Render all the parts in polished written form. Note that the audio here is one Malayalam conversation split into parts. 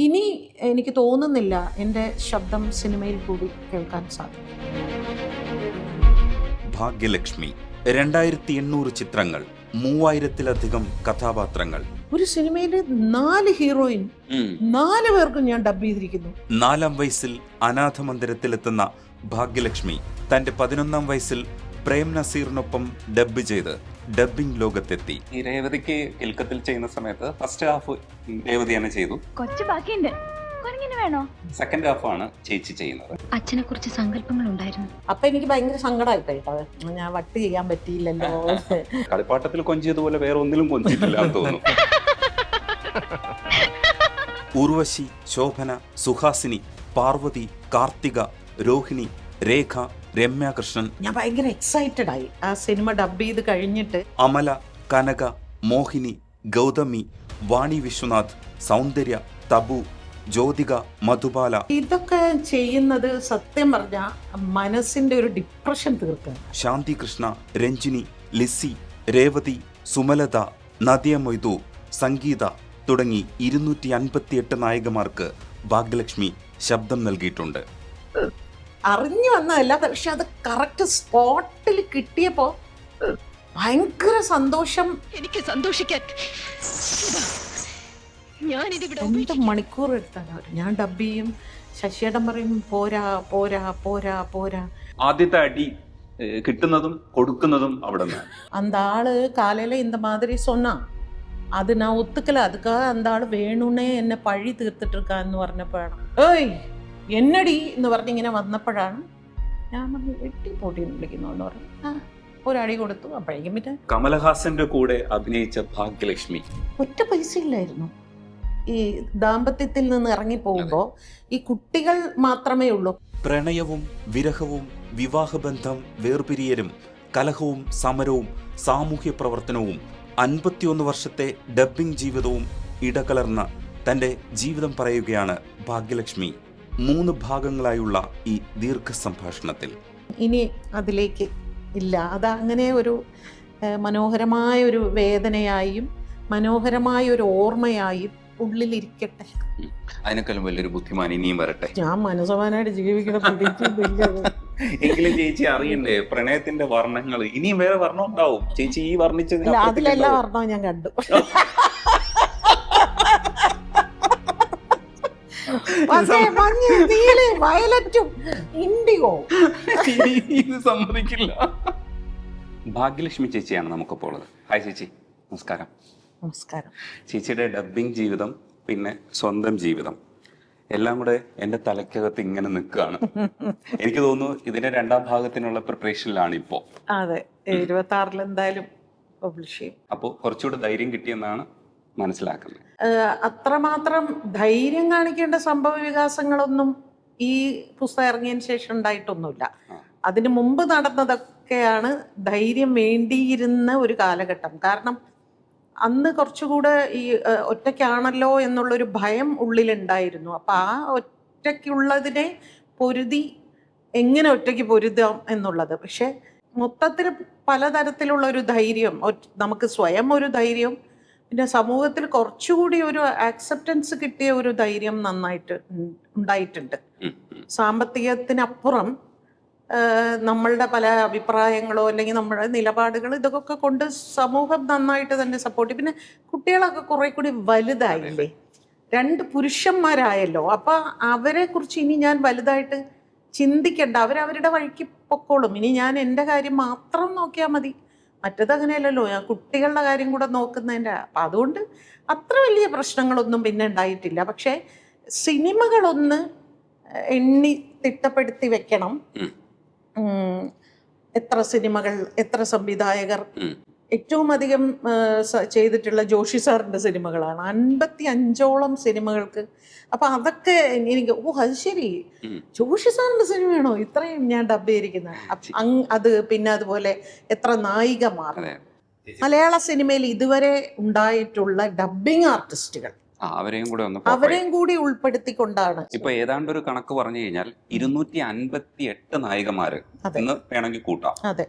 ഇനി എനിക്ക് തോന്നുന്നില്ല എൻ്റെ ശബ്ദം സിനിമയിൽ കൂടി കേൾക്കാൻ സാധിക്കും. ഭാഗ്യലക്ഷ്മി 2800 ചിത്രങ്ങൾ, 3000-ലധികം കഥാപാത്രങ്ങൾ. ഒരു സിനിമയിൽ 4 ഹീറോയിൻ, 4 പേർക്കും ഞാൻ ഡബ് ചെയ്തിരിക്കുന്നു. 4-ാം വയസ്സിൽ അനാഥ മന്ദിരത്തിലെത്തുന്ന ഭാഗ്യലക്ഷ്മി തന്റെ 11-ാം വയസ്സിൽ പ്രേം നസീറിനൊപ്പം ഡബ് ചെയ്ത് ഡബ്ബിംഗ് ലോകത്തെത്തി. ഈ രേവതിക്ക് കിൽക്കത്തിൽ ചെയ്യുന്ന സമയത്ത് ഫസ്റ്റ് ഹാഫ് രേവതിയാണ് ചെയ്തു, കൊച്ചു ബാക്കിയുണ്ട്. വേണോ? സെക്കൻഡ് ഹാഫാണ് ചേച്ചി ചെയ്യുന്നത്. അച്ഛനെ കുറിച്ച് സങ്കല്പങ്ങൾ ഉണ്ടായിരുന്നു. അപ്പൊ എനിക്ക് ഭയങ്കര സങ്കടമായി കേട്ടോ, ഞാൻ വട്ട് ചെയ്യാൻ പറ്റിയില്ലല്ലോ. കളിപ്പാട്ടത്തിൽ കൊഞ്ചിയതുപോലെ വേറെ ഒന്നിലും കൊഞ്ചിട്ടില്ല എന്ന് തോന്നുന്നു. ഉർവശി, ശോഭന, സുഹാസിനി, പാർവതി, കാർത്തിക, രോഹിണി, രേഖ, രമ്യാകൃഷ്ണൻ. ഞാൻ ഭയങ്കര എക്സൈറ്റഡ് ആയി ആ സിനിമ ഡബ് ചെയ്ത് കഴിഞ്ഞിട്ട്. അമല, കനക, മോഹിനി, ഗൗതമി, വാണി വിശ്വനാഥ്, സൗന്ദര്യ, തബു, ജ്യോതിക, മധുബാല. ഇതൊക്കെ ചെയ്യുന്നത് സത്യം പറഞ്ഞ മനസ്സിന്റെ ഒരു ഡിപ്രഷൻ തീർക്കാൻ. ശാന്തി കൃഷ്ണ, രഞ്ജിനി, ലിസി, രേവതി, സുമലത, നദിയ മൊയ്തു, സംഗീത തുടങ്ങി 258 നായികമാർക്ക് ഭാഗ്യലക്ഷ്മി ശബ്ദം നൽകിയിട്ടുണ്ട്. അറിഞ്ഞു വന്നതല്ല, പക്ഷെ അത് കറക്റ്റ് സ്പോട്ടിൽ കിട്ടിയപ്പോ ഭയങ്കര സന്തോഷം. എനിക്ക് സന്തോഷിക്കാൻ 2 മണിക്കൂർ എടുത്താണ് ഞാൻ ഡബ് ചെയ്യും. ശശിയേട്ടൻ പറയും പോരാ പോരാ പോരാ പോരാ. ആദ്യത്തെ അടി കിട്ടുന്നതും കൊടുക്കുന്നതും അവിടെ നിന്ന്. அந்த ஆளு காலையில இந்த மாதிரி சொன்னா, அது நான் ஒத்துக்கல. அதுக்காக அந்த ஆള് വേണുനെ എന്നെ പഴി തീർത്തിട്ടിരിക്കാന്ന് പറഞ്ഞപ്പോഴാണ് ഏയ് എന്നടി എന്ന് പറഞ്ഞിങ്ങനെ വന്നപ്പോഴാണ് ഞാൻ പറഞ്ഞു വെട്ടി പോട്ടിന്ന് വിളിക്കുന്നു പറഞ്ഞു. ഒരടി കൊടുത്തു. അപ്പോഴേക്കും പിന്നെ കമലഹാസന്റെ കൂടെ അഭിനയിച്ച ഭാഗ്യലക്ഷ്മി ഒറ്റ പൈസ ഇല്ലായിരുന്നു. ഈ ദാമ്പത്യത്തിൽ നിന്ന് ഇറങ്ങി പോകുമ്പോൾ ഈ കുട്ടികൾ മാത്രമേ ഉള്ളൂ. പ്രണയവും വിരഹവും വിവാഹബന്ധം വേർപിരിയലും കലഹവും സമരവും സാമൂഹ്യ പ്രവർത്തനവും 51 വർഷത്തെ ഡബ്ബിംഗ് ജീവിതവും ഇടകലർന്ന തൻ്റെ ജീവിതം പറയുകയാണ് ഭാഗ്യലക്ഷ്മി 3 ഭാഗങ്ങളായുള്ള ഈ ദീർഘ സംഭാഷണത്തിൽ. ഇനി അതിലേക്ക് ഇല്ല. അതങ്ങനെ ഒരു മനോഹരമായ ഒരു വേദനയായും മനോഹരമായ ഒരു ഓർമ്മയായും ഉള്ളിലിരിക്കട്ടെ. അതിനേക്കാളും വലിയൊരു ബുദ്ധിമാൻ ഇനിയും വരട്ടെ. ഞാൻ മനസ്സമാനായിട്ട് ജീവിക്കണം. എങ്കിലും ചേച്ചി അറിയണ്ടേ പ്രണയത്തിന്റെ വർണ്ണങ്ങൾ. ഇനിയും വേറെ വർണ്ണം ഉണ്ടാവും ചേച്ചി. ഈ വർണ്ണിച്ചത് അതിലെല്ലാ വർണ്ണവും ഞാൻ കണ്ടു. വയലറ്റും ഇൻഡിഗോ ഇത് സമ്മതിക്കില്ല. ഭാഗ്യലക്ഷ്മി ചേച്ചിയാണ് നമുക്കിപ്പോൾ ഉള്ളത്. ഹായ് ചേച്ചി, നമസ്കാരം. നമസ്കാരം. ചേച്ചിയുടെ ഡബ്ബിംഗ് ജീവിതം പിന്നെ സ്വന്തം ജീവിതം എല്ലാം കൂടെ എൻ്റെ തലയ്ക്കകത്ത് ഇങ്ങനെ നിൽക്കുകയാണ്. എനിക്ക് തോന്നുന്നു ഇതിന്റെ 2ാം ഭാഗത്തിനുള്ള പ്രിപ്പറേഷനിലാണ് ഇപ്പോ. അതെ, 26 എന്തായാലും പബ്ലിഷ് ചെയ്യും. അപ്പോൾ കുറച്ചുകൂടെ ധൈര്യം കിട്ടിയെന്നാണ് മനസ്സിലാക്കുന്നത്. അത്രമാത്രം ധൈര്യം കാണിക്കേണ്ട സംഭവ വികാസങ്ങളൊന്നും ഈ പുസ്തകം ഇറങ്ങിയതിന് ശേഷം ഉണ്ടായിട്ടൊന്നുമില്ല. അതിനു മുമ്പ് നടന്നതൊക്കെയാണ് ധൈര്യം വേണ്ടിയിരുന്ന ഒരു കാലഘട്ടം. കാരണം അന്ന് കുറച്ചുകൂടെ ഈ ഒറ്റയ്ക്കാണല്ലോ എന്നുള്ളൊരു ഭയം ഉള്ളിലുണ്ടായിരുന്നു. അപ്പം ആ ഒറ്റയ്ക്കുള്ളതിനെ പൊരുതി എങ്ങനെ ഒറ്റയ്ക്ക് പൊരുതാം എന്നുള്ളത്. പക്ഷെ മൊത്തത്തിൽ പലതരത്തിലുള്ള ഒരു ധൈര്യം, നമുക്ക് സ്വയം ഒരു ധൈര്യം, പിന്നെ സമൂഹത്തിൽ കുറച്ചുകൂടി ഒരു ആക്സെപ്റ്റൻസ് കിട്ടിയ ഒരു ധൈര്യം നന്നായിട്ട് ഉണ്ടായിട്ടുണ്ട്. സാമ്പത്തികത്തിനപ്പുറം നമ്മളുടെ പല അഭിപ്രായങ്ങളോ അല്ലെങ്കിൽ നമ്മുടെ നിലപാടുകൾ ഇതൊക്കെ കൊണ്ട് സമൂഹം നന്നായിട്ട് തന്നെ സപ്പോർട്ട് ചെയ്യും. പിന്നെ കുട്ടികളൊക്കെ കുറെ കൂടി വലുതായില്ലേ, 2 പുരുഷന്മാരായല്ലോ. അപ്പൊ അവരെ കുറിച്ച് ഇനി ഞാൻ വലുതായിട്ട് ചിന്തിക്കണ്ട. അവരവരുടെ വഴിക്ക് പൊക്കോളും. ഇനി ഞാൻ എൻ്റെ കാര്യം മാത്രം നോക്കിയാൽ മതി. മറ്റത് അങ്ങനെയല്ലല്ലോ, ഞാൻ കുട്ടികളുടെ കാര്യം കൂടെ നോക്കുന്നതിൻ്റെ. അപ്പം അതുകൊണ്ട് അത്ര വലിയ പ്രശ്നങ്ങളൊന്നും പിന്നെ ഉണ്ടായിട്ടില്ല. പക്ഷേ സിനിമകളൊന്ന് എണ്ണി തിട്ടപ്പെടുത്തി വെക്കണം. എത്ര സിനിമകൾ, എത്ര സംവിധായകർ. ഏറ്റവും അധികം ചെയ്തിട്ടുള്ള ജോഷി സാറിൻ്റെ സിനിമകളാണ്, 55ഓളം സിനിമകൾക്ക്. അപ്പൊ അതൊക്കെ എനിക്ക് അത് ശരി, ജോഷി സാറിൻ്റെ സിനിമയാണോ ഇത്രയും ഞാൻ ഡബ് ചെയ്തിരിക്കുന്നത്. അത് പിന്നെ അതുപോലെ എത്ര നായികമാർ. മലയാള സിനിമയിൽ ഇതുവരെ ഉണ്ടായിട്ടുള്ള ഡബ്ബിംഗ് ആർട്ടിസ്റ്റുകൾ അവരെയും കൂടി ഉൾപ്പെടുത്തിക്കൊണ്ടാണ്. ഇപ്പൊ ഏതാണ്ട് ഒരു കണക്ക് പറഞ്ഞു കഴിഞ്ഞാൽ 258 നായികമാര് എന്ന് വേണമെങ്കിൽ കൂട്ടാം.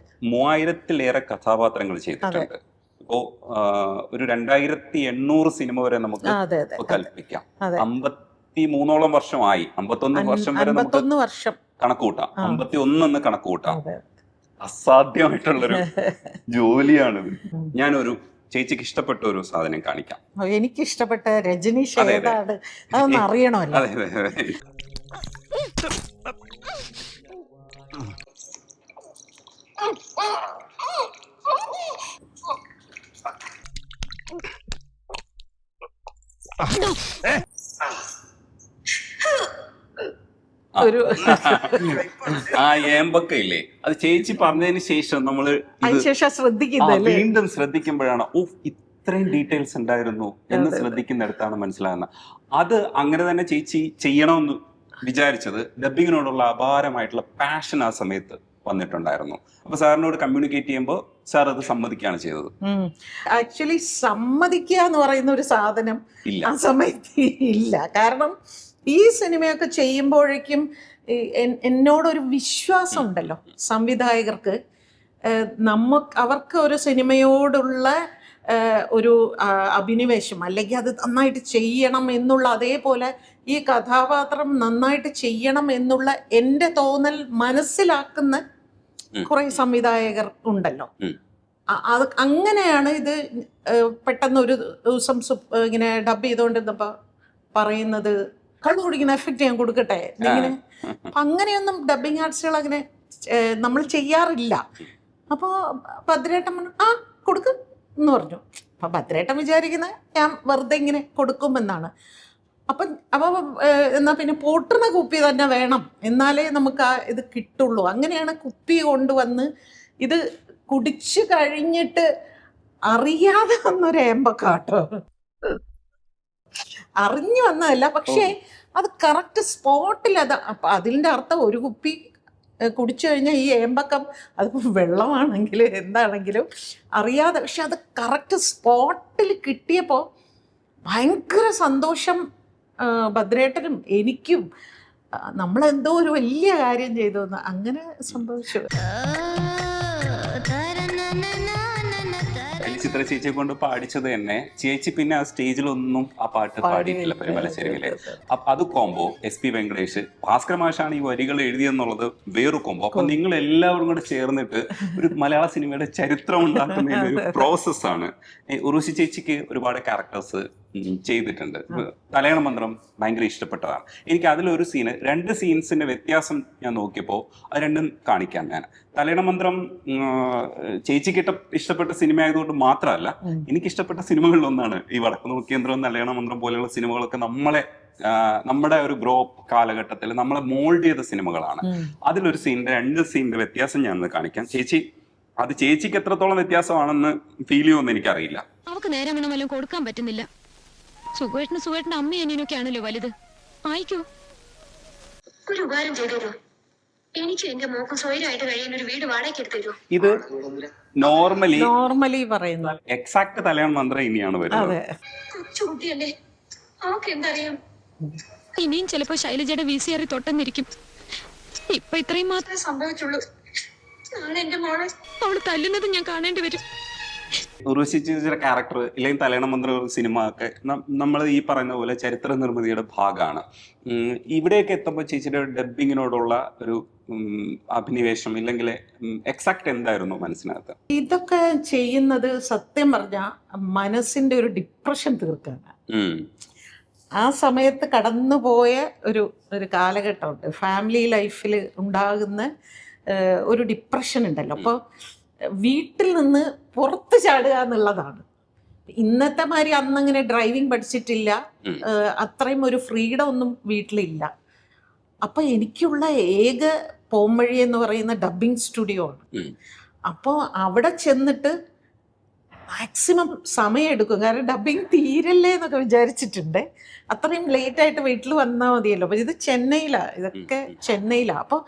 3000-ലേറെ കഥാപാത്രങ്ങൾ ചെയ്തിട്ടുണ്ട്. ഇപ്പോ ഒരു 2800 സിനിമ വരെ നമുക്ക് കൽപ്പിക്കാം. 53 വർഷമായി, 51 വർഷം വരെ നമുക്ക് 51 വർഷം കണക്ക് കൂട്ടാം, 51 എന്ന് കണക്ക് കൂട്ടാം. അതെ. അസാധ്യമായിട്ടുള്ളൊരു ജോലിയാണിത്. ഞാനൊരു ചേച്ചിക്ക് ഇഷ്ടപ്പെട്ട ഒരു സാധനം കാണിക്കാം. എനിക്ക് ഇഷ്ടപ്പെട്ട രജനീഷ് അതെ, അതെ. ഏതാണ് അതൊന്ന് അറിയണമല്ലോ. അതെ അതെ അതെ. ഒരു ആ ഏമ്പക്ക ഇല്ലേ, അത് ചേച്ചി പറഞ്ഞതിന് ശേഷം നമ്മള് ഇത് അതിനുശേഷം ശ്രദ്ധിക്കുന്നല്ലേ. വീണ്ടും ശ്രദ്ധിക്കുമ്പോഴാണ് ഇത്രയും ഡീറ്റെയിൽസ് ഉണ്ടായിരുന്നു എന്ന് ശ്രദ്ധിക്കുന്നിടത്താണ് മനസ്സിലാകുന്നത്. അത് അങ്ങനെ തന്നെ ചേച്ചി ചെയ്യണമെന്ന് വിചാരിച്ചത് ഡബിങ്ങിനോടുള്ള അപാരമായിട്ടുള്ള പാഷൻ ആ സമയത്ത് വന്നിട്ടുണ്ടായിരുന്നു. അപ്പൊ സാറിനോട് കമ്മ്യൂണിക്കേറ്റ് ചെയ്യുമ്പോൾ സാർ അത് സമ്മതിക്കുകയാണ് ചെയ്തത്. ആക്ച്വലി സമ്മതിക്കുക എന്ന് പറയുന്ന ഒരു സാധനം ഇല്ല. ആ സമയത്ത് ഇല്ല. കാരണം ഈ സിനിമയൊക്കെ ചെയ്യുമ്പോഴേക്കും എന്നോടൊരു വിശ്വാസം ഉണ്ടല്ലോ സംവിധായകർക്ക്. അവർക്ക് ഒരു സിനിമയോടുള്ള ഒരു അഭിനിവേശം, അല്ലെങ്കിൽ അത് നന്നായിട്ട് ചെയ്യണം എന്നുള്ള, അതേപോലെ ഈ കഥാപാത്രം നന്നായിട്ട് ചെയ്യണം എന്നുള്ള എൻ്റെ തോന്നൽ മനസ്സിലാക്കുന്ന കുറെ സംവിധായകർ ഉണ്ടല്ലോ. അത് അങ്ങനെയാണ് ഇത് പെട്ടെന്ന് ഒരു ദിവസം ഇങ്ങനെ ഡബ് ചെയ്തുകൊണ്ടിരുന്നപ്പോ പറയുന്നത്, കള്ളു കുടിക്കുന്ന എഫക്റ്റ് ഞാൻ കൊടുക്കട്ടെ ഇങ്ങനെ. അങ്ങനെയൊന്നും ഡബിങ് ആർട്സുകൾ അങ്ങനെ നമ്മൾ ചെയ്യാറില്ല. അപ്പോൾ ഭദ്രേട്ടൻ പറഞ്ഞു ആ കൊടുക്കും എന്ന് പറഞ്ഞു. അപ്പൊ ഭദ്രേട്ടൻ വിചാരിക്കുന്നത് ഞാൻ വെറുതെ ഇങ്ങനെ കൊടുക്കുമെന്നാണ്. അപ്പം എന്നാ പിന്നെ പൊട്ടുന്ന കുപ്പി തന്നെ വേണം, എന്നാലേ നമുക്ക് ആ ഇത് കിട്ടുള്ളൂ. അങ്ങനെയാണ് കുപ്പി കൊണ്ടുവന്ന് ഇത് കുടിച്ചു കഴിഞ്ഞിട്ട് അറിയാതെ വന്നൊരു ഏമ്പക്കാട്ടോ. അറിഞ്ഞു വന്നതല്ല, പക്ഷേ അത് കറക്റ്റ് സ്പോട്ടിൽ അത്. അപ്പം അതിൻ്റെ അർത്ഥം ഒരു കുപ്പി കുടിച്ചു കഴിഞ്ഞാൽ ഈ ഏമ്പക്കം അത് വെള്ളമാണെങ്കിലും എന്താണെങ്കിലും അറിയാതെ, പക്ഷെ അത് കറക്റ്റ് സ്പോട്ടിൽ കിട്ടിയപ്പോൾ ഭയങ്കര സന്തോഷം ഭദ്രേട്ടനും എനിക്കും. നമ്മളെന്തോ ഒരു വലിയ കാര്യം ചെയ്തു എന്ന് അങ്ങനെ സംഭവിച്ചു. ചിത്ര ചേച്ചിയെ കൊണ്ട് പാടിച്ചത് തന്നെ ചേച്ചി പിന്നെ ആ സ്റ്റേജിലൊന്നും ആ പാട്ട് പാടിയിട്ടില്ല പരിമലച്ചെരുവിലെ. അത് കോംബോ SP വെങ്കടേഷ്, ഭാസ്കര മാഷാണ് ഈ വരികൾ എഴുതിയെന്നുള്ളത് വേറൊരു കോംബോ. അപ്പൊ നിങ്ങൾ എല്ലാവരും കൂടെ ചേർന്നിട്ട് ഒരു മലയാള സിനിമയുടെ ചരിത്രം ഉണ്ടാക്കുന്ന ഒരു പ്രോസസ്സാണ്. ഉർവശി ചേച്ചിക്ക് ഒരുപാട് ക്യാരക്ടേഴ്സ് ചെയ്തിട്ടുണ്ട്. തലയണ മന്ത്രം ഭയങ്കര ഇഷ്ടപ്പെട്ടതാണ് എനിക്ക്. അതിലൊരു സീന്, 2 സീൻസിന്റെ വ്യത്യാസം ഞാൻ നോക്കിയപ്പോൾ അത് രണ്ടും കാണിക്കാം ഞാൻ. തലയണ മന്ത്രം ചേച്ചിക്ക് ഇഷ്ടപ്പെട്ട സിനിമ ആയതുകൊണ്ട് മാത്രമല്ല, എനിക്ക് ഇഷ്ടപ്പെട്ട സിനിമകളിലൊന്നാണ് ഈ വടക്ക് നോക്കിയന്ത്രം, തലയണ മന്ത്രം പോലെയുള്ള സിനിമകളൊക്കെ നമ്മുടെ ഒരു ഗ്രോ കാലഘട്ടത്തിൽ നമ്മളെ മോൾഡ് ചെയ്ത സിനിമകളാണ്. അതിലൊരു സീനിന്റെ 2 സീനിന്റെ വ്യത്യാസം ഞാനൊന്ന് കാണിക്കാം. ചേച്ചിക്ക് എത്രത്തോളം വ്യത്യാസമാണെന്ന് ഫീൽ ചെയ്യുമെന്ന് എനിക്കറിയില്ല. അവക്ക് നേരം വേണമെല്ലാം കൊടുക്കാൻ പറ്റുന്നില്ല. സുഖേട്ടന്റെ അമ്മയും അനിയനൊക്കെ ആണല്ലോ വലുത്. ആയിക്കോ, ഒരു ഉപകാരം ചെയ്തോ, എനിക്ക് എന്റെ മോക്ക് സ്വൈരമായിട്ട് കഴിയാൻ ഒരു വീട് വാടകയ്ക്ക് എടുത്തരോ. ഇത് നോർമലി പറയുന്നത് എക്സാക്ട് തലയണ മന്ത്രം ഇനിയാണ് വരുന്നത്. കൊച്ചുകുട്ടിയല്ലേ, അവക്ക് എന്തറിയാം. ഇനിയും ചിലപ്പോ ശൈലജയുടെ VCR തൊട്ടെന്നിരിക്കും. ഇപ്പൊ ഇത്രയും മാത്രമേ സംഭവിച്ചുള്ളൂ. നാളെ എന്റെ മോളെ അവള് തല്ലുന്നത് ഞാൻ കാണേണ്ടി വരും. ഉർവശി ചേച്ചിയുടെ ക്യാരക്ടർ ഇല്ലെങ്കിൽ തലയണ മന്ത്ര സിനിമ ഒക്കെ നമ്മൾ ഈ പറയുന്ന പോലെ ചരിത്ര നിർമ്മിതിയുടെ ഭാഗമാണ്. ഇവിടെയൊക്കെ എത്തുമ്പോൾ ചേച്ചിയുടെ ഡബിങ്ങിനോടുള്ള ഒരു അഭിനിവേശം ഇല്ലെങ്കിൽ എക്സാക്ട് എന്തായിരുന്നു മനസ്സിനകത്ത്? ഇതൊക്കെ ചെയ്യുന്നത് സത്യം പറഞ്ഞാൽ മനസ്സിന്റെ ഒരു ഡിപ്രഷൻ തീർക്കാനാണ്. ആ സമയത്ത് കടന്നുപോയ ഒരു കാലഘട്ടമുണ്ട്. ഫാമിലി ലൈഫിൽ ഉണ്ടാകുന്ന ഒരു ഡിപ്രഷൻ ഉണ്ടല്ലോ. അപ്പോൾ വീട്ടിൽ നിന്ന് പുറത്ത് ചാടുക എന്നുള്ളതാണ്. ഇന്നത്തെ മാതിരി അന്നങ്ങനെ ഡ്രൈവിംഗ് പഠിച്ചിട്ടില്ല, അത്രയും ഒരു ഫ്രീഡം ഒന്നും വീട്ടിലില്ല. അപ്പൊ എനിക്കുള്ള ഏക പോംവഴി എന്ന് പറയുന്ന ഡബിങ് സ്റ്റുഡിയോ ആണ്. അപ്പോൾ അവിടെ ചെന്നിട്ട് മാക്സിമം സമയം എടുക്കും. കാരണം ഡബിങ് തീരല്ലേ എന്നൊക്കെ വിചാരിച്ചിട്ടുണ്ട്. അത്രയും ലേറ്റായിട്ട് വീട്ടിൽ വന്നാൽ മതിയല്ലോ. അപ്പോൾ ഇത് ചെന്നൈയിലാണ്, ഇതൊക്കെ ചെന്നൈയിലാണ്. അപ്പോൾ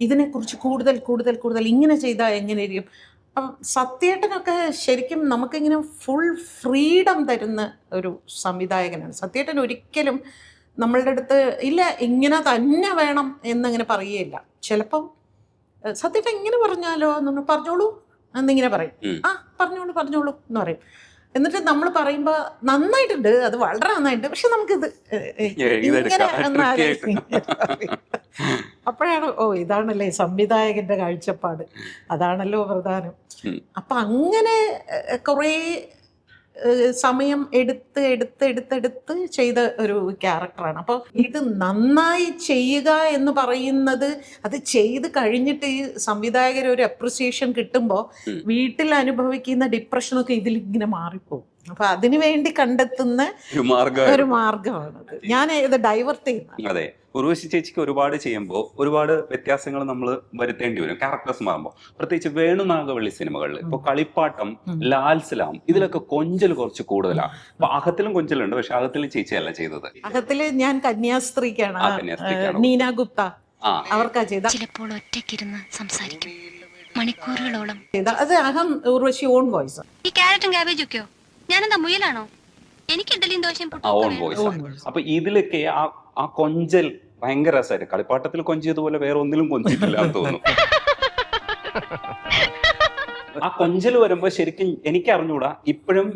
ഇതിനെക്കുറിച്ച് കൂടുതൽ ഇങ്ങനെ ചെയ്താൽ എങ്ങനെ ഇരിക്കും. അപ്പം സത്യേട്ടനൊക്കെ ശരിക്കും നമുക്കിങ്ങനെ ഫുൾ ഫ്രീഡം തരുന്ന ഒരു സംവിധായകനാണ്. സത്യേട്ടൻ ഒരിക്കലും നമ്മളുടെ അടുത്ത് ഇല്ല ഇങ്ങനെ തന്നെ വേണം എന്നങ്ങനെ പറയുകയില്ല. ചിലപ്പം സത്യേട്ടൻ ഇങ്ങനെ പറഞ്ഞാലോ എന്ന് പറഞ്ഞോളൂ എന്നിങ്ങനെ പറയും. പറഞ്ഞോളൂ എന്ന് പറയും. എന്നിട്ട് നമ്മൾ പറയുമ്പോ നന്നായിട്ടുണ്ട്, അത് വളരെ നന്നായിട്ടുണ്ട്, പക്ഷെ നമുക്കിത് ഇങ്ങനെ അപ്പോഴാണ് ഓ ഇതാണല്ലേ സംവിധായകന്റെ കാഴ്ചപ്പാട്, അതാണല്ലോ പ്രധാനം. അപ്പൊ അങ്ങനെ കുറേ സമയം എടുത്ത് ചെയ്ത ഒരു ക്യാരക്ടറാണ്. അപ്പോൾ ഇത് നന്നായി ചെയ്യുക എന്ന് പറയുന്നത്, അത് ചെയ്ത് കഴിഞ്ഞിട്ട് ഈ സംവിധായകർ ഒരു അപ്രിസിയേഷൻ കിട്ടുമ്പോൾ വീട്ടിൽ അനുഭവിക്കുന്ന ഡിപ്രഷനൊക്കെ ഇതിലിങ്ങനെ മാറിപ്പോകും. അപ്പൊ അതിനു വേണ്ടി കണ്ടെത്തുന്ന ഒരു മാർഗമാണത്. ഞാൻ ഇത് ഡൈവേർട്ട് ചെയ്യുന്നത്. അതെ, ഉർവശി ചേച്ചിക്ക് ഒരുപാട് ചെയ്യുമ്പോൾ ഒരുപാട് വ്യത്യാസങ്ങൾ നമ്മൾ വരുത്തേണ്ടി വരും ക്യാരക്ടേഴ്സ് മാറുമ്പോൾ. പ്രത്യേകിച്ച് വേണുനാഗവള്ളി സിനിമകളിൽ ഇപ്പൊ കളിപ്പാട്ടം, ലാൽ സലാം, ഇതിലൊക്കെ കൊഞ്ചൽ കുറച്ച് കൂടുതലാണ്. അപ്പൊ അകത്തിലും കൊഞ്ചലുണ്ട്, പക്ഷെ അകത്തിലും ചേച്ചിയല്ല ചെയ്തത്. അകത്തില് ഞാൻ കന്യാസ്ത്രീക്കാണ്, നീന ഗുപ്ത അവർക്കാ ചെയ്ത. ചിലപ്പോൾ ഒറ്റയ്ക്കിരുന്ന് സംസാരിക്കും മണിക്കൂറുകളോളം. അത് അഹം ഉർവശി ഓൺ വോയിസ്. ഈ ക്യാരറ്റും ക്യാബേജും ഒക്കെയോ? ഞാനെന്താ മുയലാണോ? എനിക്ക് ഇഡലിയും ദോശയും ഓൺ വോയിസ്. അപ്പൊ ഇതിലൊക്കെ ആ കൊഞ്ചൽ ഭയങ്കര രസമായിട്ട്. കളിപ്പാട്ടത്തിൽ കൊഞ്ചിയതുപോലെ വേറെ ഒന്നിലും കൊഞ്ചിട്ടില്ല എന്ന് തോന്നുന്നു. ആ കൊഞ്ചൽ വരുമ്പോ ശരിക്കും എനിക്ക് അറിഞ്ഞൂടാ, ഇപ്പോഴും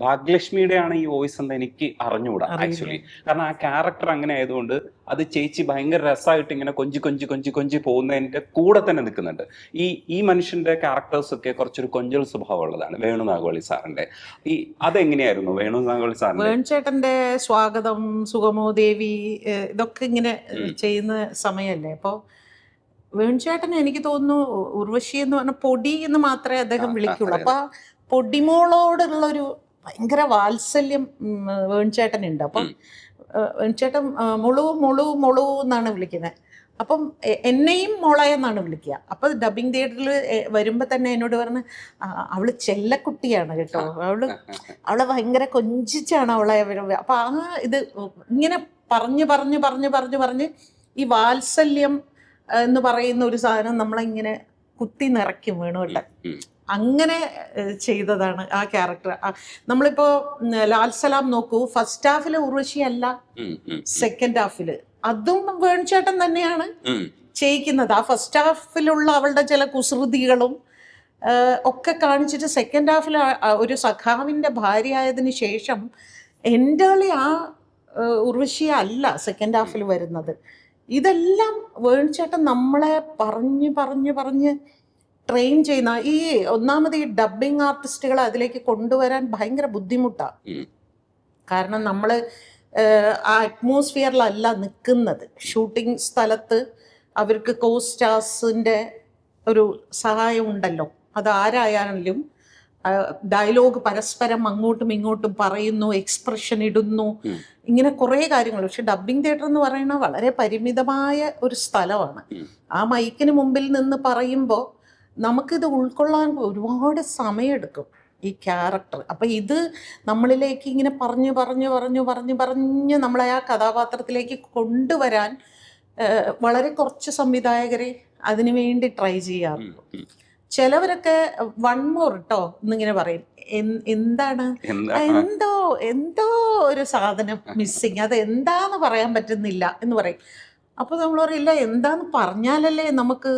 ഭാഗ്യലക്ഷ്മിയുടെ ആണ് ഈ വോയിസ് എന്ന് എനിക്ക് അറിഞ്ഞൂടാ ആക്ച്വലി. കാരണം ആ ക്യാരക്ടർ അങ്ങനെ ആയതുകൊണ്ട് അത് ചേച്ചി ഭയങ്കര രസമായിട്ട് ഇങ്ങനെ കൊഞ്ചി പോകുന്നതിന്റെ കൂടെ തന്നെ നിൽക്കുന്നുണ്ട്. ഈ മനുഷ്യന്റെ ക്യാരക്ടേഴ്സ് ഒക്കെ കുറച്ചൊരു കൊഞ്ചൽ സ്വഭാവം ഉള്ളതാണ് വേണുനാഗവള്ളി സാറിന്റെ. അതെങ്ങനെയായിരുന്നു വേണുനാഗവള്ളി സാറിന്റെ? വേണുചേട്ടന്റെ സ്വാഗതം, സുഗമോ ദേവി, ഇതൊക്കെ ഇങ്ങനെ ചെയ്യുന്ന സമയല്ലേ. അപ്പോൾ വേണുചേട്ടന് എനിക്ക് തോന്നുന്നു ഉർവശി എന്ന് പറഞ്ഞ പൊടി എന്ന് മാത്രമേ അദ്ദേഹം വിളിക്കുള്ളൂ. അപ്പൊ പൊടിമോളോടുള്ളൊരു ഭയങ്കര വാത്സല്യം വേണുചേട്ടനുണ്ട്. അപ്പം വേണുചേട്ടൻ മുളു എന്നാണ് വിളിക്കുന്നത്. അപ്പം എന്നെയും മോളെ എന്നാണ് വിളിക്കുക. അപ്പൊ ഡബിങ് തിയേറ്ററിൽ വരുമ്പോ തന്നെ എന്നോട് പറഞ്ഞ് അവള് ചെല്ലക്കുട്ടിയാണ് കേട്ടോ, അവളെ ഭയങ്കര കൊഞ്ചിച്ചാണ് അവളെ. അപ്പൊ ആ ഇത് ഇങ്ങനെ പറഞ്ഞ് ഈ വാത്സല്യം എന്ന് പറയുന്ന ഒരു സാധനം നമ്മളിങ്ങനെ കുത്തി നിറയ്ക്കും വേണുവേട്ടൻ. അങ്ങനെ ചെയ്തതാണ് ആ ക്യാരക്ടർ. നമ്മളിപ്പോ ലാൽ സലാം നോക്കൂ, ഫസ്റ്റ് ഹാഫില് ഉർവശി അല്ല, സെക്കൻഡ് ഹാഫില് അതും വേണുചേട്ടൻ തന്നെയാണ് ചെയ്യിക്കുന്നത്. ആ ഫസ്റ്റ് ഹാഫിലുള്ള അവളുടെ ചില കുസൃതികളും ഒക്കെ കാണിച്ചിട്ട് സെക്കൻഡ് ഹാഫിൽ ഒരു സഖാവിന്റെ ഭാര്യ ആയതിനു ശേഷം എൻ്റെ ആ ഉർവശി അല്ല സെക്കൻഡ് ഹാഫിൽ വരുന്നത്. ഇതെല്ലാം വേണുചേട്ടൻ നമ്മളെ പറഞ്ഞ് ട്രെയിൻ ചെയ്യുന്ന ഈ ഒന്നാമത് ഈ ഡബ്ബിങ് ആർട്ടിസ്റ്റുകളെ അതിലേക്ക് കൊണ്ടുവരാൻ ഭയങ്കര ബുദ്ധിമുട്ടാണ്. കാരണം നമ്മൾ ആ അറ്റ്മോസ്ഫിയറിലല്ല നിൽക്കുന്നത്. ഷൂട്ടിംഗ് സ്ഥലത്ത് അവർക്ക് കോസ്റ്റാസിൻ്റെ ഒരു സഹായം ഉണ്ടല്ലോ, അത് ആരായാലും ഡയലോഗ് പരസ്പരം അങ്ങോട്ടും ഇങ്ങോട്ടും പറയുന്നു, എക്സ്പ്രഷൻ ഇടുന്നു, ഇങ്ങനെ കുറേ കാര്യങ്ങൾ. പക്ഷെ ഡബ്ബിംഗ് തിയേറ്റർ എന്ന് പറയുന്നത് വളരെ പരിമിതമായ ഒരു സ്ഥലമാണ്. ആ മൈക്കിന് മുമ്പിൽ നിന്ന് പറയുമ്പോൾ നമുക്കിത് ഉൾക്കൊള്ളാൻ ഒരുപാട് സമയമെടുക്കും ഈ ക്യാരക്ടർ. അപ്പം ഇത് നമ്മളിലേക്ക് ഇങ്ങനെ പറഞ്ഞ് നമ്മളെ ആ കഥാപാത്രത്തിലേക്ക് കൊണ്ടുവരാൻ വളരെ കുറച്ച് സംവിധായകരെ അതിനു വേണ്ടി ട്രൈ ചെയ്യാറുണ്ട്. ചിലവരൊക്കെ വൺ മോർ കേട്ടോ എന്നിങ്ങനെ പറയും. എന്താണ് എന്തോ ഒരു സാധനം മിസ്സിങ്, അത് എന്താന്ന് പറയാൻ പറ്റുന്നില്ല എന്ന് പറയും. അപ്പോൾ നമ്മൾ പറയില്ല, എന്താന്ന് പറഞ്ഞാലല്ലേ നമുക്ക്.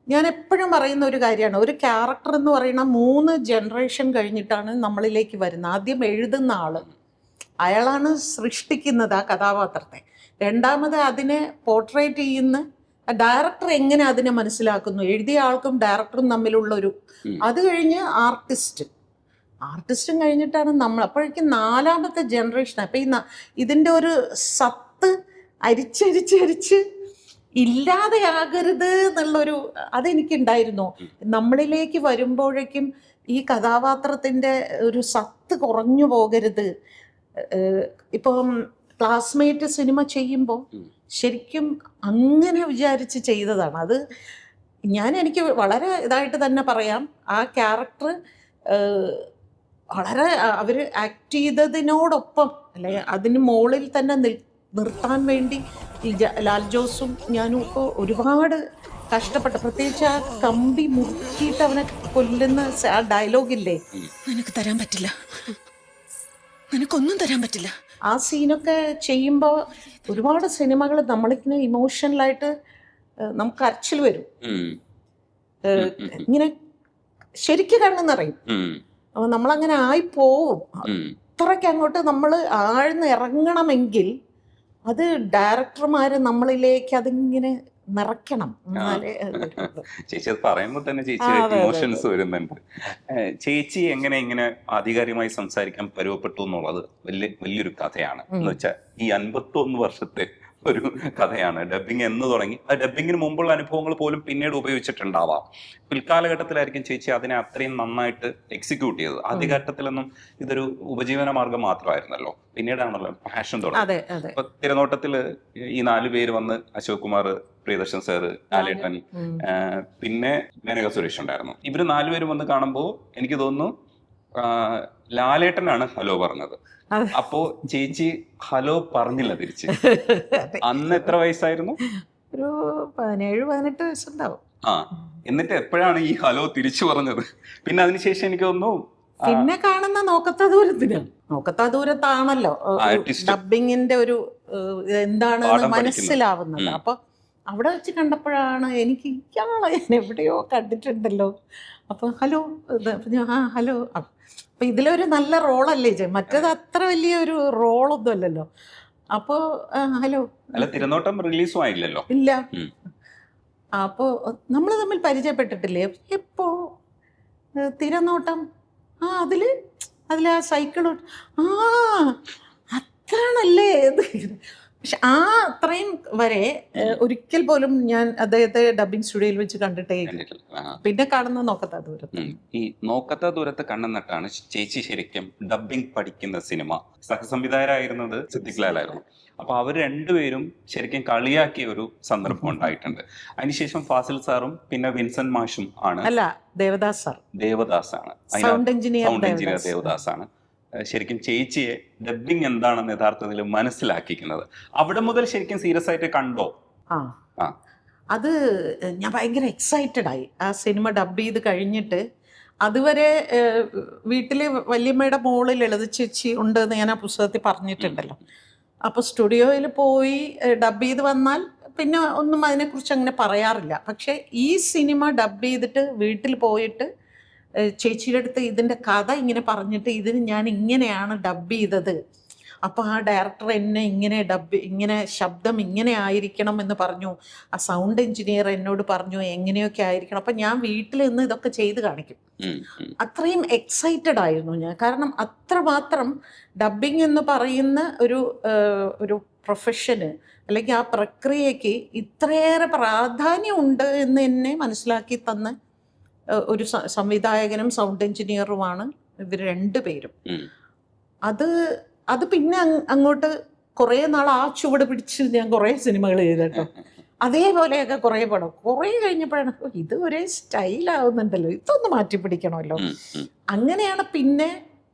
ഞാൻ എപ്പോഴും പറയുന്ന ഒരു കാര്യമാണ്, ഒരു ക്യാരക്ടർ എന്ന് പറയുന്ന 3 ജനറേഷൻ കഴിഞ്ഞിട്ടാണ് നമ്മളിലേക്ക് വരുന്നത്. ആദ്യം എഴുതുന്ന ആള്, അയാളാണ് സൃഷ്ടിക്കുന്നത് ആ കഥാപാത്രത്തെ. രണ്ടാമത് അതിനെ പോർട്രേറ്റ് ചെയ്യുന്ന ഡയറക്ടർ എങ്ങനെ അതിനെ മനസ്സിലാക്കുന്നു, എഴുതിയ ആൾക്കും ഡയറക്ടറും തമ്മിലുള്ളൊരു, അത് കഴിഞ്ഞ് ആർട്ടിസ്റ്റും കഴിഞ്ഞിട്ടാണ് നമ്മൾ. അപ്പോഴേക്കും 4ാമത്തെ ജനറേഷൻ. അപ്പം ഇതിൻ്റെ ഒരു സത്ത് അരിച്ചരിച്ച് ഇല്ലാതെയാകരുത് എന്നുള്ളൊരു അതെനിക്കുണ്ടായിരുന്നു. നമ്മളിലേക്ക് വരുമ്പോഴേക്കും ഈ കഥാപാത്രത്തിൻ്റെ ഒരു സത്ത് കുറഞ്ഞു പോകരുത്. ഇപ്പം ക്ലാസ്മേറ്റ് സിനിമ ചെയ്യുമ്പോൾ ശരിക്കും അങ്ങനെ വിചാരിച്ച് ചെയ്തതാണ് അത്. എനിക്ക് വളരെ ഇതായിട്ട് തന്നെ പറയാം, ആ ക്യാരക്ടർ വളരെ അവർ ആക്ട് ചെയ്തതിനോടൊപ്പം അല്ലെങ്കിൽ അതിന് മുകളിൽ തന്നെ നിർത്താൻ വേണ്ടി ലാൽ ജോസും ഞാനും ഇപ്പോൾ ഒരുപാട് കഷ്ടപ്പെട്ടു. പ്രത്യേകിച്ച് ആ കമ്പി മുറുക്കിയിട്ട് അവനെ കൊല്ലുന്ന ആ ഡയലോഗില്ലേ, നിനക്ക് തരാൻ പറ്റില്ല, നിനക്കൊന്നും തരാൻ പറ്റില്ല. ആ സീനൊക്കെ ചെയ്യുമ്പോൾ ഒരുപാട് സിനിമകൾ നമ്മളിങ്ങനെ ഇമോഷണലായിട്ട് നമുക്ക് കരച്ചിൽ വരും, ഇങ്ങനെ ശരിക്കും കണ്ണ് നിറയും. അപ്പോൾ നമ്മളങ്ങനെ ആയിപ്പോവും. ഉം. അത്രയ്ക്ക് അങ്ങോട്ട് നമ്മൾ ആഴ്ന്ന് ഇറങ്ങണമെങ്കിൽ അത് ഡയറക്ടർമാർ നമ്മളിലേക്ക് അതിങ്ങനെ നിറയ്ക്കണം. എന്നാലേ അത് ചേച്ചി അത് പറയുമ്പോൾ തന്നെ ആ, ചേച്ചിയുടെ അതെ, അതെ, ഇമോഷൻസ് അതെ. വരുന്നുണ്ട്. ചേച്ചി എങ്ങനെ ഇങ്ങനെ ആധികാരികമായി സംസാരിക്കാൻ പരുവപ്പെട്ടു എന്നുള്ളത് വലിയൊരു കഥയാണ്. എന്ന് വെച്ചാൽ ഈ 51 വർഷത്തെ ഒരു കഥയാണ്. ഡബിങ് എന്ന് തുടങ്ങി, ആ ഡബിങ്ങിന് മുമ്പുള്ള അനുഭവങ്ങൾ പോലും പിന്നീട് ഉപയോഗിച്ചിട്ടുണ്ടാവാം. പിൽക്കാലഘട്ടത്തിലായിരിക്കും ചേച്ചി അതിനെ അത്രയും നന്നായിട്ട് എക്സിക്യൂട്ട് ചെയ്തത്. ആദ്യഘട്ടത്തിലൊന്നും ഇതൊരു ഉപജീവന മാർഗം മാത്രമായിരുന്നല്ലോ, പിന്നീടാണല്ലോ പാഷൻ തുടങ്ങി. അതെ അതെ. അപ്പൊ തിരനോട്ടത്തില് ഈ 4 പേര് വന്ന് അശോക് കുമാർ, പ്രിയദർശൻ സാറ്, ലാലേട്ടൻ, പിന്നെ മേനക സുരേഷ് ഉണ്ടായിരുന്നു. ഇവര് 4 പേരും വന്ന് കാണുമ്പോൾ എനിക്ക് തോന്നുന്നു ലാലേട്ടനാണ് ഹലോ പറഞ്ഞത്. അതെ. അപ്പോ ചേച്ചി ഹലോ പറഞ്ഞില്ല തിരിച്ച്. അതെ. അന്ന് എത്ര വയസ്സായിരുന്നു? ഒരു 17-18 വയസ്സുണ്ടാവും. ആ, എന്നിട്ട് എപ്പോഴാണ് ഈ ഹലോ തിരിച്ചു പറഞ്ഞത്? പിന്നെ അതിനുശേഷം എനിക്ക് തോന്നുന്നു പിന്നെ കാണുന്ന നോക്കത്ത ദൂരത്തിന്, നോക്കത്ത ദൂരത്താണല്ലോ ആർട്ടിസ്റ്റ് ഡബിങ്ങിന്റെ ഒരു എന്താണെന്ന് പാഠം മനസ്സിലാവുന്നത്. അപ്പൊ അവിടെ വെച്ച് കണ്ടപ്പോഴാണ് എനിക്ക് ഇയാളെ ഞാൻ എവിടെയോ കണ്ടിട്ടുണ്ടല്ലോ. അപ്പൊ ഹലോ, ആ ഹലോ. അപ്പൊ ഇതിലൊരു നല്ല റോളല്ലേ മറ്റേത് അത്ര വലിയ ഒരു റോളൊന്നും അല്ലല്ലോ. അപ്പോ ഹലോ. അല്ല, തിരനോട്ടം റിലീസും ആയില്ലല്ലോ. ഇല്ല. ഉം. അപ്പോൾ നമ്മൾ തമ്മിൽ പരിചയപ്പെട്ടിട്ടില്ലേ എപ്പോ? തിരനോട്ടം. ആ അതില് ആ സൈക്കിൾ. ആ അതാണല്ലേ ഇത്. പക്ഷെ ആ അത്രയും വരെ ഒരിക്കൽ പോലും ഞാൻ അദ്ദേഹത്തെ ഡബിങ് സ്റ്റുഡിയോയിൽ വെച്ച് കണ്ടിട്ടേ ഇല്ല. കണ്ടിട്ടില്ല. ആ. പിന്നെ കാണുന്ന നോക്കത്ത ദൂരത്ത്. ഈ നോക്കത്ത ദൂരത്ത് കണ്ണെന്നിട്ടാണ് ചേച്ചി ശരിക്കും ഡബിങ് പഠിക്കുന്ന സിനിമ. സഹസംവിധായകരായിരുന്നത് സിദ്ദിഖ് ലാലായിരുന്നു. അപ്പൊ അവർ രണ്ടുപേരും ശരിക്കും കളിയാക്കിയ ഒരു സന്ദർഭം ഉണ്ടായിട്ടുണ്ട്. അതിനുശേഷം ഫാസിൽ സാറും പിന്നെ വിൻസെന്റ് മാഷും ആണ്. അല്ല, ദേവദാസ് സാർ, ദേവദാസാണ് സൗണ്ട് എഞ്ചിനീയർ സൗണ്ട് എഞ്ചിനീയർ ദേവദാസാണ് ശരിക്കും ചേച്ചിയെ ഡബിങ് എന്താണെന്ന് യഥാർത്ഥത്തിൽ മനസ്സിലാക്കിക്കുന്നത്. അവിടെ മുതൽ ശരിക്കും സീരിയസ് ആയിട്ട് കണ്ടോ? ആ ആ. അത് ഞാൻ ഭയങ്കര എക്സൈറ്റഡ് ആയി ആ സിനിമ ഡബ് ചെയ്ത് കഴിഞ്ഞിട്ട്. അതുവരെ വീട്ടില് വല്യമ്മയുടെ മോള് ലളിത ചേച്ചി ഉണ്ട് എന്ന് ഞാൻ ആ പുസ്തകത്തിൽ പറഞ്ഞിട്ടുണ്ടല്ലോ. അപ്പോൾ സ്റ്റുഡിയോയിൽ പോയി ഡബ് ചെയ്ത് വന്നാൽ പിന്നെ ഒന്നും അതിനെക്കുറിച്ച് അങ്ങനെ പറയാറില്ല. പക്ഷേ ഈ സിനിമ ഡബ് ചെയ്തിട്ട് വീട്ടിൽ പോയിട്ട് ചേച്ചിയുടെ അടുത്ത് ഇതിൻ്റെ കഥ ഇങ്ങനെ പറഞ്ഞിട്ട് ഇതിന് ഞാൻ ഇങ്ങനെയാണ് ഡബ് ചെയ്തത്, അപ്പോൾ ആ ഡയറക്ടർ എന്നെ ഇങ്ങനെ ശബ്ദം ഇങ്ങനെ ആയിരിക്കണം എന്ന് പറഞ്ഞു, ആ സൗണ്ട് എഞ്ചിനീയർ എന്നോട് പറഞ്ഞു എങ്ങനെയൊക്കെ ആയിരിക്കണം. അപ്പം ഞാൻ വീട്ടിൽ നിന്ന് ഇതൊക്കെ ചെയ്ത് കാണിക്കും. അത്രയും എക്സൈറ്റഡ് ആയിരുന്നു ഞാൻ. കാരണം അത്രമാത്രം ഡബിങ് എന്ന് പറയുന്ന ഒരു പ്രൊഫഷന് അല്ലെങ്കിൽ ആ പ്രക്രിയയ്ക്ക് ഇത്രയേറെ പ്രാധാന്യമുണ്ട് എന്ന് എന്നെ മനസ്സിലാക്കി തന്ന ഒരു സംവിധായകനും സൗണ്ട് എഞ്ചിനീയറുമാണ് ഇവർ രണ്ടുപേരും. അത് പിന്നെ അങ്ങോട്ട് കുറേ നാൾ ആ ചുവട് പിടിച്ച് ഞാൻ കുറേ സിനിമകൾ ചെയ്തേട്ടോ. അതേപോലെയൊക്കെ കുറേ പടം കുറേ കഴിഞ്ഞപ്പോഴാണ് ഇത് ഒരേ സ്റ്റൈലാവുന്നുണ്ടല്ലോ, ഇതൊന്ന് മാറ്റി പിടിക്കണമല്ലോ. അങ്ങനെയാണ് പിന്നെ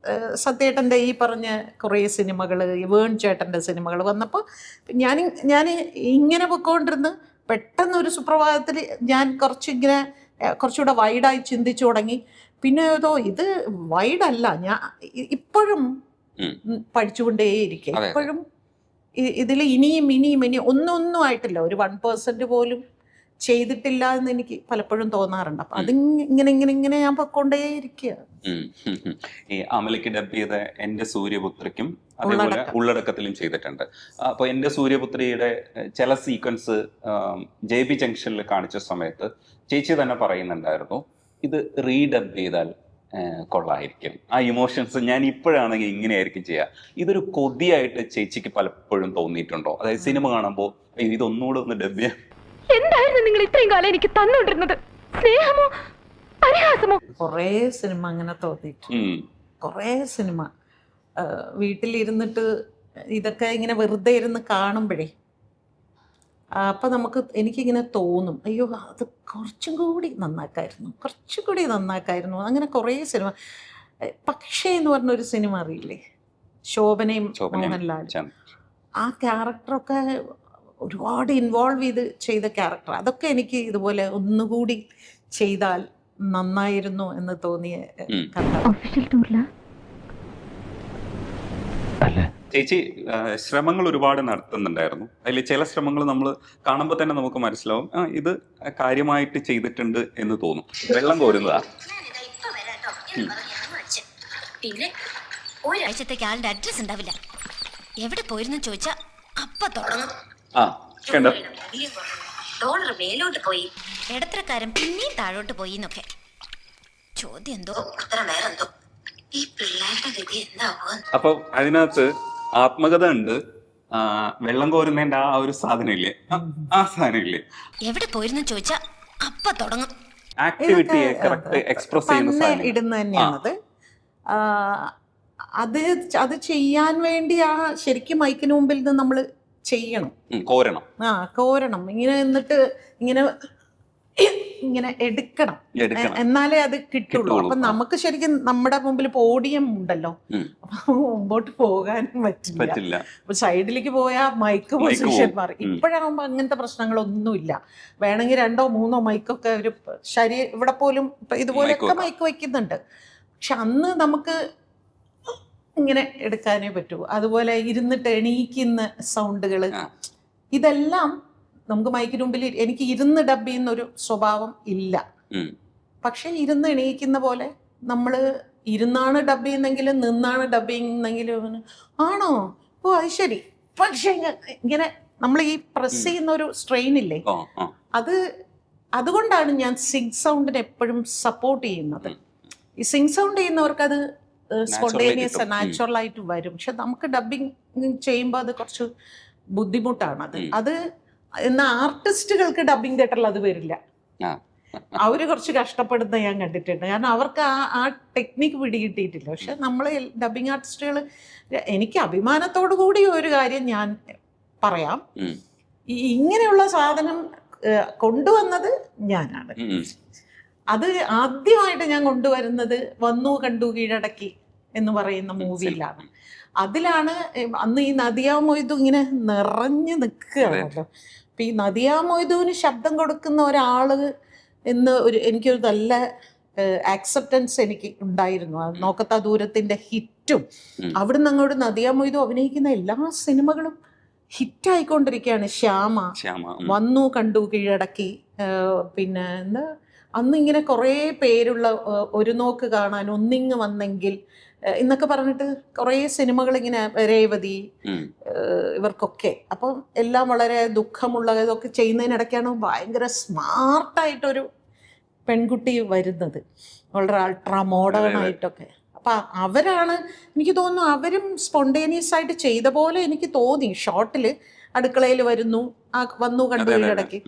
സത്യേട്ടൻ്റെ ഈ പറഞ്ഞ കുറേ സിനിമകൾ, വേൺ ചേട്ടൻ്റെ സിനിമകൾ വന്നപ്പോൾ ഞാൻ ഇങ്ങനെ പൊയ്ക്കൊണ്ടിരുന്ന് പെട്ടെന്നൊരു സുപ്രഭാതത്തിൽ ഞാൻ കുറച്ചുകൂടെ വൈഡായി ചിന്തിച്ചു തുടങ്ങി. പിന്നെ ഇത് വൈഡല്ല, ഞാൻ ഇപ്പോഴും പഠിച്ചുകൊണ്ടേയിരിക്കുക. ഇപ്പോഴും ഇതിൽ ഇനിയും ഒന്നും ആയിട്ടില്ല, ഒരു 1% പോലും ചെയ്തിട്ടില്ല എന്ന് എനിക്ക് പലപ്പോഴും തോന്നാറുണ്ട്. അപ്പൊ അതിങ്ങനെ ഞാൻ പൊക്കോണ്ടേയിരിക്കുക. ഈ അമലയ്ക്ക് ഡബ് ചെയ്ത എന്റെ സൂര്യപുത്രിക്കും അതേപോലെ ഉള്ളടക്കത്തിലും ചെയ്തിട്ടുണ്ട്. അപ്പൊ എന്റെ സൂര്യപുത്രിയുടെ ചില സീക്വൻസ് JB ജംഗ്ഷനിൽ കാണിച്ച സമയത്ത് ചേച്ചി തന്നെ പറയുന്നുണ്ടായിരുന്നു ഇത് റീഡബ് ചെയ്താൽ കൊള്ളായിരിക്കും. ആ ഇമോഷൻസ് ഞാൻ ഇപ്പോഴാണെങ്കിൽ ഇങ്ങനെയായിരിക്കും ചെയ്യുക. ഇതൊരു കൊതിയായിട്ട് ചേച്ചിക്ക് പലപ്പോഴും തോന്നിയിട്ടുണ്ടോ? അതായത് സിനിമ കാണുമ്പോൾ ഇതൊന്നുകൂടെ ഒന്ന് ഡബ് ചെയ്യാൻ. എന്തായിരുന്നു നിങ്ങൾ ഇത്രയും കാലം എനിക്ക് തന്നുകൊണ്ടിരുന്നത്? സ്നേഹമോ പരിഹാസമോ? കുറേ സിനിമ അങ്ങനെ തോന്നിയിട്ടുണ്ട്. കുറേ സിനിമ വീട്ടിലിരുന്നിട്ട് ഇതൊക്കെ ഇങ്ങനെ വെറുതെ ഇരുന്ന് കാണുമ്പോഴേ അപ്പം എനിക്കിങ്ങനെ തോന്നും, അയ്യോ അത് കുറച്ചും കൂടി നന്നാക്കായിരുന്നു. അങ്ങനെ കുറേ സിനിമ. പക്ഷേ എന്ന് പറഞ്ഞൊരു സിനിമ അറിയില്ലേ, ശോഭനയും മോഹൻലാലും. ആ ക്യാരക്ടറൊക്കെ ഒരുപാട് ഇൻവോൾവ് ചെയ്ത ക്യാരക്ടർ. അതൊക്കെ എനിക്ക് ഇതുപോലെ ഒന്നുകൂടി ചെയ്താൽ നന്നായിരുന്നു എന്ന് തോന്നിയ കഥ. ചേച്ചി ശ്രമങ്ങൾ ഒരുപാട് നടത്തുന്നുണ്ടായിരുന്നു. അതിൽ ചില ശ്രമങ്ങൾ നമ്മൾ കാണുമ്പോൾ തന്നെ നമുക്ക് മനസ്സിലാവും ഇത് കാര്യമായിട്ട് ചെയ്തിട്ടുണ്ട് എന്ന് തോന്നും. വെള്ളം കോരുന്നതാ. പിന്നെ ഒരാഴ്ചത്തേക്ക് ആളുടെ അഡ്രസ് ഉണ്ടാവില്ല. എവിടെ പോയിരുന്നു ചോദിച്ചാ അപ്പൊ തുടങ്ങും. ആ കണ്ടോ, ഡോളർ മേലോട്ട് പോയി, ഇടത്തരക്കാരൻ പിന്നെയും താഴോട്ട് പോയി എന്നൊക്കെ. ചോദ്യം എന്തോ ഉത്തരം വേറെന്തോ. ഈ പിള്ളേരുടെ ഗതി എന്താവോ? അപ്പൊ അതിനകത്ത് ആത്മകഥ ഉണ്ട്, വെള്ളം കോരുന്നതിന്റെ ആ ഒരു സാധനം ഇല്ലേ, ആ സാധനം ഇല്ലേ, എവിടെ പോയിരുന്നു ചോദിച്ചാ അപ്പൊ തുടങ്ങും. ആക്ടിവിറ്റിയെ കറക്റ്റ് എക്സ്പ്രസ് ചെയ്യുന്ന തന്നെ സാധനം. ഇടുന്ന തന്നെയാണത്. അത് അത് ചെയ്യാൻ വേണ്ടി ആ ശരിക്കും മൈക്കിന് മുമ്പിൽ നിന്ന് നമ്മൾ ചെയ്യണം, കോരണം. കോരണം. ഇങ്ങനെ എന്നിട്ട് ഇങ്ങനെ ഇങ്ങനെ എടുക്കണം, എന്നാലേ അത് കിട്ടുള്ളൂ. അപ്പൊ നമുക്ക് ശരിക്കും നമ്മുടെ മുമ്പിൽ പോഡിയം ഉണ്ടല്ലോ, അപ്പൊ മുമ്പോട്ട് പോകാനും പറ്റില്ല. അപ്പൊ സൈഡിലേക്ക് പോയാൽ മൈക്ക് പൊസിഷൻ മാറി. ഇപ്പോഴാകുമ്പോ അങ്ങനത്തെ പ്രശ്നങ്ങളൊന്നുമില്ല. വേണമെങ്കിൽ 2 or 3 മൈക്കൊക്കെ ഒരു ഇവിടെ പോലും ഇതുപോലെയൊക്കെ മൈക്ക് വയ്ക്കുന്നുണ്ട്. പക്ഷെ അന്ന് നമുക്ക് ഇങ്ങനെ എടുക്കാനേ പറ്റൂ. അതുപോലെ ഇരുന്നിട്ട് എണീക്കുന്ന സൗണ്ടുകൾ, ഇതെല്ലാം നമുക്ക് മൈക്കിന് മുമ്പിൽ എനിക്ക് ഇരുന്ന് ഡബ് ചെയ്യുന്ന ഒരു സ്വഭാവം ഇല്ല. പക്ഷെ ഇരുന്ന് എണീക്കുന്ന പോലെ നമ്മൾ ഇരുന്നാണ് ഡബ് ചെയ്യുന്നെങ്കിലും നിന്നാണ് ഡബ് ചെയ്യുന്നെങ്കിലും ആണോ, ഓ അത് ശരി. പക്ഷെ ഇങ്ങനെ നമ്മൾ ഈ പ്രസ് ചെയ്യുന്ന ഒരു സ്ട്രെയിൻ ഇല്ലേ, അതുകൊണ്ടാണ് ഞാൻ സിങ്ക് സൗണ്ടിനെ എപ്പോഴും സപ്പോർട്ട് ചെയ്യുന്നത്. ഈ സിങ്ക് സൗണ്ട് ചെയ്യുന്നവർക്ക് അത് സ്പോണ്ടേനിയസ് നാച്ചുറൽ ആയിട്ട് വരും. പക്ഷെ നമുക്ക് ഡബിങ് ചെയ്യുമ്പോൾ അത് കുറച്ച് ബുദ്ധിമുട്ടാണ്. അത് എന്നാൽ ആർട്ടിസ്റ്റുകൾക്ക് ഡബിങ് തിയേറ്ററിൽ അത് വരില്ല. അവര് കുറച്ച് കഷ്ടപ്പെടുന്ന ഞാൻ കണ്ടിട്ടുണ്ട്. കാരണം അവർക്ക് ആ ടെക്നിക്ക് പിടികിട്ടിയിട്ടില്ല. പക്ഷെ നമ്മൾ ഡബിങ് ആർട്ടിസ്റ്റുകൾ, എനിക്ക് അഭിമാനത്തോടു കൂടി ഒരു കാര്യം ഞാൻ പറയാം, ഇങ്ങനെയുള്ള സാധനം കൊണ്ടുവന്നത് ഞാനാണ്. അത് ആദ്യമായിട്ട് ഞാൻ കൊണ്ടുവരുന്നത് വന്നു കണ്ടു കീഴടക്കി എന്ന് പറയുന്ന മൂവിയിലാണ്. അതിലാണ് അന്ന് ഈ നദിയ മൊയ്തു ഇങ്ങനെ നിറഞ്ഞു നിൽക്കുകയാണല്ലോ. അപ്പൊ ഈ നദിയ മൊയ്തുവിന് ശബ്ദം കൊടുക്കുന്ന ഒരാള് എന്ന് എനിക്കൊരു നല്ല ആക്സെപ്റ്റൻസ് എനിക്ക് ഉണ്ടായിരുന്നു. നോക്കത്താ ദൂരത്തിന്റെ ഹിറ്റും അവിടുന്ന് അങ്ങോട്ട് നദിയ മൊയ്തു അഭിനയിക്കുന്ന എല്ലാ സിനിമകളും ഹിറ്റായിക്കൊണ്ടിരിക്കുകയാണ്. ശ്യാമ, വന്നു കണ്ടു കീഴടക്കി, പിന്നെ എന്താ അന്ന് ഇങ്ങനെ കുറേ പേരുള്ള ഒരു നോക്ക് കാണാൻ, ഒന്നിങ്ങ് വന്നെങ്കിൽ എന്നൊക്കെ പറഞ്ഞിട്ട് കുറേ സിനിമകൾ ഇങ്ങനെ, രേവതി, ഇവർക്കൊക്കെ. അപ്പം എല്ലാം വളരെ ദുഃഖമുള്ള ഇതൊക്കെ ചെയ്യുന്നതിനിടയ്ക്കാണ് ഭയങ്കര സ്മാർട്ടായിട്ടൊരു പെൺകുട്ടി വരുന്നത്, വളരെ അൾട്രാ മോഡേൺ ആയിട്ടൊക്കെ. അപ്പം അവരാണ്, എനിക്ക് തോന്നുന്നു അവരും സ്പോണ്ടേനിയസ് ആയിട്ട് ചെയ്ത പോലെ എനിക്ക് തോന്നി. ഷോട്ടിൽ അടുക്കളയിൽ വരുന്നു, വന്നു കണ്ടു ഇടയ്ക്ക്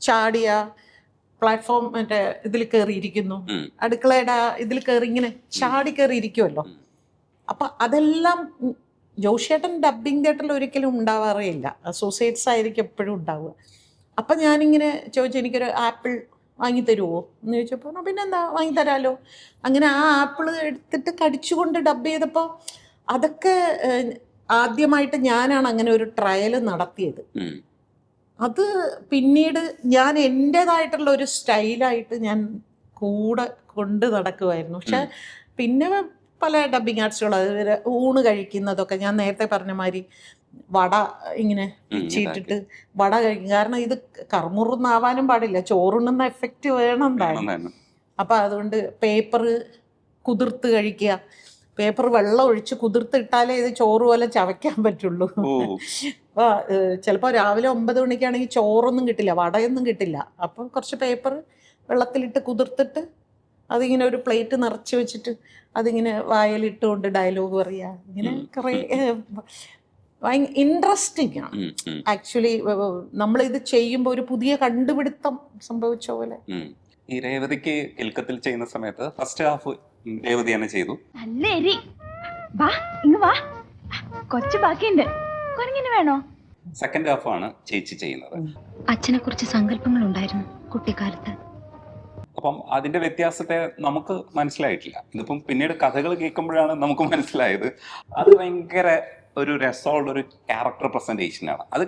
ചാടിയ പ്ലാറ്റ്ഫോം മറ്റേ ഇതിൽ കയറിയിരിക്കുന്നു, അടുക്കളയുടെ ഇതിൽ കയറി ഇങ്ങനെ ചാടി കയറിയിരിക്കുമല്ലോ. അപ്പൊ അതെല്ലാം ജോഷിയേട്ടൻ ഡബ്ബിംഗ് തിയേറ്ററിൽ ഒരിക്കലും ഉണ്ടാവാറേ ഇല്ല. അസോസിയേറ്റ്സ് ആയിരിക്കും എപ്പോഴും ഉണ്ടാവുക. അപ്പൊ ഞാനിങ്ങനെ ചോദിച്ചു, എനിക്കൊരു ആപ്പിൾ വാങ്ങി തരുമോ എന്ന് ചോദിച്ചപ്പോൾ പിന്നെന്താ വാങ്ങിത്തരാലോ. അങ്ങനെ ആ ആപ്പിൾ എടുത്തിട്ട് കടിച്ചുകൊണ്ട് ഡബ് ചെയ്തപ്പോൾ അതൊക്കെ ആദ്യമായിട്ട് ഞാനാണ് അങ്ങനെ ഒരു ട്രയൽ നടത്തിയത്. അത് പിന്നീട് ഞാൻ എൻ്റെതായിട്ടുള്ള ഒരു സ്റ്റൈലായിട്ട് ഞാൻ കൂടെ കൊണ്ട് നടക്കുമായിരുന്നു. പക്ഷെ പിന്നെ പല ഡബ്ബിങ് ആർട്സുകൾ, അതുവരെ ഊണ് കഴിക്കുന്നതൊക്കെ ഞാൻ നേരത്തെ പറഞ്ഞ മാതിരി വട ഇങ്ങനെ പിച്ചിട്ടിട്ട് വട കഴിക്കും. കാരണം ഇത് കർമുറുന്നാവാനും പാടില്ല, ചോറുണ്ണുന്ന എഫക്റ്റ് വേണം എന്തായാലും. അപ്പം അതുകൊണ്ട് പേപ്പർ കുതിർത്ത് കഴിക്കുക, പേപ്പർ വെള്ളം ഒഴിച്ച് കുതിർത്തിട്ടാലേ ഇത് ചോറ് പോലെ ചവയ്ക്കാൻ പറ്റുള്ളൂ. അപ്പോൾ ചിലപ്പോൾ രാവിലെ 9 മണിക്കാണെങ്കിൽ ചോറൊന്നും കിട്ടില്ല, വടയൊന്നും കിട്ടില്ല. അപ്പം കുറച്ച് പേപ്പർ വെള്ളത്തിലിട്ട് കുതിർത്തിട്ട് അതിങ്ങനെ ഒരു പ്ലേറ്റ് നിറച്ച് വെച്ചിട്ട് അതിങ്ങനെ വായലിട്ടുകൊണ്ട് ഡയലോഗ് പറയുക. ഇങ്ങനെ കുറേ ഭയങ്കര ഇൻട്രസ്റ്റിംഗ് ആണ് ആക്ച്വലി. നമ്മളിത് ചെയ്യുമ്പോൾ ഒരു പുതിയ കണ്ടുപിടുത്തം സംഭവിച്ച പോലെ. ഈ രേവതിക്ക് കിൽക്കത്തിൽ ചെയ്യുന്ന സമയത്ത് ഫസ്റ്റ് ഹാഫ് രേവതി തന്നെ ചെയ്തു. കൊച്ചു ബാക്കിയുണ്ട്, വേണോ? സെക്കൻഡ് ഹാഫ് ആണ് ചേച്ചി ചെയ്യുന്നത്. അച്ഛനെ കുറിച്ച് സങ്കല്പങ്ങൾ ഉണ്ടായിരുന്നു കുട്ടിക്കാലത്ത്. അപ്പം അതിന്റെ വ്യത്യാസത്തെ നമുക്ക് മനസ്സിലായിട്ടില്ല. ഇതിപ്പം പിന്നീട് കഥകൾ കേൾക്കുമ്പോഴാണ് നമുക്ക് മനസ്സിലായത്. അത് ഭയങ്കര ഒരു രസമുള്ള ഒരു ക്യാരക്ടർ പ്രസന്റേഷനാണ്. അത്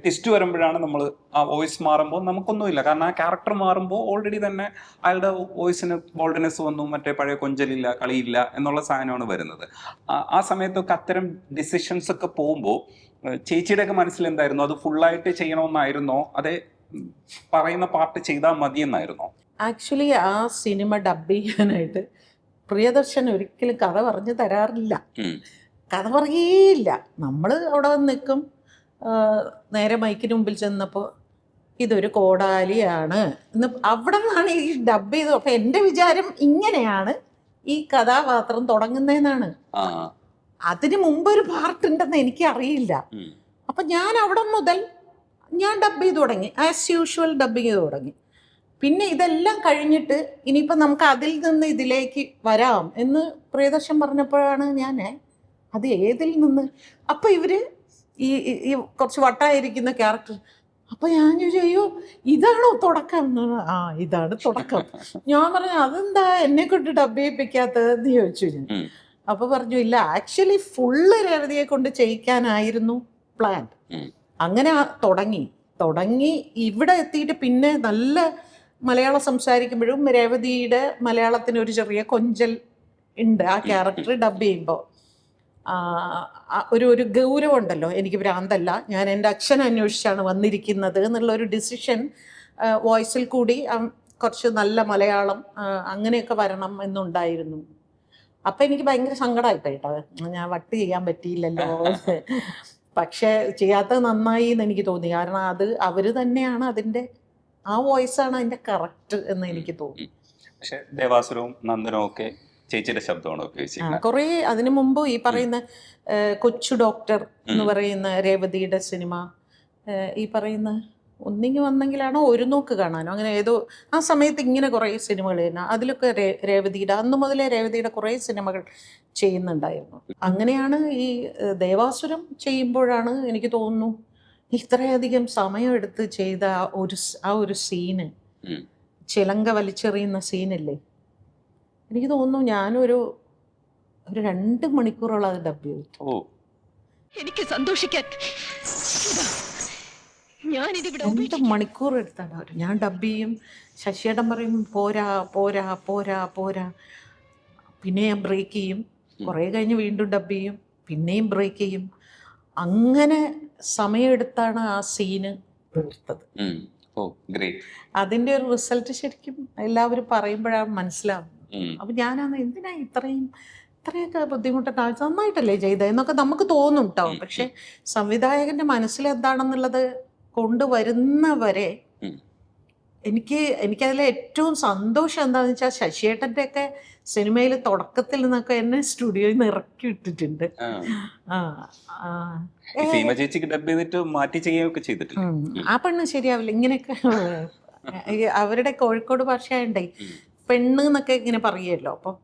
ട്വിസ്റ്റ് വരുമ്പോഴാണ് നമ്മൾ ആ വോയിസ് മാറുമ്പോൾ നമുക്കൊന്നുമില്ല. കാരണം ആ ക്യാരക്ടർ മാറുമ്പോൾ ഓൾറെഡി തന്നെ അയാളുടെ വോയിസിന് ബോൾഡ്നെസ് വന്നു, മറ്റേ പഴയ കൊഞ്ചലില്ല, കളിയില്ല എന്നുള്ള സാധനമാണ് വരുന്നത്. ആ സമയത്തൊക്കെ അത്തരം ഡിസിഷൻസ് ഒക്കെ പോകുമ്പോൾ ചേച്ചിയുടെ ഒക്കെ മനസ്സിൽ എന്തായിരുന്നു? അത് ഫുള്ളായിട്ട് ചെയ്യണമെന്നായിരുന്നോ, അതേ പറയുന്ന പാർട്ട് ചെയ്താൽ മതിയെന്നായിരുന്നോ? ആക്ച്വലി ആ സിനിമ ഡബ് ചെയ്യാനായിട്ട് പ്രിയദർശൻ ഒരിക്കലും കഥ പറഞ്ഞു തരാറില്ല, ഉം. കഥ പറയേയില്ല. നമ്മൾ അവിടെ വന്ന് നിൽക്കും, നേരെ മൈക്കിന് മുമ്പിൽ ചെന്നപ്പോൾ ഇതൊരു കോടാലിയാണ് എന്ന് അവിടെ നിന്നാണ് ഈ ഡബ് ചെയ്തത്. അപ്പം എൻ്റെ വിചാരം ഇങ്ങനെയാണ് ഈ കഥാപാത്രം തുടങ്ങുന്നതെന്നാണ്. ആ. അതിന് മുമ്പ് ഒരു പാർട്ട് ഉണ്ടെന്ന് എനിക്ക് അറിയില്ല. ഉം. അപ്പം ഞാൻ അവിടെ മുതൽ ഞാൻ ഡബ് ചെയ്ത് തുടങ്ങി, ആസ് യൂഷ്വൽ ഡബ് ചെയ്ത് തുടങ്ങി. പിന്നെ ഇതെല്ലാം കഴിഞ്ഞിട്ട് ഇനിയിപ്പം നമുക്ക് അതിൽ നിന്ന് ഇതിലേക്ക് വരാം എന്ന് പ്രിയദർശൻ പറഞ്ഞപ്പോഴാണ് ഞാൻ അത് ഏതിൽ നിന്ന്. അപ്പം ഇവർ ഈ ഈ കുറച്ച് വട്ടായിരിക്കുന്ന ക്യാരക്ടർ, അപ്പം ഞാൻ ചോദിച്ചു അയ്യോ ഇതാണോ തുടക്കം എന്ന്. ആ ഇതാണ് തുടക്കം. ഞാൻ പറഞ്ഞു അതെന്താ എന്നെ കൊണ്ട് ഡബ് ചെയ്യിപ്പിക്കാത്തതെന്ന് ചോദിച്ചു ഞാൻ. ഉം. അപ്പോൾ പറഞ്ഞു ഇല്ല, ആക്ച്വലി ഫുള്ള് രേവതിയെ കൊണ്ട് ചെയ്യിക്കാനായിരുന്നു പ്ലാൻ. ഉം. അങ്ങനെ തുടങ്ങി ഇവിടെ എത്തിയിട്ട് പിന്നെ നല്ല മലയാളം സംസാരിക്കുമ്പോഴും രേവതിയുടെ മലയാളത്തിന് ഒരു ചെറിയ കൊഞ്ചൽ ഉണ്ട് ആ ക്യാരക്ടർ ഡബ് ചെയ്യുമ്പോൾ. ഒരു ഗൗരവം ഉണ്ടല്ലോ, എനിക്ക് ഭ്രാന്തല്ല, ഞാൻ എൻ്റെ അച്ഛനെ അന്വേഷിച്ചാണ് വന്നിരിക്കുന്നത് എന്നുള്ളൊരു ഡിസിഷൻ വോയിസിൽ കൂടി കുറച്ച് നല്ല മലയാളം അങ്ങനെയൊക്കെ വരണം എന്നുണ്ടായിരുന്നു. അപ്പം എനിക്ക് ഭയങ്കര സങ്കടമായിട്ടോ കേട്ടോ, ഞാൻ വട്ട് ചെയ്യാൻ പറ്റിയില്ലല്ലോ. പക്ഷേ ചെയ്യാത്തത് നന്നായി എന്ന് എനിക്ക് തോന്നി, കാരണം അത് അവർ തന്നെയാണ് അതിൻ്റെ ആ വോയിസാണ് അതിൻ്റെ കറക്റ്റ് എന്ന് എനിക്ക് തോന്നി. പക്ഷെ ദേവാസുരവും നന്ദനവും ഒക്കെ ചേച്ചിയുടെ ശബ്ദമാണ് ഉപയോഗിച്ചിരിക്കുന്നത്. കുറേ അതിനു മുമ്പ് ഈ പറയുന്ന കൊച്ചു ഡോക്ടർ എന്ന് പറയുന്ന രേവതിയുടെ സിനിമ, ഈ പറയുന്ന ഒന്നിങ്ങി വന്നെങ്കിലാണോ ഒരു നോക്ക് കാണാനോ അങ്ങനെ ഏതോ ആ സമയത്ത് ഇങ്ങനെ കുറേ സിനിമകൾ തന്നെ, അതിലൊക്കെ രേവതിയുടെ അന്ന് മുതലേ രേവതിയുടെ കുറേ സിനിമകൾ ചെയ്യുന്നുണ്ടായിരുന്നു. അങ്ങനെയാണ് ഈ ദേവാസുരം ചെയ്യുമ്പോഴാണ് എനിക്ക് തോന്നുന്നു ഇത്രയധികം സമയമെടുത്ത് ചെയ്ത ആ ഒരു സീന്, ചിലങ്ക വലിച്ചെറിയുന്ന സീനല്ലേ, എനിക്ക് തോന്നുന്നു ഞാനൊരു 2 മണിക്കൂറോളം അത് ഡബ് ചെയ്തു. എനിക്ക് സന്തോഷിക്കാൻ 2 മണിക്കൂർ എടുത്താണ് അവർ. ഞാൻ ഡബ് ചെയ്യും, ശശിയേട്ടൻ പറയും പോരാ പോരാ പോരാ പോരാ, പിന്നെ ഞാൻ ബ്രേക്ക് ചെയ്യും, കുറേ കഴിഞ്ഞ് വീണ്ടും ഡബ് ചെയ്യും, പിന്നെയും ബ്രേക്ക് ചെയ്യും. അങ്ങനെ സമയമെടുത്താണ് ആ സീന് തീർത്തത്. അതിൻ്റെ ഒരു റിസൾട്ട് ശരിക്കും എല്ലാവരും പറയുമ്പോഴാണ് മനസ്സിലാവുന്നത്. അപ്പം ഞാനാണ് എന്തിനാ ഇത്രയൊക്കെ ബുദ്ധിമുട്ടുണ്ടാവും, നന്നായിട്ടല്ലേ ചെയ്തത് എന്നൊക്കെ നമുക്ക് തോന്നും കേട്ടോ. പക്ഷെ സംവിധായകന്റെ മനസ്സിലെന്താണെന്നുള്ളത് കൊണ്ടുവരുന്നവരെ എനിക്കതിലെ ഏറ്റവും സന്തോഷം എന്താണെന്ന് വെച്ചാൽ ശശിയേട്ടൻ്റെ ഒക്കെ സിനിമയിൽ തുടക്കത്തിൽ നിന്നൊക്കെ എന്നെ സ്റ്റുഡിയോയിൽ നിന്ന് ഇറക്കി വിട്ടിട്ടുണ്ട്. ആ പെണ്ണ് ശരിയാവില്ല ഇങ്ങനെയൊക്കെ, അവരുടെ കോഴിക്കോട് ഭാഷയുണ്ടേ പെണ്ണ് എന്നൊക്കെ ഇങ്ങനെ പറയുമല്ലോ. അപ്പോൾ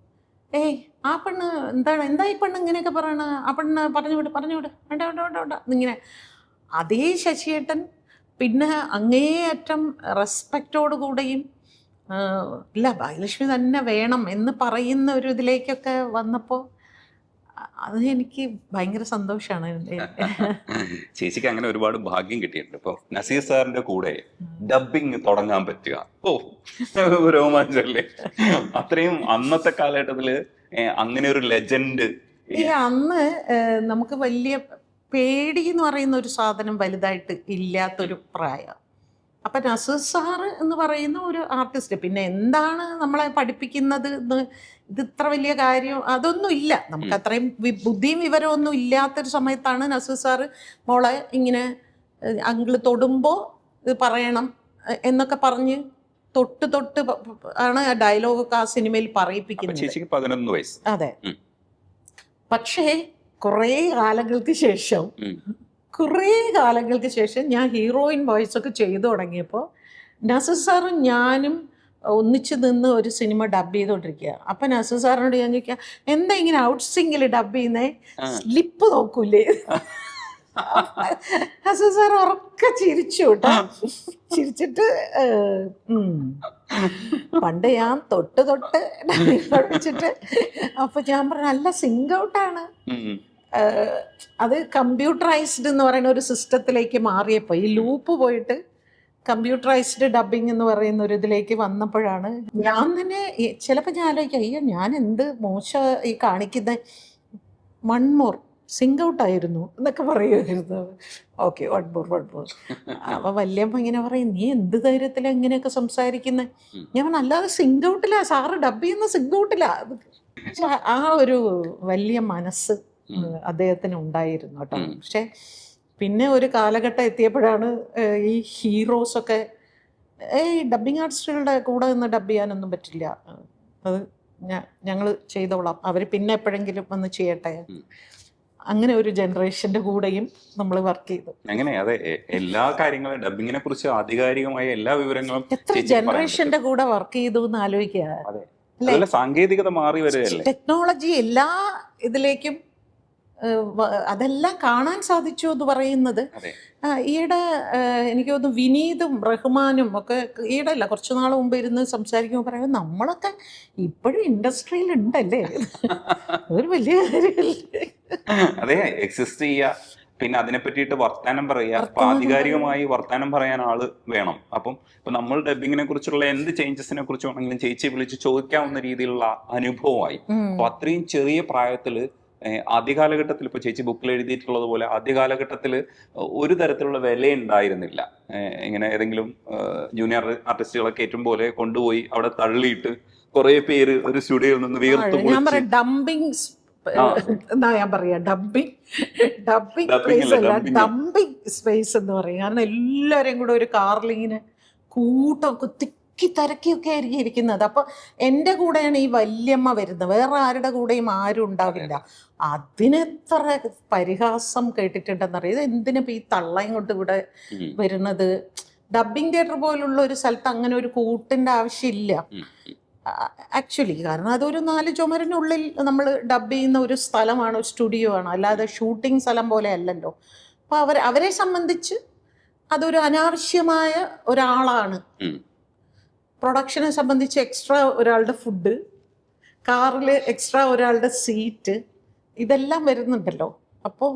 ആ പെണ്ണ് എന്താ ഈ പെണ്ണ് ഇങ്ങനെയൊക്കെ പറയണ, ആ പെണ്ണ് പറഞ്ഞു വിട് വേണ്ട വേണ്ട വേണ്ട വേണ്ട ഇങ്ങനെ. അതേ ശശിയേട്ടൻ പിന്നെ അങ്ങേയറ്റം റെസ്പെക്റ്റോടു കൂടെയും ഇല്ല ഭാഗ്യലക്ഷ്മി തന്നെ വേണം എന്ന് പറയുന്ന ഒരു ഇതിലേക്കൊക്കെ വന്നപ്പോൾ അത് എനിക്ക് ഭയങ്കര സന്തോഷമാണ്. ചേച്ചിക്ക് അങ്ങനെ ഒരുപാട് ഭാഗ്യം കിട്ടിയിട്ടുണ്ട്. ഇപ്പൊ നസീർ സാറിന്റെ കൂടെ ഡബിങ് തുടങ്ങാൻ പറ്റുക, രോമാഞ്ചല്ലേ. അത്രയും അന്നത്തെ കാലഘട്ടത്തില് അങ്ങനെ ഒരു ലെജൻഡ്. അന്ന് നമുക്ക് വലിയ പേടി എന്ന് പറയുന്ന ഒരു സാധനം വലുതായിട്ട് ഇല്ലാത്തൊരു പ്രായം. അപ്പം നസീർ സാറ് എന്ന് പറയുന്ന ഒരു ആർട്ടിസ്റ്റ്, പിന്നെ എന്താണ് നമ്മളെ പഠിപ്പിക്കുന്നത് ഇത് ഇത്ര വലിയ കാര്യം അതൊന്നും ഇല്ല, നമുക്ക് അത്രയും ബുദ്ധിയും വിവരമൊന്നും ഇല്ലാത്തൊരു സമയത്താണ് നസീർ സാറ് മോളെ ഇങ്ങനെ അങ്കിള് തൊടുമ്പോൾ ഇത് പറയണം എന്നൊക്കെ പറഞ്ഞ് തൊട്ട് ആണ് ആ ഡയലോഗൊക്കെ ആ സിനിമയിൽ പറയിപ്പിക്കുന്നത്. 11 വയസ്സ്. അതെ. പക്ഷേ കുറേ കാലങ്ങൾക്ക് ശേഷം ഞാൻ ഹീറോയിൻ വോയിസ് ഒക്കെ ചെയ്തു തുടങ്ങിയപ്പോൾ നസീർ സാറും ഞാനും ഒന്നിച്ച് നിന്ന് ഒരു സിനിമ ഡബ് ചെയ്തോണ്ടിരിക്കുക. അപ്പം നസീർ സാറിനോട് ഞാൻ ചോദിക്കുക എന്താ ഇങ്ങനെ ഔട്ട് സിംഗിൽ ഡബ് ചെയ്യുന്നേ, ലിപ്പ് നോക്കൂലേ? നസീർ സാർ ഉറക്കെ ചിരിച്ചു കേട്ടോ. ചിരിച്ചിട്ട് പണ്ട് ഞാൻ തൊട്ട് വെച്ചിട്ട് അപ്പൊ ഞാൻ പറഞ്ഞു നല്ല സിങ്ക് ഔട്ടാണ്. അത് കമ്പ്യൂട്ടറൈസ്ഡ് എന്ന് പറയുന്ന ഒരു സിസ്റ്റത്തിലേക്ക് മാറിയപ്പോൾ ഈ ലൂപ്പ് പോയിട്ട് കമ്പ്യൂട്ടറൈസ്ഡ് ഡബിങ് എന്ന് പറയുന്ന ഒരു ഇതിലേക്ക് വന്നപ്പോഴാണ് ഞാൻ തന്നെ ചിലപ്പോൾ ഞാൻ ആലോചിക്കാം അയ്യോ ഞാൻ എന്ത് മോശം ഈ കാണിക്കുന്ന, 1 more സിങ്ക് ഔട്ടായിരുന്നു എന്നൊക്കെ പറയുമായിരുന്നു. Okay 1 more. അപ്പോൾ വല്യമ്മ ഇങ്ങനെ പറയും നീ എന്ത് ധൈര്യത്തിലാണ് ഇങ്ങനെയൊക്കെ സംസാരിക്കുന്നത്? ഞാൻ പറഞ്ഞു അല്ലാതെ സിങ്ക് ഔട്ടില്ല, സാറ് ഡബ് ചെയ്യുന്ന സിങ്ക് ഔട്ടില്ല. ആ ഒരു വലിയ മനസ്സ് അദ്ദേഹത്തിന് ഉണ്ടായിരുന്നു കേട്ടോ. പക്ഷെ പിന്നെ ഒരു കാലഘട്ടം എത്തിയപ്പോഴാണ് ഈ ഹീറോസൊക്കെ ഡബ്ബിങ് ആർട്ടിസ്റ്റുകളുടെ കൂടെ നിന്ന് ഡബ് ചെയ്യാനൊന്നും പറ്റില്ല, അത് ഞങ്ങൾ ചെയ്തോളാം, അവർ പിന്നെ എപ്പോഴെങ്കിലും വന്ന് ചെയ്യട്ടെ, അങ്ങനെ ഒരു ജനറേഷന്റെ കൂടെയും നമ്മൾ വർക്ക് ചെയ്തു. അങ്ങനെ അതെ, എല്ലാ കാര്യങ്ങളും ഡബിങ്ങിനെ കുറിച്ച് ആധികാരികമായ എല്ലാ വിവരങ്ങളും എത്ര ജനറേഷന്റെ കൂടെ വർക്ക് ചെയ്തു എന്ന് ആലോചിക്കുക. അതുപോലെ സാങ്കേതികത മാറി വരികയല്ലേ, ടെക്നോളജി എല്ലാ ഇതിലേക്കും അതെല്ലാം കാണാൻ സാധിച്ചു എന്ന് പറയുന്നത്. ഈയിടെ എനിക്ക് തോന്നുന്നു വിനീതും റഹ്മാനും ഒക്കെ ഈയിടെ അല്ല കുറച്ചു നാൾ മുമ്പ് ഇരുന്ന് സംസാരിക്കുമ്പോൾ പറയാം, നമ്മളൊക്കെ ഇപ്പോഴും ഇൻഡസ്ട്രിയിൽ ഉണ്ടല്ലേ, ഒരു വലിയ കാര്യമല്ലേ. അതെ, എക്സിസ്റ്റ് ചെയ്യുക, പിന്നെ അതിനെ പറ്റിയിട്ട് വർത്താനം പറയുക. അപ്പൊ ആധികാരികമായി വർത്താനം പറയാൻ ആള് വേണം. അപ്പം ഇപ്പൊ നമ്മൾ ഡബിങ്ങിനെ കുറിച്ചുള്ള എന്ത് ചേഞ്ചസിനെ കുറിച്ച് വേണമെങ്കിലും ചേച്ചിയെ വിളിച്ച് ചോദിക്കാവുന്ന രീതിയിലുള്ള അനുഭവമായി. അപ്പൊ അത്രയും ചെറിയ പ്രായത്തില് ആദ്യകാലഘട്ടത്തിൽ ഇപ്പൊ ചേച്ചി ബുക്കിൽ എഴുതിയിട്ടുള്ളത് പോലെ ആദ്യകാലഘട്ടത്തിൽ ഒരു തരത്തിലുള്ള വില ഉണ്ടായിരുന്നില്ല. ഇങ്ങനെ ഏതെങ്കിലും ജൂനിയർ ആർട്ടിസ്റ്റുകളെ കയറ്റും പോലെ കൊണ്ടുപോയി അവിടെ തള്ളിയിട്ട് കുറെ പേര് ഒരു സ്റ്റുഡിയോയിൽ നിന്ന് വീർത്ത് ഡംപിങ് എന്നാ ഞാൻ പറയാ, ഡംപിങ് സ്പേസ് എന്ന് പറയും. കാരണം എല്ലാവരെയും കൂടെ ഒരു കാറിലിങ്ങനെ കൂട്ടം തിക്കി തിരക്കിയൊക്കെ ആയിരിക്കും ഇരിക്കുന്നത്. അപ്പൊ എൻ്റെ കൂടെയാണ് ഈ വല്യമ്മ വരുന്നത്, വേറെ ആരുടെ കൂടെയും ആരും ഉണ്ടാവില്ല. അതിനെത്ര പരിഹാസം കേട്ടിട്ടുണ്ടെന്നറിയാം. ഇത് എന്തിനിപ്പോ ഈ തള്ളയും കൊണ്ട് ഇവിടെ വരുന്നത്? ഡബിങ് തിയേറ്റർ പോലുള്ള ഒരു സ്ഥലത്ത് അങ്ങനെ ഒരു കൂട്ടിന്റെ ആവശ്യമില്ല ആക്ച്വലി. കാരണം അതൊരു 4 ചുമരിനുള്ളിൽ നമ്മൾ ഡബ് ചെയ്യുന്ന ഒരു സ്ഥലമാണ്, ഒരു സ്റ്റുഡിയോ ആണ്, അല്ലാതെ ഷൂട്ടിംഗ് സ്ഥലം പോലെ അല്ലല്ലോ. അപ്പൊ അവരെ സംബന്ധിച്ച് അതൊരു അനാവശ്യമായ ഒരാളാണ്. പ്രൊഡക്ഷനെ സംബന്ധിച്ച് എക്സ്ട്രാ ഒരാളുടെ ഫുഡ്, കാറിൽ എക്സ്ട്രാ ഒരാളുടെ സീറ്റ്, ഇതെല്ലാം വരുന്നുണ്ടല്ലോ. അപ്പോൾ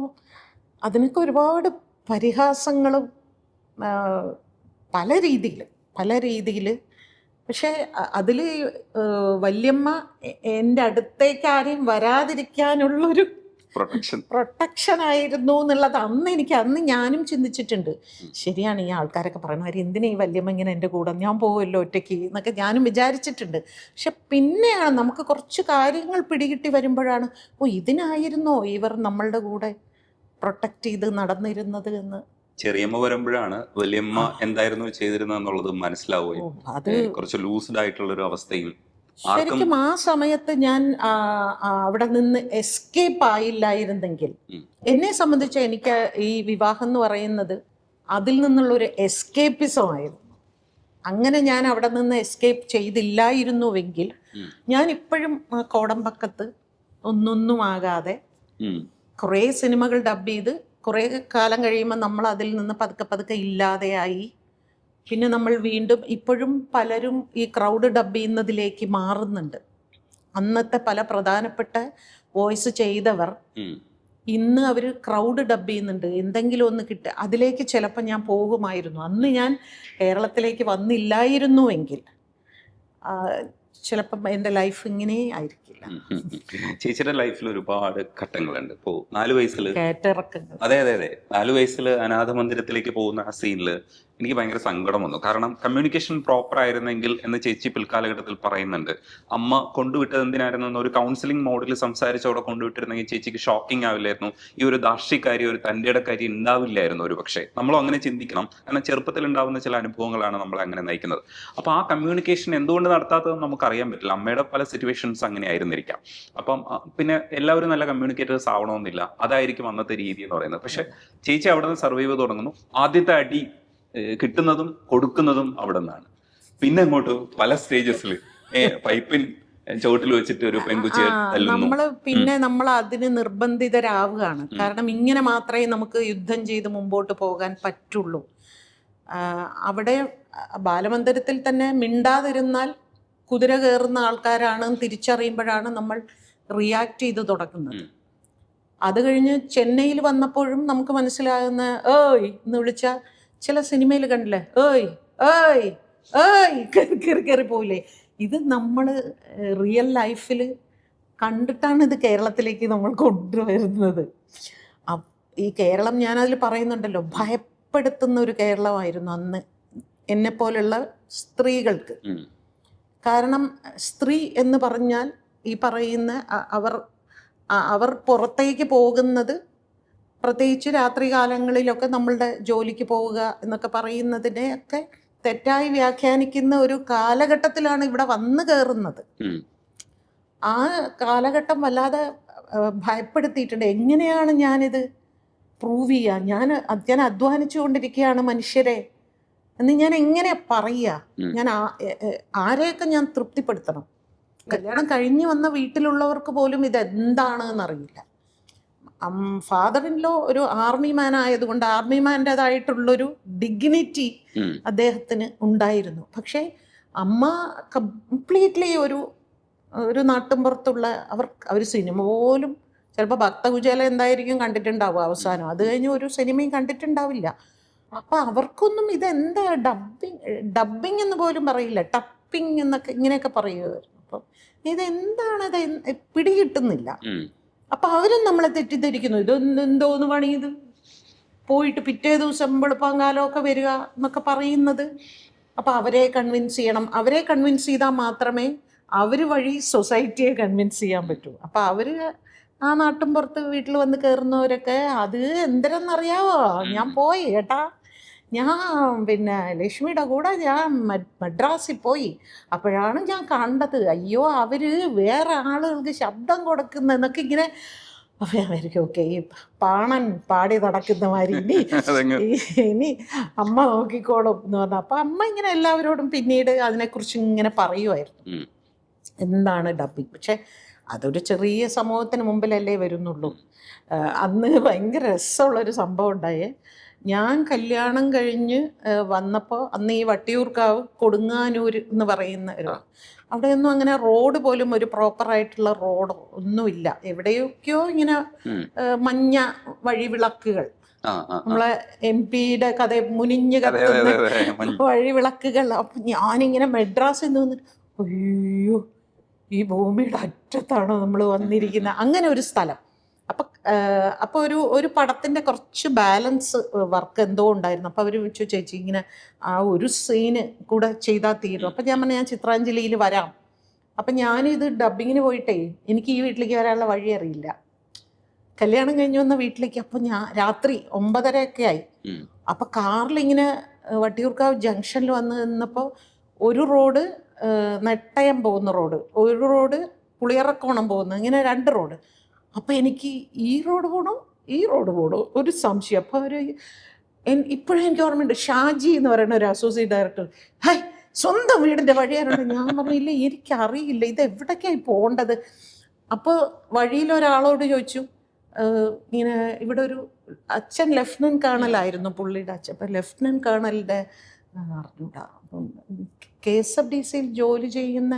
അതിനൊക്കെ ഒരുപാട് പരിഹാസങ്ങളും പല രീതിയിൽ. പക്ഷേ അതിൽ വല്യമ്മ എൻ്റെ അടുത്തേക്ക് ആരെയും വരാതിരിക്കാനുള്ളൊരു പ്രൊട്ടക്ഷൻ ആയിരുന്നു എന്നുള്ളത് അന്ന് ഞാനും ചിന്തിച്ചിട്ടുണ്ട്. ശരിയാണ്, ഈ ആൾക്കാരൊക്കെ പറയുന്നത് എന്തിനാ ഈ വല്യമ്മ ഇങ്ങനെ എൻ്റെ കൂടെ, ഞാൻ പോകുമല്ലോ ഒറ്റയ്ക്ക് എന്നൊക്കെ ഞാനും വിചാരിച്ചിട്ടുണ്ട്. പക്ഷെ പിന്നെയാണ് നമുക്ക് കുറച്ച് കാര്യങ്ങൾ പിടികിട്ടി വരുമ്പോഴാണ്, ഇതിനായിരുന്നോ ഇവർ നമ്മളുടെ കൂടെ പ്രൊട്ടക്ട് ചെയ്ത് നടന്നിരുന്നത് എന്ന്. ചെറിയമ്മ വരുമ്പോഴാണ് വല്യമ്മ എന്തായിരുന്നു ചെയ്തിരുന്നെന്നുള്ളത് മനസ്സിലാവുകയും കുറച്ച് ലൂസ്ഡ് ആയിട്ടുള്ള ഒരു അവസ്ഥയും. ശരിക്കും ആ സമയത്ത് ഞാൻ അവിടെ നിന്ന് എസ്കേപ്പ് ആയില്ലായിരുന്നെങ്കിൽ, എന്നെ സംബന്ധിച്ച് എനിക്ക് ഈ വിവാഹം എന്ന് പറയുന്നത് അതിൽ നിന്നുള്ളൊരു എസ്കേപ്പിസം ആയിരുന്നു. അങ്ങനെ ഞാൻ അവിടെ നിന്ന് എസ്കേപ്പ് ചെയ്തില്ലായിരുന്നുവെങ്കിൽ ഞാൻ ഇപ്പോഴും കോടമ്പക്കത്ത് ഒന്നൊന്നും ആകാതെ കുറേ സിനിമകൾ ഡബ് ചെയ്ത് കുറേ കാലം കഴിയുമ്പോൾ നമ്മൾ അതിൽ നിന്ന് പതുക്കെ ഇല്ലാതെയായി. പിന്നെ നമ്മൾ വീണ്ടും ഇപ്പോഴും പലരും ഈ ക്രൗഡ് ഡബ് ചെയ്യുന്നതിലേക്ക് മാറുന്നുണ്ട്. അന്നത്തെ പല പ്രധാനപ്പെട്ട വോയിസ് ചെയ്തവർ ഇന്ന് അവർ ക്രൗഡ് ഡബ് ചെയ്യുന്നുണ്ട്. എന്തെങ്കിലും ഒന്ന് കിട്ടുക, അതിലേക്ക് ചിലപ്പോൾ ഞാൻ പോകുമായിരുന്നു. അന്ന് ഞാൻ കേരളത്തിലേക്ക് വന്നില്ലായിരുന്നുവെങ്കിൽ ചിലപ്പം എൻ്റെ ലൈഫ് ഇങ്ങനെ ആയിരിക്കില്ല. ചേച്ചിയുടെ ലൈഫിൽ ഒരുപാട് ഘട്ടങ്ങളുണ്ട്. ഇപ്പോ 4 വയസ്സിൽ കയറ്റിറക്കങ്ങൾ. അതെ 4 വയസ്സിൽ അനാഥ മന്ദിരത്തിലേക്ക് പോകുന്ന ആ സീനിൽ എനിക്ക് ഭയങ്കര സങ്കടം വന്നു. കാരണം കമ്മ്യൂണിക്കേഷൻ പ്രോപ്പർ ആയിരുന്നെങ്കിൽ എന്ന് ചേച്ചി പിൽക്കാലഘട്ടത്തിൽ പറയുന്നുണ്ട്. അമ്മ കൊണ്ടുവിട്ടത് എന്തിനായിരുന്നു, ഒരു കൗൺസിലിംഗ് മോഡിൽ സംസാരിച്ചവിടെ കൊണ്ടുവിട്ടിരുന്നെങ്കിൽ ചേച്ചിക്ക് ഷോക്കിംഗ് ആവില്ലായിരുന്നു, ഈ ഒരു ദാർഷ്ട്യക്കാരി ഒരു തൻ്റെടക്കാരി ഉണ്ടാവില്ലായിരുന്നു ഒരു പക്ഷേ. നമ്മളും അങ്ങനെ ചിന്തിക്കണം. കാരണം ചെറുപ്പത്തിൽ ഉണ്ടാവുന്ന ചില അനുഭവങ്ങളാണ് നമ്മളെ അങ്ങനെ നയിക്കുന്നത്. അപ്പോൾ ആ കമ്മ്യൂണിക്കേഷൻ എന്തുകൊണ്ട് നടത്താത്തതെന്ന് നമുക്കറിയാൻ പറ്റില്ല. അമ്മയുടെ പല സിറ്റുവേഷൻസ് അങ്ങനെ ആയിരുന്നിരിക്കാം. അപ്പം പിന്നെ എല്ലാവരും നല്ല കമ്മ്യൂണിക്കേറ്റേഴ്സ് ആവണമെന്നില്ല, അതായിരിക്കും അന്നത്തെ രീതി എന്ന് പറയുന്നത്. പക്ഷെ ചേച്ചി അവിടെ നിന്ന് സർവൈവ് തുടങ്ങുന്നു. ആദ്യത്തെ അടി കിട്ടുന്നതും കൊടുക്കുന്നതും അവിടെ നിന്നാണ്. പിന്നെ അങ്ങോട്ട് പല സ്റ്റേജസിൽ പൈപ്പിൻ ചുവട്ടിൽ വെച്ചിട്ട് ഒരു പെൺകുച്ചിയെ തല്ലുന്നു. നമ്മൾ അതിന് നിർബന്ധിതരാവുകയാണ്. കാരണം ഇങ്ങനെ മാത്രമേ നമുക്ക് യുദ്ധം ചെയ്ത് മുമ്പോട്ട് പോകാൻ പറ്റുള്ളൂ. അവിടെ ബാലമന്ദിരത്തിൽ തന്നെ മിണ്ടാതിരുന്നാൽ കുതിര കയറുന്ന ആൾക്കാരാണെന്ന് തിരിച്ചറിയുമ്പോഴാണ് നമ്മൾ റിയാക്ട് ചെയ്ത് തുടങ്ങുന്നത്. അത് കഴിഞ്ഞ് ചെന്നൈയിൽ വന്നപ്പോഴും നമുക്ക് മനസ്സിലാകുന്ന ഏയ് എന്ന് വിളിച്ചാൽ ചില സിനിമയിൽ കണ്ടില്ലേ, ഏയ് ഏയ് ഏയ് കയറി പോയില്ലേ, ഇത് നമ്മൾ റിയൽ ലൈഫിൽ കണ്ടിട്ടാണ് ഇത് കേരളത്തിലേക്ക് നമ്മൾ കൊണ്ടുവരുന്നത്. ഈ കേരളം ഞാനതിൽ പറയുന്നുണ്ടല്ലോ, ഭയപ്പെടുത്തുന്ന ഒരു കേരളമായിരുന്നു അന്ന് എന്നെപ്പോലുള്ള സ്ത്രീകൾക്ക്. കാരണം സ്ത്രീ എന്ന് പറഞ്ഞാൽ ഈ പറയുന്ന അവർ പുറത്തേക്ക് പോകുന്നത്, പ്രത്യേകിച്ച് രാത്രി കാലങ്ങളിലൊക്കെ നമ്മളുടെ ജോലിക്ക് പോവുക എന്നൊക്കെ പറയുന്നതിനെയൊക്കെ തെറ്റായി വ്യാഖ്യാനിക്കുന്ന ഒരു കാലഘട്ടത്തിലാണ് ഇവിടെ വന്നു കയറുന്നത്. ആ കാലഘട്ടം വല്ലാതെ ഭയപ്പെടുത്തിയിട്ടുണ്ട്. എങ്ങനെയാണ് ഞാനിത് പ്രൂവ് ചെയ്യുക? ഞാൻ അധ്വാനിച്ചു കൊണ്ടിരിക്കുകയാണ് മനുഷ്യരെ എന്ന് ഞാൻ എങ്ങനെ പറയുക? ഞാൻ ആരെയൊക്കെ ഞാൻ തൃപ്തിപ്പെടുത്തണം? കല്യാണം കഴിഞ്ഞ് വന്ന വീട്ടിലുള്ളവർക്ക് പോലും ഇതെന്താണ് എന്നറിയില്ല. ഫാദർ ഇൻ ലോ ഒരു ആർമി മാൻ ആയതുകൊണ്ട് ആർമി മാൻ്റെതായിട്ടുള്ളൊരു ഡിഗ്നിറ്റി അദ്ദേഹത്തിന് ഉണ്ടായിരുന്നു. പക്ഷേ അമ്മ കംപ്ലീറ്റ്ലി ഒരു നാട്ടുമ്പുറത്തുള്ള അവർ സിനിമ പോലും ചിലപ്പോൾ ഭക്തകുചേല എന്തായിരിക്കും കണ്ടിട്ടുണ്ടാവുക അവസാനം. അത് കഴിഞ്ഞ് ഒരു സിനിമയും കണ്ടിട്ടുണ്ടാവില്ല. അപ്പം അവർക്കൊന്നും ഇതെന്താ ഡബ്ബിങ് എന്ന് പോലും പറയില്ല, ടപ്പിങ് എന്നൊക്കെ ഇങ്ങനെയൊക്കെ പറയുമായിരുന്നു. അപ്പം ഇതെന്താണ്, പിടികിട്ടുന്നില്ല. അപ്പം അവരും നമ്മളെ തെറ്റിദ്ധരിക്കുന്നു. ഇതെന്തോന്ന് പണി, ഇത് പോയിട്ട് പിറ്റേ ദിവസം വെളുപ്പാങ്കാലമൊക്കെ വരിക എന്നൊക്കെ പറയുന്നത്. അപ്പം അവരെ കൺവിൻസ് ചെയ്യണം. അവരെ കൺവിൻസ് ചെയ്താൽ മാത്രമേ അവർ വഴി സൊസൈറ്റിയെ കൺവിൻസ് ചെയ്യാൻ പറ്റൂ. അപ്പം അവർ ആ നാട്ടും പുറത്ത് വീട്ടിൽ വന്ന് കയറുന്നവരൊക്കെ അത് എന്തിനെന്നറിയാവോ, ഞാൻ പോയി ഏട്ടാ, ഞാൻ പിന്നെ ലക്ഷ്മിയുടെ കൂടെ ഞാൻ മദ്രാസിൽ പോയി, അപ്പോഴാണ് ഞാൻ കണ്ടത്, അയ്യോ അവർ വേറെ ആളുകൾക്ക് ശബ്ദം കൊടുക്കുന്നതെന്നൊക്കെ ഇങ്ങനെ. അപ്പം ഞാൻ വരിക്കും ഓക്കെ, ഈ പാണൻ പാടി നടക്കുന്ന മാതിരി ഇനി അമ്മ നോക്കിക്കോളും എന്ന് പറഞ്ഞു. അപ്പം അമ്മ ഇങ്ങനെ എല്ലാവരോടും പിന്നീട് അതിനെക്കുറിച്ച് ഇങ്ങനെ പറയുമായിരുന്നു, എന്താണ് ഡബ്ബിങ്. പക്ഷെ അതൊരു ചെറിയ സമൂഹത്തിന് മുമ്പിലല്ലേ വരുന്നുള്ളൂ. അന്ന് ഭയങ്കര രസമുള്ളൊരു സംഭവം ഉണ്ടായേ. ഞാൻ കല്യാണം കഴിഞ്ഞ് വന്നപ്പോൾ അന്ന് ഈ വട്ടിയൂർക്കാവ് കൊടുങ്ങാനൂർ എന്ന് പറയുന്ന അവിടെയൊന്നും അങ്ങനെ റോഡ് പോലും ഒരു പ്രോപ്പറായിട്ടുള്ള റോഡോ ഒന്നുമില്ല. എവിടെയൊക്കെയോ ഇങ്ങനെ മഞ്ഞ വഴിവിളക്കുകൾ, നമ്മളെ MP-യുടെ കഥ മുനിഞ്ഞ് കത്തുന്ന വഴിവിളക്കുകൾ. അപ്പം ഞാനിങ്ങനെ മെഡ്രാസിൽ നിന്ന് അയ്യോ, ഈ ഭൂമിയുടെ അറ്റത്താണോ നമ്മൾ വന്നിരിക്കുന്നത്, അങ്ങനെ ഒരു സ്ഥലം. അപ്പോൾ ഒരു പടത്തിൻ്റെ കുറച്ച് ബാലൻസ് വർക്ക് എന്തോ ഉണ്ടായിരുന്നു. അപ്പോൾ അവർ വെച്ചു, ചേച്ചി ഇങ്ങനെ ആ ഒരു സീന് കൂടെ ചെയ്താൽ തീരും. അപ്പം ഞാൻ പറഞ്ഞു, ഞാൻ ചിത്രാഞ്ജലിയിൽ വരാം. അപ്പം ഞാനിത് ഡബ്ബിങ്ങിന് പോയിട്ടേ എനിക്ക് ഈ വീട്ടിലേക്ക് വരാനുള്ള വഴി അറിയില്ല. കല്യാണം കഴിഞ്ഞ് വന്ന വീട്ടിലേക്ക് അപ്പം ഞാൻ രാത്രി 9:30 ആയി. അപ്പം കാറിലിങ്ങനെ വട്ടിയൂർക്കാവ് ജംഗ്ഷനിൽ വന്ന് നിന്നപ്പോൾ ഒരു റോഡ് നെട്ടയം പോകുന്ന റോഡ്, ഒരു റോഡ് പുളിയറക്കോണം പോകുന്ന, ഇങ്ങനെ 2 റോഡ്. അപ്പം എനിക്ക് ഈ റോഡ് പോകണോ ഈ റോഡ് പോകണോ ഒരു സംശയം. അപ്പോൾ ഇപ്പോഴും എനിക്ക് ഓർമ്മയുണ്ട്, ഷാജി എന്ന് പറയുന്ന ഒരു അസോസിയേറ്റ് ഡയറക്ടർ, ഹായ് സ്വന്തം വീടിൻ്റെ വഴിയാറുണ്ട്. ഞാൻ പറഞ്ഞില്ല, എനിക്കറിയില്ല ഇത് എവിടേക്കായി പോകേണ്ടത്. അപ്പോൾ വഴിയിലൊരാളോട് ചോദിച്ചു, ഇങ്ങനെ ഇവിടെ ഒരു അച്ഛൻ ലെഫ്റ്റനൻറ്റ് കേണലായിരുന്നു പുള്ളിയുടെ അച്ഛൻ. അപ്പം ലെഫ്റ്റനൻറ്റ് കേണലിൻ്റെ അറിഞ്ഞൂടാ, അപ്പം KSFDCയിൽ ജോലി ചെയ്യുന്ന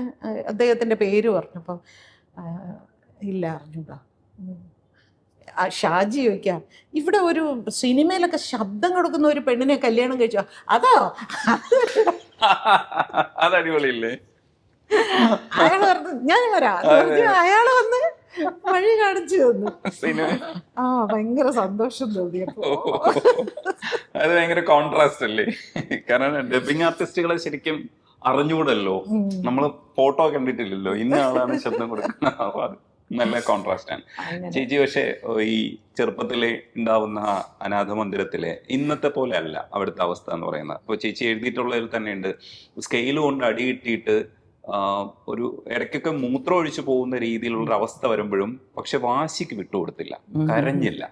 അദ്ദേഹത്തിൻ്റെ പേര് പറഞ്ഞു. അപ്പം ഇല്ല അറിഞ്ഞൂടാ. ഷാജി ചോദിക്കാം, ഇവിടെ ഒരു സിനിമയിലൊക്കെ ശബ്ദം കൊടുക്കുന്ന ഒരു പെണ്ണിനെ കല്യാണം കഴിച്ചോ? അതോ? അതടിപൊളിയില്ലേ? അയാൾ പറഞ്ഞു ഞാൻ വരാം. അയാൾ വന്ന് വഴി കാണിച്ചു തന്നു. ആ ഭയങ്കര സന്തോഷം തോന്നിയപ്പോ. അത് ഭയങ്കര കോൺട്രാസ്റ്റ് അല്ലേ? കാരണം ഡബിങ് ആർട്ടിസ്റ്റുകളെ ശരിക്കും അറിഞ്ഞുകൂടല്ലോ, നമ്മള് ഫോട്ടോ കണ്ടിട്ടില്ലല്ലോ, ഇന്ന ആളാണ് ശബ്ദം കൊടുക്കുന്നത്. അപ്പൊ അത് നല്ല കോൺട്രാസ്റ്റ് ആണ്. ചേച്ചി പക്ഷെ ഈ ചെറുപ്പത്തിലെ ഉണ്ടാവുന്ന അനാഥ മന്ദിരത്തിലെ ഇന്നത്തെ പോലെ അല്ല അവിടുത്തെ അവസ്ഥ എന്ന് പറയുന്നത്. അപ്പോൾ ചേച്ചി എഴുതിയിട്ടുള്ളതിൽ തന്നെ ഉണ്ട്, സ്കെയിൽ കൊണ്ട് അടി കിട്ടിയിട്ട് ഒരു ഇടയ്ക്കൊക്കെ മൂത്രം ഒഴിച്ചു പോകുന്ന രീതിയിലുള്ള അവസ്ഥ വരുമ്പോഴും പക്ഷെ വാശിക്ക് വിട്ടുകൊടുത്തില്ല, കരഞ്ഞില്ല.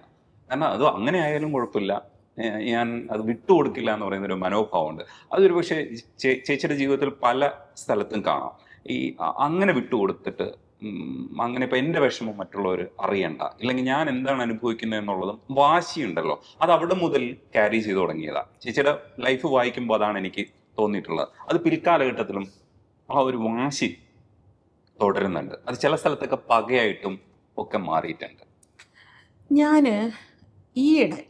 കാരണം അത് അങ്ങനെ ആയാലും കുഴപ്പമില്ല, ഞാൻ അത് വിട്ടുകൊടുക്കില്ല എന്ന് പറയുന്ന ഒരു മനോഭാവമുണ്ട്. അതൊരു പക്ഷേ ചേച്ചിയുടെ ജീവിതത്തിൽ പല സ്ഥലത്തും കാണാം. ഈ അങ്ങനെ വിട്ടുകൊടുത്തിട്ട് അങ്ങനെ ഇപ്പം എൻ്റെ വിഷമം മറ്റുള്ളവർ അറിയണ്ട, ഇല്ലെങ്കിൽ ഞാൻ എന്താണ് അനുഭവിക്കുന്നത് എന്നുള്ളതും വാശിയുണ്ടല്ലോ, അത് അവിടെ മുതൽ ക്യാരി ചെയ്ത് തുടങ്ങിയതാണ്. ചേച്ചിയുടെ ലൈഫ് വായിക്കുമ്പോൾ അതാണ് എനിക്ക് തോന്നിയിട്ടുള്ളത്. അത് പിൽക്കാലഘട്ടത്തിലും ആ ഒരു വാശി തുടരുന്നുണ്ട്. അത് ചില സ്ഥലത്തൊക്കെ പകയായിട്ടും ഒക്കെ മാറിയിട്ടുണ്ട്. ഞാൻ ഈയിടെ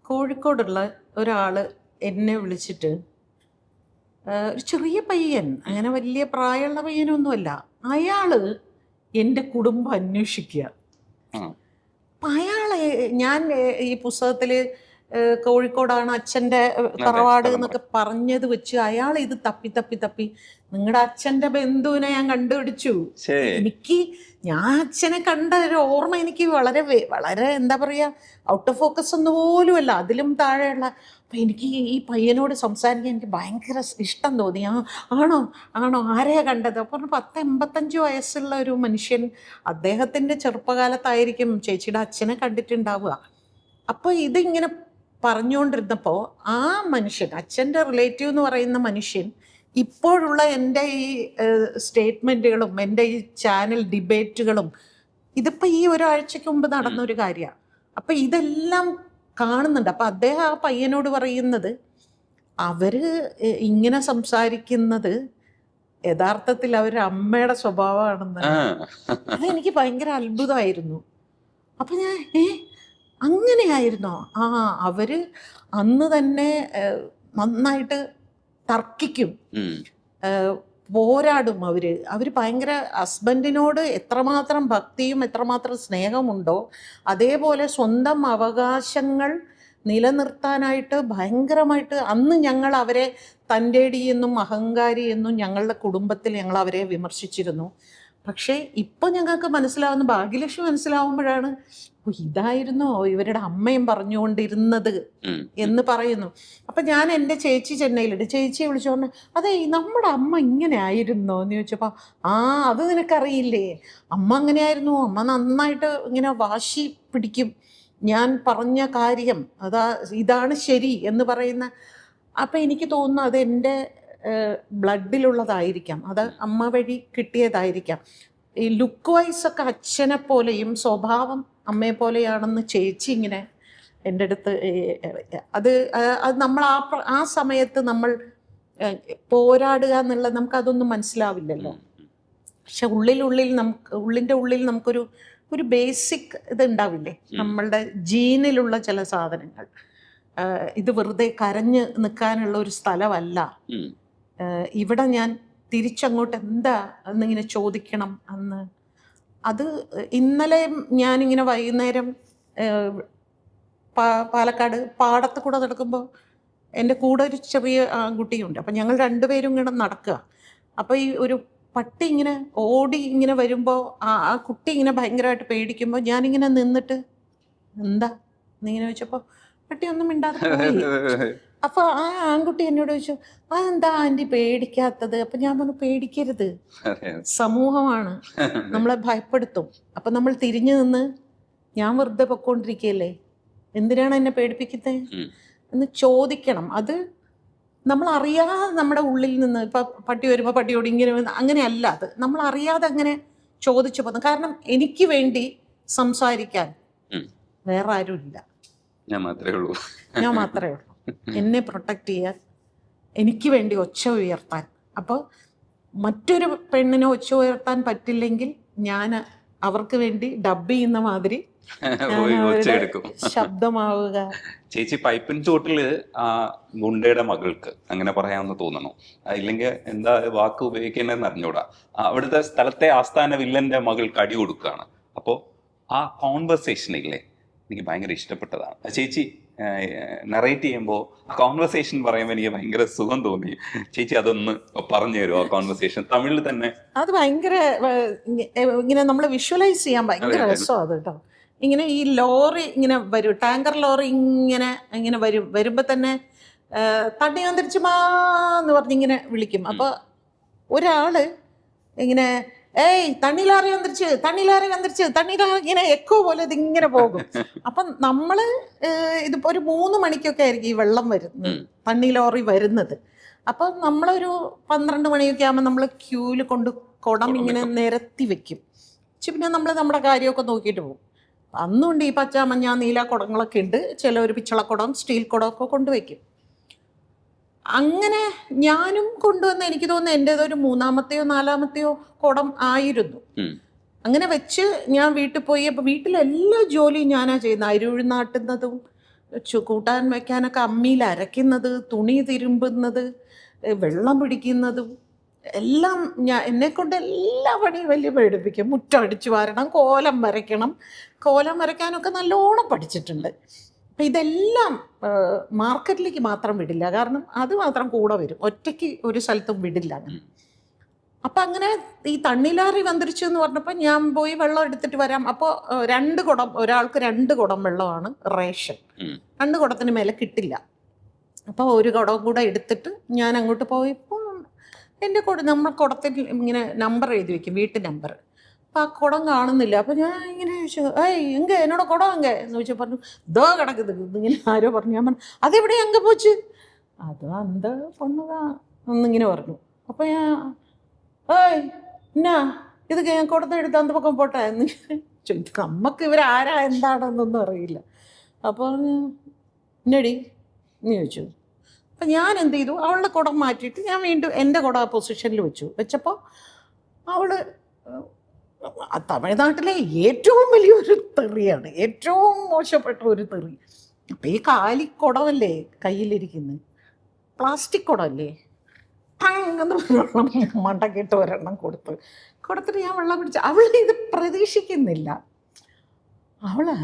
കോഴിക്കോടുള്ള ഒരാൾ എന്നെ വിളിച്ചിട്ട്, ഒരു ചെറിയ പയ്യൻ, അങ്ങനെ വലിയ പ്രായമുള്ള പയ്യനൊന്നുമല്ല, അയാൾ എൻ്റെ കുടുംബം അന്വേഷിക്കുക. അപ്പം അയാളെ ഞാൻ ഈ പുസ്തകത്തിൽ കോഴിക്കോടാണ് അച്ഛൻ്റെ തറവാട് എന്നൊക്കെ പറഞ്ഞത് വെച്ച് അയാൾ ഇത് തപ്പി തപ്പി തപ്പി നിങ്ങളുടെ അച്ഛൻ്റെ ബന്ധുവിനെ ഞാൻ കണ്ടുപിടിച്ചു. ഞാൻ അച്ഛനെ കണ്ട ഒരു ഓർമ്മ എനിക്ക് വളരെ വളരെ എന്താ പറയുക, ഔട്ട് ഓഫ് ഫോക്കസ് ഒന്നും പോലുമല്ല, അതിലും താഴെയുള്ള. അപ്പം എനിക്ക് ഈ പയ്യനോട് സംസാരിക്കാൻ എനിക്ക് ഭയങ്കര ഇഷ്ടം തോന്നി. ആണോ ആരെയാ കണ്ടത്? അപ്പോൾ 85 വയസ്സുള്ള ഒരു മനുഷ്യൻ, അദ്ദേഹത്തിൻ്റെ ചെറുപ്പകാലത്തായിരിക്കും ചേച്ചിയുടെ അച്ഛനെ കണ്ടിട്ടുണ്ടാവുക. അപ്പോൾ ഇതിങ്ങനെ പറഞ്ഞുകൊണ്ടിരുന്നപ്പോൾ ആ മനുഷ്യൻ, അച്ഛൻ്റെ റിലേറ്റീവ് എന്ന് പറയുന്ന മനുഷ്യൻ, ഇപ്പോഴുള്ള എൻ്റെ ഈ സ്റ്റേറ്റ്മെൻറ്റുകളും എൻ്റെ ഈ ചാനൽ ഡിബേറ്റുകളും ഇതിപ്പോൾ ഈ ഒരാഴ്ചയ്ക്ക് മുമ്പ് നടന്നൊരു കാര്യമാണ്. അപ്പം ഇതെല്ലാം കാണുന്നുണ്ട്. അപ്പം അദ്ദേഹം ആ പയ്യനോട് പറയുന്നത് അവർ ഇങ്ങനെ സംസാരിക്കുന്നത് യഥാർത്ഥത്തിൽ അവരുടെ അമ്മയുടെ സ്വഭാവമാണെന്ന്. അതെനിക്ക് ഭയങ്കര അത്ഭുതമായിരുന്നു. അപ്പം ഞാൻ അങ്ങനെയായിരുന്നോ? അവർ അന്ന് തന്നെ നന്നായിട്ട് തർക്കിക്കും, പോരാടും. അവർ ഭയങ്കര ഹസ്ബൻഡിനോട് എത്രമാത്രം ഭക്തിയും എത്രമാത്രം സ്നേഹമുണ്ടോ അതേപോലെ സ്വന്തം അവകാശങ്ങൾ നിലനിർത്താനായിട്ട് ഭയങ്കരമായിട്ട് അന്ന് ഞങ്ങൾ അവരെ തൻ്റെടി എന്നും അഹങ്കാരി എന്നും ഞങ്ങളുടെ കുടുംബത്തിൽ ഞങ്ങൾ അവരെ വിമർശിച്ചിരുന്നു. പക്ഷേ ഇപ്പോൾ ഞങ്ങൾക്ക് മനസ്സിലാവുന്ന, ഭാഗ്യലക്ഷ്മി മനസ്സിലാവുമ്പോഴാണ് ഇതായിരുന്നോ ഇവരുടെ അമ്മയും പറഞ്ഞുകൊണ്ടിരുന്നത് എന്ന് പറയുന്നു. അപ്പം ഞാൻ എൻ്റെ ചേച്ചി ചെന്നൈയിലുണ്ട്, ചേച്ചിയെ വിളിച്ചു പറഞ്ഞു, അതെ നമ്മുടെ അമ്മ ഇങ്ങനെ ആയിരുന്നോ എന്ന് ചോദിച്ചപ്പോൾ, അത് നിനക്കറിയില്ലേ, അമ്മ അങ്ങനെയായിരുന്നു, അമ്മ നന്നായിട്ട് ഇങ്ങനെ വാശി പിടിക്കും, ഞാൻ പറഞ്ഞ കാര്യം ഇതാണ് ശരി എന്ന് പറയുന്ന. അപ്പം എനിക്ക് തോന്നുന്നു അത് എൻ്റെ ബ്ലഡിലുള്ളതായിരിക്കാം, അത് അമ്മ വഴി കിട്ടിയതായിരിക്കാം. ഈ ലുക്ക് വൈസൊക്കെ അച്ഛനെ പോലെയും സ്വഭാവം അമ്മയെ പോലെയാണെന്ന് ചേച്ചി ഇങ്ങനെ എൻ്റെ അടുത്ത് അത് നമ്മൾ ആ സമയത്ത് നമ്മൾ പോരാടുക എന്നുള്ളത് നമുക്കതൊന്നും മനസ്സിലാവില്ലല്ലോ. പക്ഷെ ഉള്ളിൻ്റെ ഉള്ളിൽ നമുക്കൊരു ബേസിക് ഇത് ഉണ്ടാവില്ലേ, നമ്മളുടെ ജീനിലുള്ള ചില സാധനങ്ങൾ. ഇത് വെറുതെ കരഞ്ഞ് നിൽക്കാനുള്ള ഒരു സ്ഥലമല്ല. ഇവിടെ ഞാൻ തിരിച്ചങ്ങോട്ട് എന്താ എന്നിങ്ങനെ ചോദിക്കണം എന്ന്. അത് ഇന്നലെ ഞാനിങ്ങനെ വൈകുന്നേരം പാലക്കാട് പാടത്ത് കൂടെ നടക്കുമ്പോൾ എൻ്റെ കൂടെ ഒരു ചെറിയ ആൺകുട്ടിയുണ്ട്. അപ്പം ഞങ്ങൾ രണ്ടുപേരും ഇങ്ങനെ നടക്കുക. അപ്പോൾ ഈ ഒരു പട്ടി ഇങ്ങനെ ഓടി ഇങ്ങനെ വരുമ്പോൾ ആ കുട്ടി ഇങ്ങനെ ഭയങ്കരമായിട്ട് പേടിക്കുമ്പോൾ ഞാനിങ്ങനെ നിന്നിട്ട് എന്താ എന്നിങ്ങനെ ചോദിച്ചപ്പോൾ പട്ടി ഒന്നും മിണ്ടാതെ പോയി. അപ്പോൾ ആ ആൺകുട്ടി എന്നോട് ചോദിച്ചു, എന്താ ആൻറ്റി പേടിക്കാത്തത്? അപ്പം ഞാൻ പറഞ്ഞു, പേടിക്കരുത്, സമൂഹമാണ് നമ്മളെ ഭയപ്പെടുത്തും. അപ്പം നമ്മൾ തിരിഞ്ഞു നിന്ന് ഞാൻ വെറുതെ പൊക്കോണ്ടിരിക്കുകയല്ലേ, എന്തിനാണ് എന്നെ പേടിപ്പിക്കുന്നത് എന്ന് ചോദിക്കണം. അത് നമ്മൾ അറിയാതെ നമ്മുടെ ഉള്ളിൽ നിന്ന്, ഇപ്പം പട്ടി വരുമ്പോൾ പട്ടിയോട് ഇങ്ങനെ അങ്ങനെയല്ല, അത് നമ്മൾ അറിയാതെ അങ്ങനെ ചോദിച്ചു പോകുന്നു. കാരണം എനിക്ക് വേണ്ടി സംസാരിക്കാൻ വേറെ ആരുമില്ല, ഞാൻ മാത്രമേ ഉള്ളൂ. എന്നെ പ്രൊട്ടക്റ്റ് ചെയ്യാൻ, എനിക്ക് വേണ്ടി ഒച്ച ഉയർത്താൻ. അപ്പോൾ മറ്റൊരു പെണ്ണിനെ ഒച്ച ഉയർത്താൻ പറ്റില്ലെങ്കിൽ ഞാൻ അവർക്ക് വേണ്ടി ഡബ് ചെയ്യുന്ന മാതിരി ശബ്ദമാവുക. ചേച്ചി പൈപ്പിൻ ചോട്ടില് ആ ഗുണ്ടയുടെ മകൾക്ക് അങ്ങനെ പറയാമെന്ന് തോന്നണു, ഇല്ലെങ്കിൽ എന്താ വാക്ക് ഉപയോഗിക്കേണ്ടതെന്ന് അറിഞ്ഞൂടാ. അവിടുത്തെ സ്ഥലത്തെ ആസ്ഥാന വില്ലന്റെ മകൾക്ക് അടി കൊടുക്കുകയാണ്. അപ്പോൾ ആ കോൺവെർസേഷനില്ലേ എനിക്ക് ഭയങ്കര ഇഷ്ടപ്പെട്ടതാണ്. ചേച്ചി നറേറ്റ് ചെയ്യുമ്പോൾ ആ കോൺവെർസേഷൻ പറയുമ്പോൾ എനിക്ക് ഭയങ്കര സുഖം തോന്നി. ചേച്ചി അതൊന്ന് പറഞ്ഞു തരുമോ? ആ കോൺവെർസേഷൻ തമിഴിൽ തന്നെ. അത് ഭയങ്കര ഇങ്ങനെ നമ്മൾ വിഷ്വലൈസ് ചെയ്യാൻ ഭയങ്കര രസമാണ് അത് കേട്ടോ. ഇങ്ങനെ ഈ ലോറി ഇങ്ങനെ വരും, ടാങ്കർ ലോറി ഇങ്ങനെ വരുമ്പോൾ തന്നെ തണ്ണി വന്നിരിച്ചു മാന്ന് പറഞ്ഞിങ്ങനെ വിളിക്കും. അപ്പോൾ ഒരാള് ഇങ്ങനെ തണ്ണിലാറി വന്നിരിച്ച് ഇങ്ങനെ എക്കോ പോലെ ഇതിങ്ങനെ പോകും. അപ്പം നമ്മള് ഇതിപ്പോ ഒരു 3 മണിക്കൊക്കെ ആയിരിക്കും ഈ വെള്ളം വരുന്നത്, തണ്ണി ലോറി വരുന്നത്. അപ്പം നമ്മളൊരു 12 മണിയൊക്കെ ആകുമ്പോൾ നമ്മൾ ക്യൂവിൽ കൊണ്ട് കുടം ഇങ്ങനെ നിരത്തി വെക്കും. പിന്നെ നമ്മൾ നമ്മുടെ കാര്യമൊക്കെ നോക്കിയിട്ട് പോകും. അന്നുണ്ട് ഈ പച്ച മഞ്ഞ നീല കുടങ്ങളൊക്കെ ഉണ്ട്, ചിലർ പിച്ചളക്കുടം സ്റ്റീൽ കുടമൊക്കെ കൊണ്ടുവയ്ക്കും. അങ്ങനെ ഞാനും കൊണ്ടുവന്ന് എനിക്ക് തോന്നുന്നു എൻ്റേതൊരു 3-മത്തെയോ 4-മത്തെയോ കുടം ആയിരുന്നു. അങ്ങനെ വെച്ച് ഞാൻ വീട്ടിൽ പോയി. അപ്പോൾ വീട്ടിലെല്ലാ ജോലിയും ഞാനാ ചെയ്യുന്നത്. അരിയുഴുന്നാട്ടുന്നതും കൂട്ടാൻ വെക്കാനൊക്കെ അമ്മിയിൽ അരയ്ക്കുന്നത്, തുണി തിരുമ്പുന്നത്, വെള്ളം പിടിക്കുന്നതും എല്ലാം എന്നെക്കൊണ്ട് എല്ലാ പണിയും വലിയ പേടിപ്പിക്കും. മുറ്റം അടിച്ചു വാരണം, കോലം വരയ്ക്കണം. കോലം വരയ്ക്കാനൊക്കെ നല്ലോണം പഠിച്ചിട്ടുണ്ട്. അപ്പം ഇതെല്ലാം മാർക്കറ്റിലേക്ക് മാത്രം വിടില്ല, കാരണം അത് മാത്രം കൂടെ വരും, ഒറ്റയ്ക്ക് ഒരു സ്ഥലത്തും വിടില്ല അങ്ങനെ. അപ്പം അങ്ങനെ ഈ തണ്ണിലാറി വന്നിരിച്ചു എന്ന് പറഞ്ഞപ്പോൾ ഞാൻ പോയി വെള്ളം എടുത്തിട്ട് വരാം. അപ്പോൾ 2 കുടം, ഒരാൾക്ക് 2 കുടം വെള്ളമാണ് റേഷൻ, 2 കുടത്തിന് മേലെ കിട്ടില്ല. അപ്പോൾ ഒരു കുടം കൂടെ എടുത്തിട്ട് ഞാൻ അങ്ങോട്ട് പോയപ്പോൾ എൻ്റെ നമ്മൾ കുടത്തിൽ ഇങ്ങനെ നമ്പർ എഴുതി വെക്കും, വീട്ടു നമ്പർ. അപ്പോൾ ആ കുടം കാണുന്നില്ല. അപ്പോൾ ഞാൻ ഇങ്ങനെ ചോദിച്ചു, എങ്ക എന്നോട് കുടം എങ്ക എന്ന് ചോദിച്ചാൽ പറഞ്ഞു, ദോ കിടക്കുന്നത്. ഇങ്ങനെ ആരോ പറഞ്ഞു. ഞാൻ പറഞ്ഞു, അതെവിടെ എങ്ക പോച്ച്? അത് അന്ത പൊണ്ണതാ എന്നിങ്ങനെ പറഞ്ഞു. അപ്പോൾ ഞാൻ എന്നാ ഇത് ഞാൻ കൊടുത്തെടുത്ത് അന്ത പക്കം പോട്ടെ എന്ന് ചോദിച്ചു. നമുക്ക് ഇവരാരാ എന്താണെന്നൊന്നും അറിയില്ല. അപ്പോൾ എന്നടി എന്ന് ചോദിച്ചു. അപ്പം ഞാൻ എന്ത് ചെയ്തു, അവളുടെ കുടം മാറ്റിയിട്ട് ഞാൻ വീണ്ടും എൻ്റെ കുട പൊസിഷനിൽ വെച്ചപ്പോൾ അവൾ തമിഴ്നാട്ടിലെ ഏറ്റവും വലിയൊരു തെറിയാണ്, ഏറ്റവും മോശപ്പെട്ട ഒരു തെറി. അപ്പം ഈ കാലിക്കുടമല്ലേ കയ്യിലിരിക്കുന്നത്, പ്ലാസ്റ്റിക് കുടമല്ലേ, അങ്ങനെ മണ്ടക്കിട്ട് ഒരെണ്ണം കൊടുത്തിട്ട് ഞാൻ വെള്ളം പിടിച്ചു. അവൾ ഇത് പ്രതീക്ഷിക്കുന്നില്ല. അവള്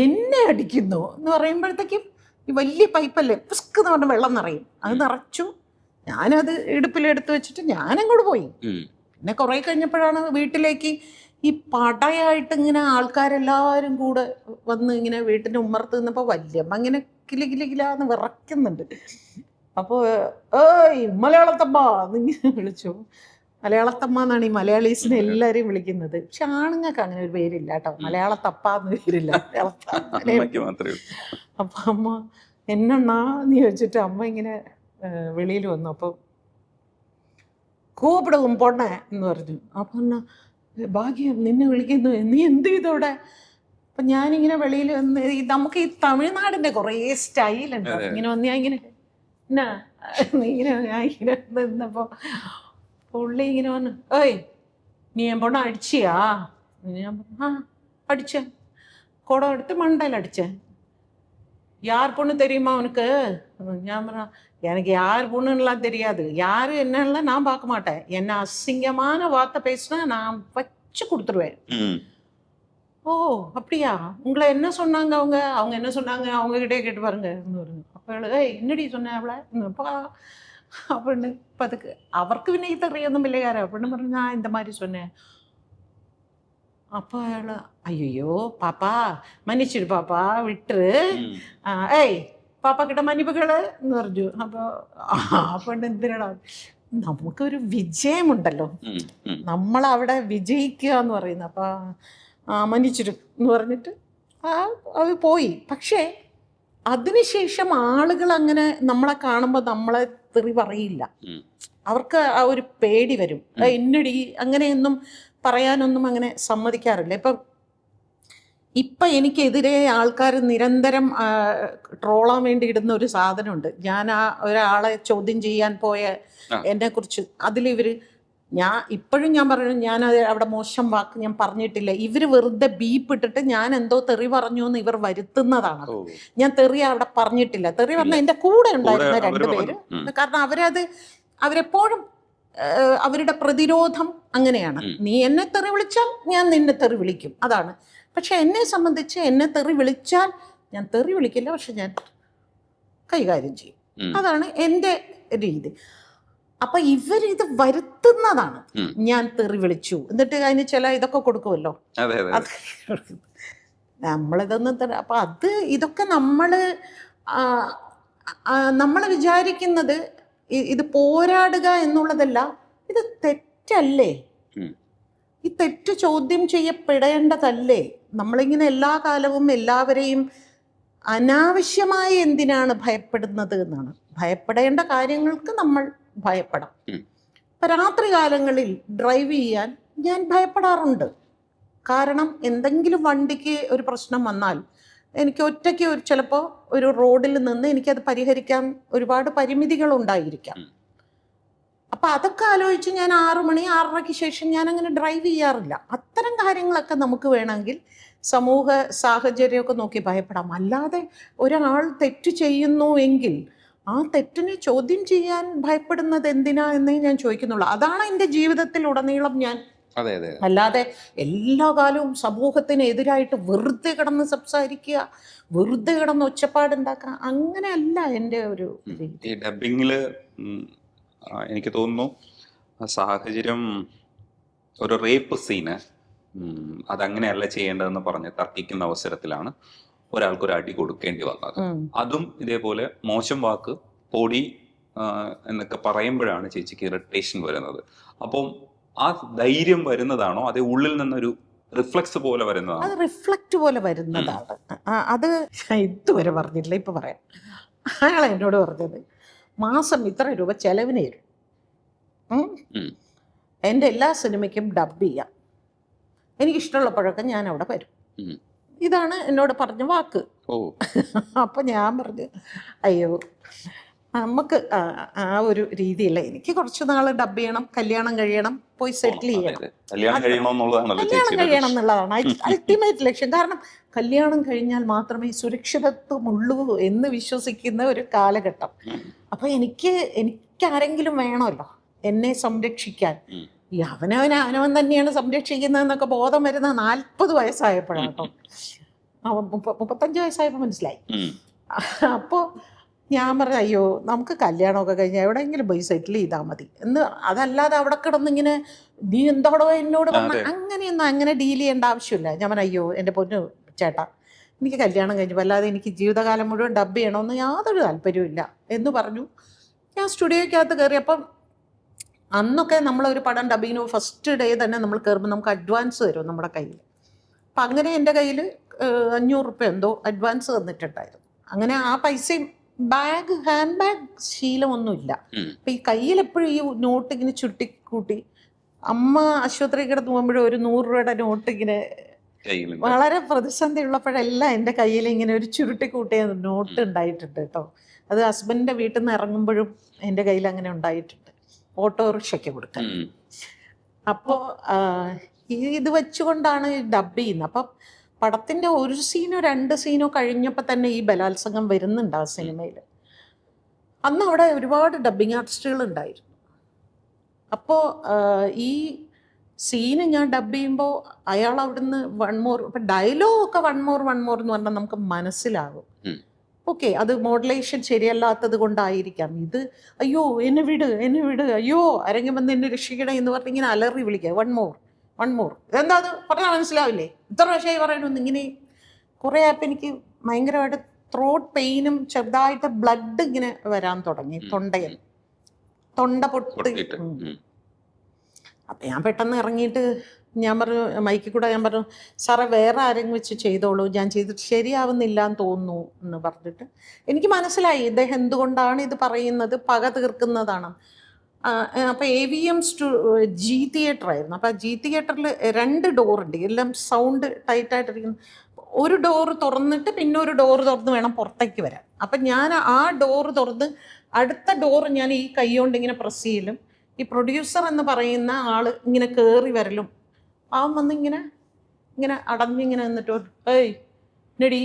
എന്നെ അടിക്കുന്നു എന്ന് പറയുമ്പോഴത്തേക്കും ഈ വലിയ പൈപ്പല്ലേ, പിസ്ക് എന്ന് പറഞ്ഞ വെള്ളം നിറയും. അത് നിറച്ചു. ഞാനത് ഇടുപ്പിലെടുത്ത് വെച്ചിട്ട് ഞാനങ്ങോട്ട് പോയി. പിന്നെ കുറേ കഴിഞ്ഞപ്പോഴാണ് വീട്ടിലേക്ക് ഈ പടയായിട്ട് ഇങ്ങനെ ആൾക്കാരെല്ലാവരും കൂടെ വന്ന് ഇങ്ങനെ വീട്ടിൻ്റെ ഉമ്മർത്ത് നിന്നപ്പോൾ വല്യമ്മ ഇങ്ങനെ കിലികിലികിലാന്ന് വിറയ്ക്കുന്നുണ്ട്. അപ്പോൾ മലയാളത്തമ്മ എന്നിങ്ങനെ വിളിച്ചു. മലയാളത്തമ്മ എന്നാണ് ഈ മലയാളീസിനെ എല്ലാവരെയും വിളിക്കുന്നത്. പക്ഷെ ആണുങ്ങൾക്ക് അങ്ങനെ ഒരു പേരില്ല കേട്ടോ, മലയാളത്തപ്പ എന്ന് പേരില്ല. അപ്പം അമ്മ എന്നെണ്ണാ എന്ന് ചോദിച്ചിട്ട് അമ്മ ഇങ്ങനെ വെളിയിൽ വന്നു. അപ്പോൾ കൂപ്പിടും പൊണ്ണേ എന്ന് പറഞ്ഞു. അപ്പം എന്നാ ഭാഗ്യം നിന്നെ വിളിക്കുന്നു, നീ എന്ത് ചെയ്തോടെ? അപ്പം ഞാനിങ്ങനെ വെളിയിൽ വന്ന് നമുക്ക് ഈ തമിഴ്നാടിൻ്റെ കുറേ സ്റ്റൈലുണ്ട്. ഇങ്ങനെ വന്ന് ഞാൻ ഇങ്ങനെ എന്നാ ഞാൻ ഇങ്ങനെ നിന്നപ്പോൾ പുള്ളി ഇങ്ങനെ വന്ന്, നീ എൻ പൊണ്ണ അടിച്ചിയാ? ഞാൻ പറഞ്ഞു, അടിച്ച കുടം എടുത്ത് മണ്ടയിൽ അടിച്ചേ. யார் பொண்ணு தெரியுமா உனக்கு? ഞാൻ പറഞ്ഞ எனக்கு யார் பொண்ணுலாம் தெரியாது, யாரு என்னெல்லாம் நான் பார்க்க மாட்டேன், என்ன அசிங்கமான வார்த்தை பேசினா நான் வச்சு கொடுத்துருவேன். ஓ அப்படியா, உங்களை என்ன சொன்னாங்க அவங்க என்ன சொன்னாங்க, அவங்ககிட்டே கேட்டு பாருங்க. அப்போ என்னடி சொன்னேன் அவளை அப்படின்னு. இப்போ அதுக்கு அவർക്ക് പിന്നെ ഈ തെറിയൊന്നും ഇല്ലകാരോ அப்படின்னு പറഞ്ഞു. ഞാൻ இந்த மாதிரி சொன்னேன். அப்போ ஐயோ பாப்பா மன்னிச்சிடு பாப்பா விட்டுரு, പാപ്പ കിട്ട മന്നിപ്പുകള് എന്ന് പറഞ്ഞു. അപ്പോൾ എന്തിനാ, നമുക്കൊരു വിജയമുണ്ടല്ലോ, നമ്മളവിടെ വിജയിക്കുക എന്ന് പറയുന്നത്. അപ്പം മന്നിച്ചിടും എന്ന് പറഞ്ഞിട്ട് അത് പോയി. പക്ഷേ അതിനുശേഷം ആളുകൾ അങ്ങനെ നമ്മളെ കാണുമ്പോൾ നമ്മളെ തെറി പറയില്ല. അവർക്ക് ആ ഒരു പേടി വരും. എന്നടി അങ്ങനെയൊന്നും പറയാനൊന്നും അങ്ങനെ സമ്മതിക്കാറില്ല. ഇപ്പം എനിക്കെതിരെ ആൾക്കാർ നിരന്തരം ട്രോളാൻ വേണ്ടി ഇടുന്ന ഒരു സാധനമുണ്ട്. ഞാൻ ഒരാളെ ചോദ്യം ചെയ്യാൻ പോയ എന്നെക്കുറിച്ച് അതിലിവർ, ഇപ്പോഴും ഞാൻ പറഞ്ഞു, ഞാൻ അവിടെ മോശം വാക്ക് ഞാൻ പറഞ്ഞിട്ടില്ല. ഇവർ വെറുതെ ബീപ്പ് ഇട്ടിട്ട് ഞാൻ എന്തോ തെറി പറഞ്ഞു എന്ന് ഇവർ വരുത്തുന്നതാണ്. ഞാൻ തെറി അവിടെ പറഞ്ഞിട്ടില്ല. തെറി പറഞ്ഞ എൻ്റെ കൂടെ ഉണ്ടായിരുന്ന 2 പേര്. കാരണം അവരെപ്പോഴും അവരുടെ പ്രതിരോധം അങ്ങനെയാണ്. നീ എന്നെ തെറി വിളിച്ചാൽ ഞാൻ നിന്നെ തെറി വിളിക്കും, അതാണ്. പക്ഷെ എന്നെ സംബന്ധിച്ച് എന്നെ തെറി വിളിച്ചാൽ ഞാൻ തെറി വിളിക്കില്ല, പക്ഷെ ഞാൻ കൈകാര്യം ചെയ്യും. അതാണ് എൻ്റെ രീതി. അപ്പൊ ഇവരിത് വരുത്തുന്നതാണ്. ഞാൻ തെറി വിളിച്ചു എന്നിട്ട് അതിന് ചില ഇതൊക്കെ കൊടുക്കുമല്ലോ, നമ്മളിതൊന്നും. അപ്പൊ ഇതൊക്കെ നമ്മൾ വിചാരിക്കുന്നത് ഇത് പോരാടുക എന്നുള്ളതല്ല, ഇത് തെറ്റല്ലേ? ഈ തെറ്റ് ചോദ്യം ചെയ്യപ്പെടേണ്ടതല്ലേ? നമ്മളിങ്ങനെ എല്ലാ കാലവും എല്ലാവരെയും അനാവശ്യമായി എന്തിനാണ് ഭയപ്പെടുന്നത് എന്നാണ്. ഭയപ്പെടേണ്ട കാര്യങ്ങൾക്ക് നമ്മൾ ഭയപ്പെടാം. ഇപ്പം രാത്രി കാലങ്ങളിൽ ഡ്രൈവ് ചെയ്യാൻ ഞാൻ ഭയപ്പെടാറുണ്ട്. കാരണം എന്തെങ്കിലും വണ്ടിക്ക് ഒരു പ്രശ്നം വന്നാൽ എനിക്ക് ഒറ്റയ്ക്ക് ചിലപ്പോൾ ഒരു റോഡിൽ നിന്ന് എനിക്കത് പരിഹരിക്കാൻ ഒരുപാട് പരിമിതികളുണ്ടായിരിക്കാം. അപ്പം അതൊക്കെ ആലോചിച്ച് ഞാൻ 6 മണി 6:30 ശേഷം ഞാൻ അങ്ങനെ ഡ്രൈവ് ചെയ്യാറില്ല. അത്തരം കാര്യങ്ങളൊക്കെ നമുക്ക് വേണമെങ്കിൽ സമൂഹ സാഹചര്യമൊക്കെ നോക്കി ഭയപ്പെടാം. അല്ലാതെ ഒരാൾ തെറ്റ് ചെയ്യുന്നു എങ്കിൽ ആ തെറ്റിനെ ചോദ്യം ചെയ്യാൻ ഭയപ്പെടുന്നത് എന്തിനാ എന്നേ ഞാൻ ചോദിക്കുന്നുള്ളൂ. അതാണ് എൻ്റെ ജീവിതത്തിൽ ഉടനീളം ഞാൻ അതെ അതെ അല്ലാതെ എല്ലാ കാലവും സമൂഹത്തിനെതിരായിട്ട് വെറുതെ കിടന്ന് സംസാരിക്കുക, വെറുതെ കിടന്ന് ഒച്ചപ്പാടുണ്ടാക്കുക, അങ്ങനെയല്ല എൻ്റെ ഒരു രീതി. ഈ ഡബിങ്ങില് എനിക്ക് തോന്നുന്നു സാഹചര്യം ഒരു റേപ്പ് സീന് അതങ്ങനെയല്ല ചെയ്യേണ്ടതെന്ന് പറഞ്ഞ് തർക്കിക്കുന്ന അവസരത്തിലാണ് ഒരാൾക്കൊരു അടി കൊടുക്കേണ്ടി വന്നത്. അതും ഇതേപോലെ മോശം വാക്ക്, പൊടി എന്നൊക്കെ പറയുമ്പോഴാണ് ചേച്ചിക്ക് ഇറിറ്റേഷൻ വരുന്നത്. അപ്പം ആ ധൈര്യം വരുന്നതാണോ അതേ ഉള്ളിൽ നിന്നൊരു റിഫ്ലക്സ് പോലെ വരുന്നതാണോ? അത് റിഫ്ലക്റ്റ് പോലെ വരുന്നതാണ്. അത് ഇതുവരെ പറഞ്ഞിട്ടില്ല, ഇപ്പൊ പറയാം. അയാൾ എന്നോട് പറഞ്ഞത് മാസം ഇത്ര രൂപ ചെലവിന് തരും, എൻ്റെ എല്ലാ സിനിമയ്ക്കും ഡബ് ചെയ്യാം, എനിക്കിഷ്ടമുള്ളപ്പോഴൊക്കെ ഞാൻ അവിടെ വരും. ഇതാണ് എന്നോട് പറഞ്ഞ വാക്ക്. അപ്പൊ ഞാൻ പറഞ്ഞു, അയ്യോ നമുക്ക് ആ ഒരു രീതിയില്ല, എനിക്ക് കുറച്ച് നാൾ ഡബ് ചെയ്യണം, കല്യാണം കഴിയണം, പോയി സെറ്റിൽ ചെയ്യണം, കല്യാണം കഴിയണം എന്നുള്ളതാണ് അൾട്ടിമേറ്റ് ലക്ഷ്യം. കാരണം കല്യാണം കഴിഞ്ഞാൽ മാത്രമേ സുരക്ഷിതത്വമുള്ളൂ എന്ന് വിശ്വസിക്കുന്ന ഒരു കാലഘട്ടം. അപ്പൊ എനിക്കാരെങ്കിലും വേണമല്ലോ എന്നെ സംരക്ഷിക്കാൻ. ഈ അവനവൻ തന്നെയാണ് സംരക്ഷിക്കുന്നതെന്നൊക്കെ ബോധം വരുന്ന 40 വയസ്സായപ്പോഴാണ് കേട്ടോ. 35 വയസ്സായപ്പോൾ മനസ്സിലായി. അപ്പോൾ ഞാൻ പറഞ്ഞു, അയ്യോ നമുക്ക് കല്യാണമൊക്കെ കഴിഞ്ഞാൽ എവിടെയെങ്കിലും പോയി സെറ്റിൽ ചെയ്താൽ മതി എന്ന്. അതല്ലാതെ അവിടെ കിടന്നിങ്ങനെ നീ എന്തോടോ എന്നോട് പറഞ്ഞ അങ്ങനെയൊന്നും അങ്ങനെ ഡീൽ ചെയ്യേണ്ട ആവശ്യമില്ല. ഞാൻ പറഞ്ഞു, അയ്യോ എൻ്റെ പൊന്നു ചേട്ടാ, എനിക്ക് കല്യാണം കഴിഞ്ഞപ്പോൾ അല്ലാതെ എനിക്ക് ജീവിതകാലം മുഴുവൻ ഡബ് ചെയ്യണമെന്ന് യാതൊരു താല്പര്യമില്ല എന്ന് പറഞ്ഞു. ഞാൻ സ്റ്റുഡിയോയ്ക്കകത്ത് കയറിയപ്പം അന്നൊക്കെ നമ്മളൊരു പടം ഡബിങ്ങിന് ഫസ്റ്റ് ഡേ തന്നെ നമ്മൾ കയറുമ്പോൾ നമുക്ക് അഡ്വാൻസ് തരും നമ്മുടെ കയ്യിൽ. അപ്പം അങ്ങനെ എൻ്റെ കയ്യിൽ 500 രൂപ എന്തോ അഡ്വാൻസ് തന്നിട്ടുണ്ടായിരുന്നു. അങ്ങനെ ആ പൈസയും ഹാൻഡ് ബാഗ് ശീലമൊന്നുമില്ല. അപ്പം ഈ കയ്യിൽ എപ്പോഴും ഈ നോട്ട് ഇങ്ങനെ ചുട്ടിക്കൂട്ടി, അമ്മ ആശുപത്രി കിടന്ന് പോകുമ്പോഴും ഒരു 100 രൂപയുടെ നോട്ട് ഇങ്ങനെ വളരെ പ്രതിസന്ധി ഉള്ളപ്പോഴെല്ലാം എൻ്റെ കയ്യിൽ ഇങ്ങനെ ഒരു ചുരുട്ടിക്കൂട്ടിയ നോട്ട് ഉണ്ടായിട്ടുണ്ട് കേട്ടോ. അത് ഹസ്ബൻഡിൻ്റെ വീട്ടിൽ നിന്ന് ഇറങ്ങുമ്പോഴും എൻ്റെ കയ്യിൽ അങ്ങനെ ഉണ്ടായിട്ടുണ്ട്, ഓട്ടോറിക്ഷയ്ക്ക് കൊടുക്കാൻ. അപ്പോൾ ഇത് വെച്ചുകൊണ്ടാണ് ഡബ് ചെയ്യുന്നത്. അപ്പം പടത്തിൻ്റെ 1 സീനോ 2 സീനോ കഴിഞ്ഞപ്പോൾ തന്നെ ഈ ബലാത്സംഗം വരുന്നുണ്ട് ആ സിനിമയിൽ. അന്ന് അവിടെ ഒരുപാട് ഡബ്ബിങ് ആർട്ടിസ്റ്റുകൾ ഉണ്ടായിരുന്നു. അപ്പോൾ ഈ സീന് ഞാൻ ഡബ് ചെയ്യുമ്പോൾ അയാൾ അവിടുന്ന് 1 മോർ, ഇപ്പം ഡയലോഗൊക്കെ 1 മോർ എന്ന് പറഞ്ഞാൽ നമുക്ക് മനസ്സിലാകും. ഓക്കെ, അത് മോഡുലേഷൻ ശരിയല്ലാത്തത് കൊണ്ടായിരിക്കാം. ഇത് അയ്യോ എന്നെ വിട് അയ്യോ ആരെങ്കിലും വന്ന് എന്നെ രക്ഷിക്കണേ എന്ന് പറഞ്ഞ് ഇങ്ങനെ അലറി വിളിക്കുക, 1 മോർ എന്താ അത് പറഞ്ഞാൽ മനസ്സിലാവില്ലേ, ഇത്ര പ്രാവശ്യമായി പറയണമെന്ന്. ഇങ്ങനെ കുറേ ആയപ്പോൾ എനിക്ക് ഭയങ്കരമായിട്ട് ത്രോട്ട് പെയിനും ചെറുതായിട്ട് ബ്ലഡ് ഇങ്ങനെ വരാൻ തുടങ്ങി, തൊണ്ട പൊട്ടിട്ട്. അപ്പം ഞാൻ പെട്ടെന്ന് ഇറങ്ങിയിട്ട് ഞാൻ പറഞ്ഞു, മൈക്കിൽ കൂടെ ഞാൻ പറഞ്ഞു, സാറേ വേറെ ആരെങ്കിലും വെച്ച് ചെയ്തോളൂ, ഞാൻ ചെയ്തിട്ട് ശരിയാവുന്നില്ല എന്ന് തോന്നുന്നു എന്ന് പറഞ്ഞിട്ട് എനിക്ക് മനസ്സിലായി ഇദ്ദേഹം എന്തുകൊണ്ടാണ് ഇത് പറയുന്നത്, പക തീർക്കുന്നതാണ്. അപ്പോൾ AVM ജി തിയേറ്റർ ആയിരുന്നു. അപ്പോൾ ജി തിയേറ്ററിൽ 2 ഡോറുണ്ട്, എല്ലാം സൗണ്ട് ടൈറ്റായിട്ടിരിക്കുന്നു. ഒരു ഡോറ് തുറന്നിട്ട് പിന്നെ ഒരു ഡോറ് തുറന്ന് വേണം പുറത്തേക്ക് വരാൻ. അപ്പം ഞാൻ ആ ഡോറ് തുറന്ന് അടുത്ത ഡോറ് ഞാൻ ഈ കൈ കൊണ്ട് ഇങ്ങനെ പ്രസ് ചെയ്യലും, ഈ പ്രൊഡ്യൂസർ എന്ന് പറയുന്ന ആൾ ഇങ്ങനെ കയറി വരലും, അവൻ വന്ന് ഇങ്ങനെ അടഞ്ഞിങ്ങനെ നിന്നിട്ട്, ഏയ് നെടി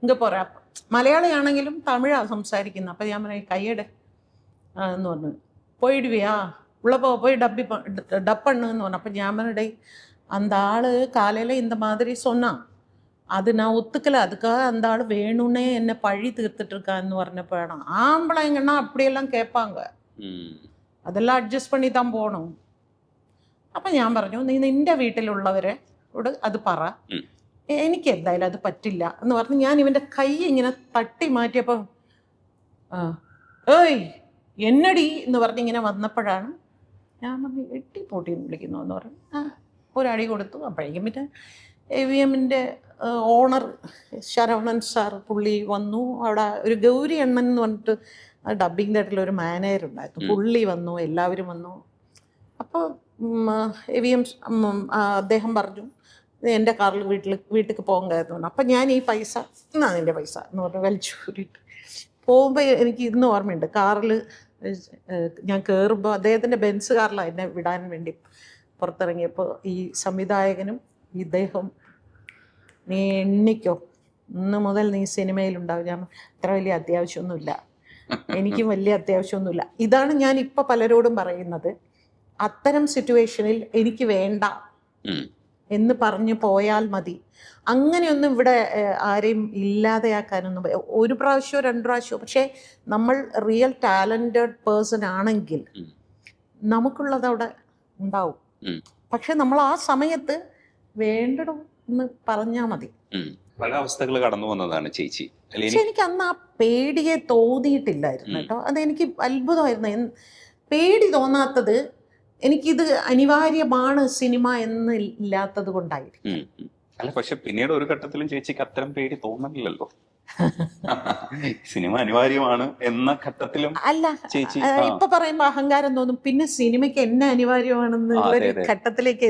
ഇങ്ങ പോരാ. മലയാളിയാണെങ്കിലും തമിഴാണ് സംസാരിക്കുന്നത്. അപ്പം ഞാൻ പറഞ്ഞു, കൈയ്യടെ എന്ന് പറഞ്ഞു, പോയിടുവിയാ ഉള്ളപ്പോ പോയി டப்புன்னு പറഞ്ഞു. അപ്പം ഞാൻ പറഞ്ഞ, அந்த ஆள் காலையில் இந்த மாதிரி சொன்னான், அது நான் ஒத்துக்கலை, அதுக்காக அந்த ஆள் வேணும்னே என்னை பழி தீர்த்துட்டு இருக்கான்னு പറഞ്ഞപ്പോഴാണ് ஆம்பளைங்கன்னா அப்படியெல்லாம் கேட்பாங்க, അതെല്ലാം അഡ്ജസ്റ്റ് പണി താൻ പോകണം. അപ്പം ഞാൻ പറഞ്ഞു, നീ നിൻ്റെ വീട്ടിലുള്ളവരോട് അത് പറ, എനിക്ക് എന്തായാലും അത് പറ്റില്ല എന്ന് പറഞ്ഞ് ഞാൻ ഇവൻ്റെ കൈ ഇങ്ങനെ തട്ടി മാറ്റിയപ്പോൾ ഏയ് എന്നടി എന്ന് പറഞ്ഞ് ഇങ്ങനെ വന്നപ്പോഴാണ് ഞാൻ പറഞ്ഞു, എട്ടിപ്പൊട്ടിന്ന് വിളിക്കുന്നു എന്ന് പറഞ്ഞു. ഒരടി കൊടുത്തു. അപ്പോഴേക്കും പിന്നെ AVMൻ്റെ ഓണർ ശരവണൻ സാർ പുള്ളി വന്നു. അവിടെ ഒരു ഗൗരി അണ്ണൻ എന്ന് പറഞ്ഞിട്ട് ഡബ്ബിംഗ് തിയേറ്ററിൽ ഒരു മാനേജർ ഉണ്ടായിരുന്നു, പുള്ളി വന്നു, എല്ലാവരും വന്നു. അപ്പോൾ AVM അദ്ദേഹം പറഞ്ഞു, എൻ്റെ കാറിൽ വീട്ടിലേക്ക് പോകാമായിരുന്നു. അപ്പം ഞാൻ ഈ പൈസ എന്നാ നിൻ്റെ പൈസ എന്ന് പറഞ്ഞ് വലിച്ചു കൂട്ടിയിട്ട് പോകുമ്പോൾ എനിക്ക് ഇന്ന് ഓർമ്മയുണ്ട്, കാറിൽ ഞാൻ കയറുമ്പോൾ അദ്ദേഹത്തിൻ്റെ ബെൻസ് കാറിലാണ് എന്നെ വിടാൻ വേണ്ടി പുറത്തിറങ്ങിയപ്പോൾ ഈ സംവിധായകനും ഇദ്ദേഹം, നീ എണ്ണിക്കോ, ഇന്ന് മുതൽ നീ സിനിമയിലുണ്ടാവും. ഞാൻ അത്ര വലിയ അത്യാവശ്യമൊന്നുമില്ല, എനിക്കും വലിയ അത്യാവശ്യമൊന്നുമില്ല. ഇതാണ് ഞാൻ ഇപ്പോൾ പലരോടും പറയുന്നത്, അത്തരം സിറ്റുവേഷനിൽ എനിക്ക് വേണ്ട എന്ന് പറഞ്ഞു പോയാൽ മതി. അങ്ങനെയൊന്നും ഇവിടെ ആരെയും ഇല്ലാതെയാക്കാനൊന്നും ഒരു പ്രാവശ്യമോ 2 പ്രാവശ്യമോ. പക്ഷേ നമ്മൾ റിയൽ ടാലൻറ്റഡ് പേഴ്സൺ ആണെങ്കിൽ നമുക്കുള്ളത് അവിടെ ഉണ്ടാവും. പക്ഷെ നമ്മൾ ആ സമയത്ത് വേണ്ടടും എന്ന് പറഞ്ഞാൽ മതി. പല അവസ്ഥകൾ കടന്നു വന്നതാണ് ചേച്ചി. പക്ഷെ എനിക്ക് അന്ന് ആ പേടിയെ തോന്നിയിട്ടില്ലായിരുന്നു കേട്ടോ. അതെനിക്ക് അത്ഭുതമായിരുന്നു. പേടി തോന്നാത്തത് എനിക്കിത് അനിവാര്യമാണ് സിനിമ എന്ന് ഇല്ലാത്തത് കൊണ്ടായിരിക്കും. അല്ല, പക്ഷെ പിന്നീട് ഒരു ഘട്ടത്തിലും ചേച്ചിക്ക് അത്തരം പേടി തോന്നുന്നില്ലല്ലോ. സിനിമ അനിവാര്യമാണ് എന്ന ഘട്ടത്തിലും അല്ല, ചേച്ചി ഇപ്പൊ പറയുമ്പോ അഹങ്കാരം തോന്നും. പിന്നെ സിനിമയ്ക്ക് എന്നെ അനിവാര്യമാണെന്നുള്ളൊരു ഘട്ടത്തിലേക്ക്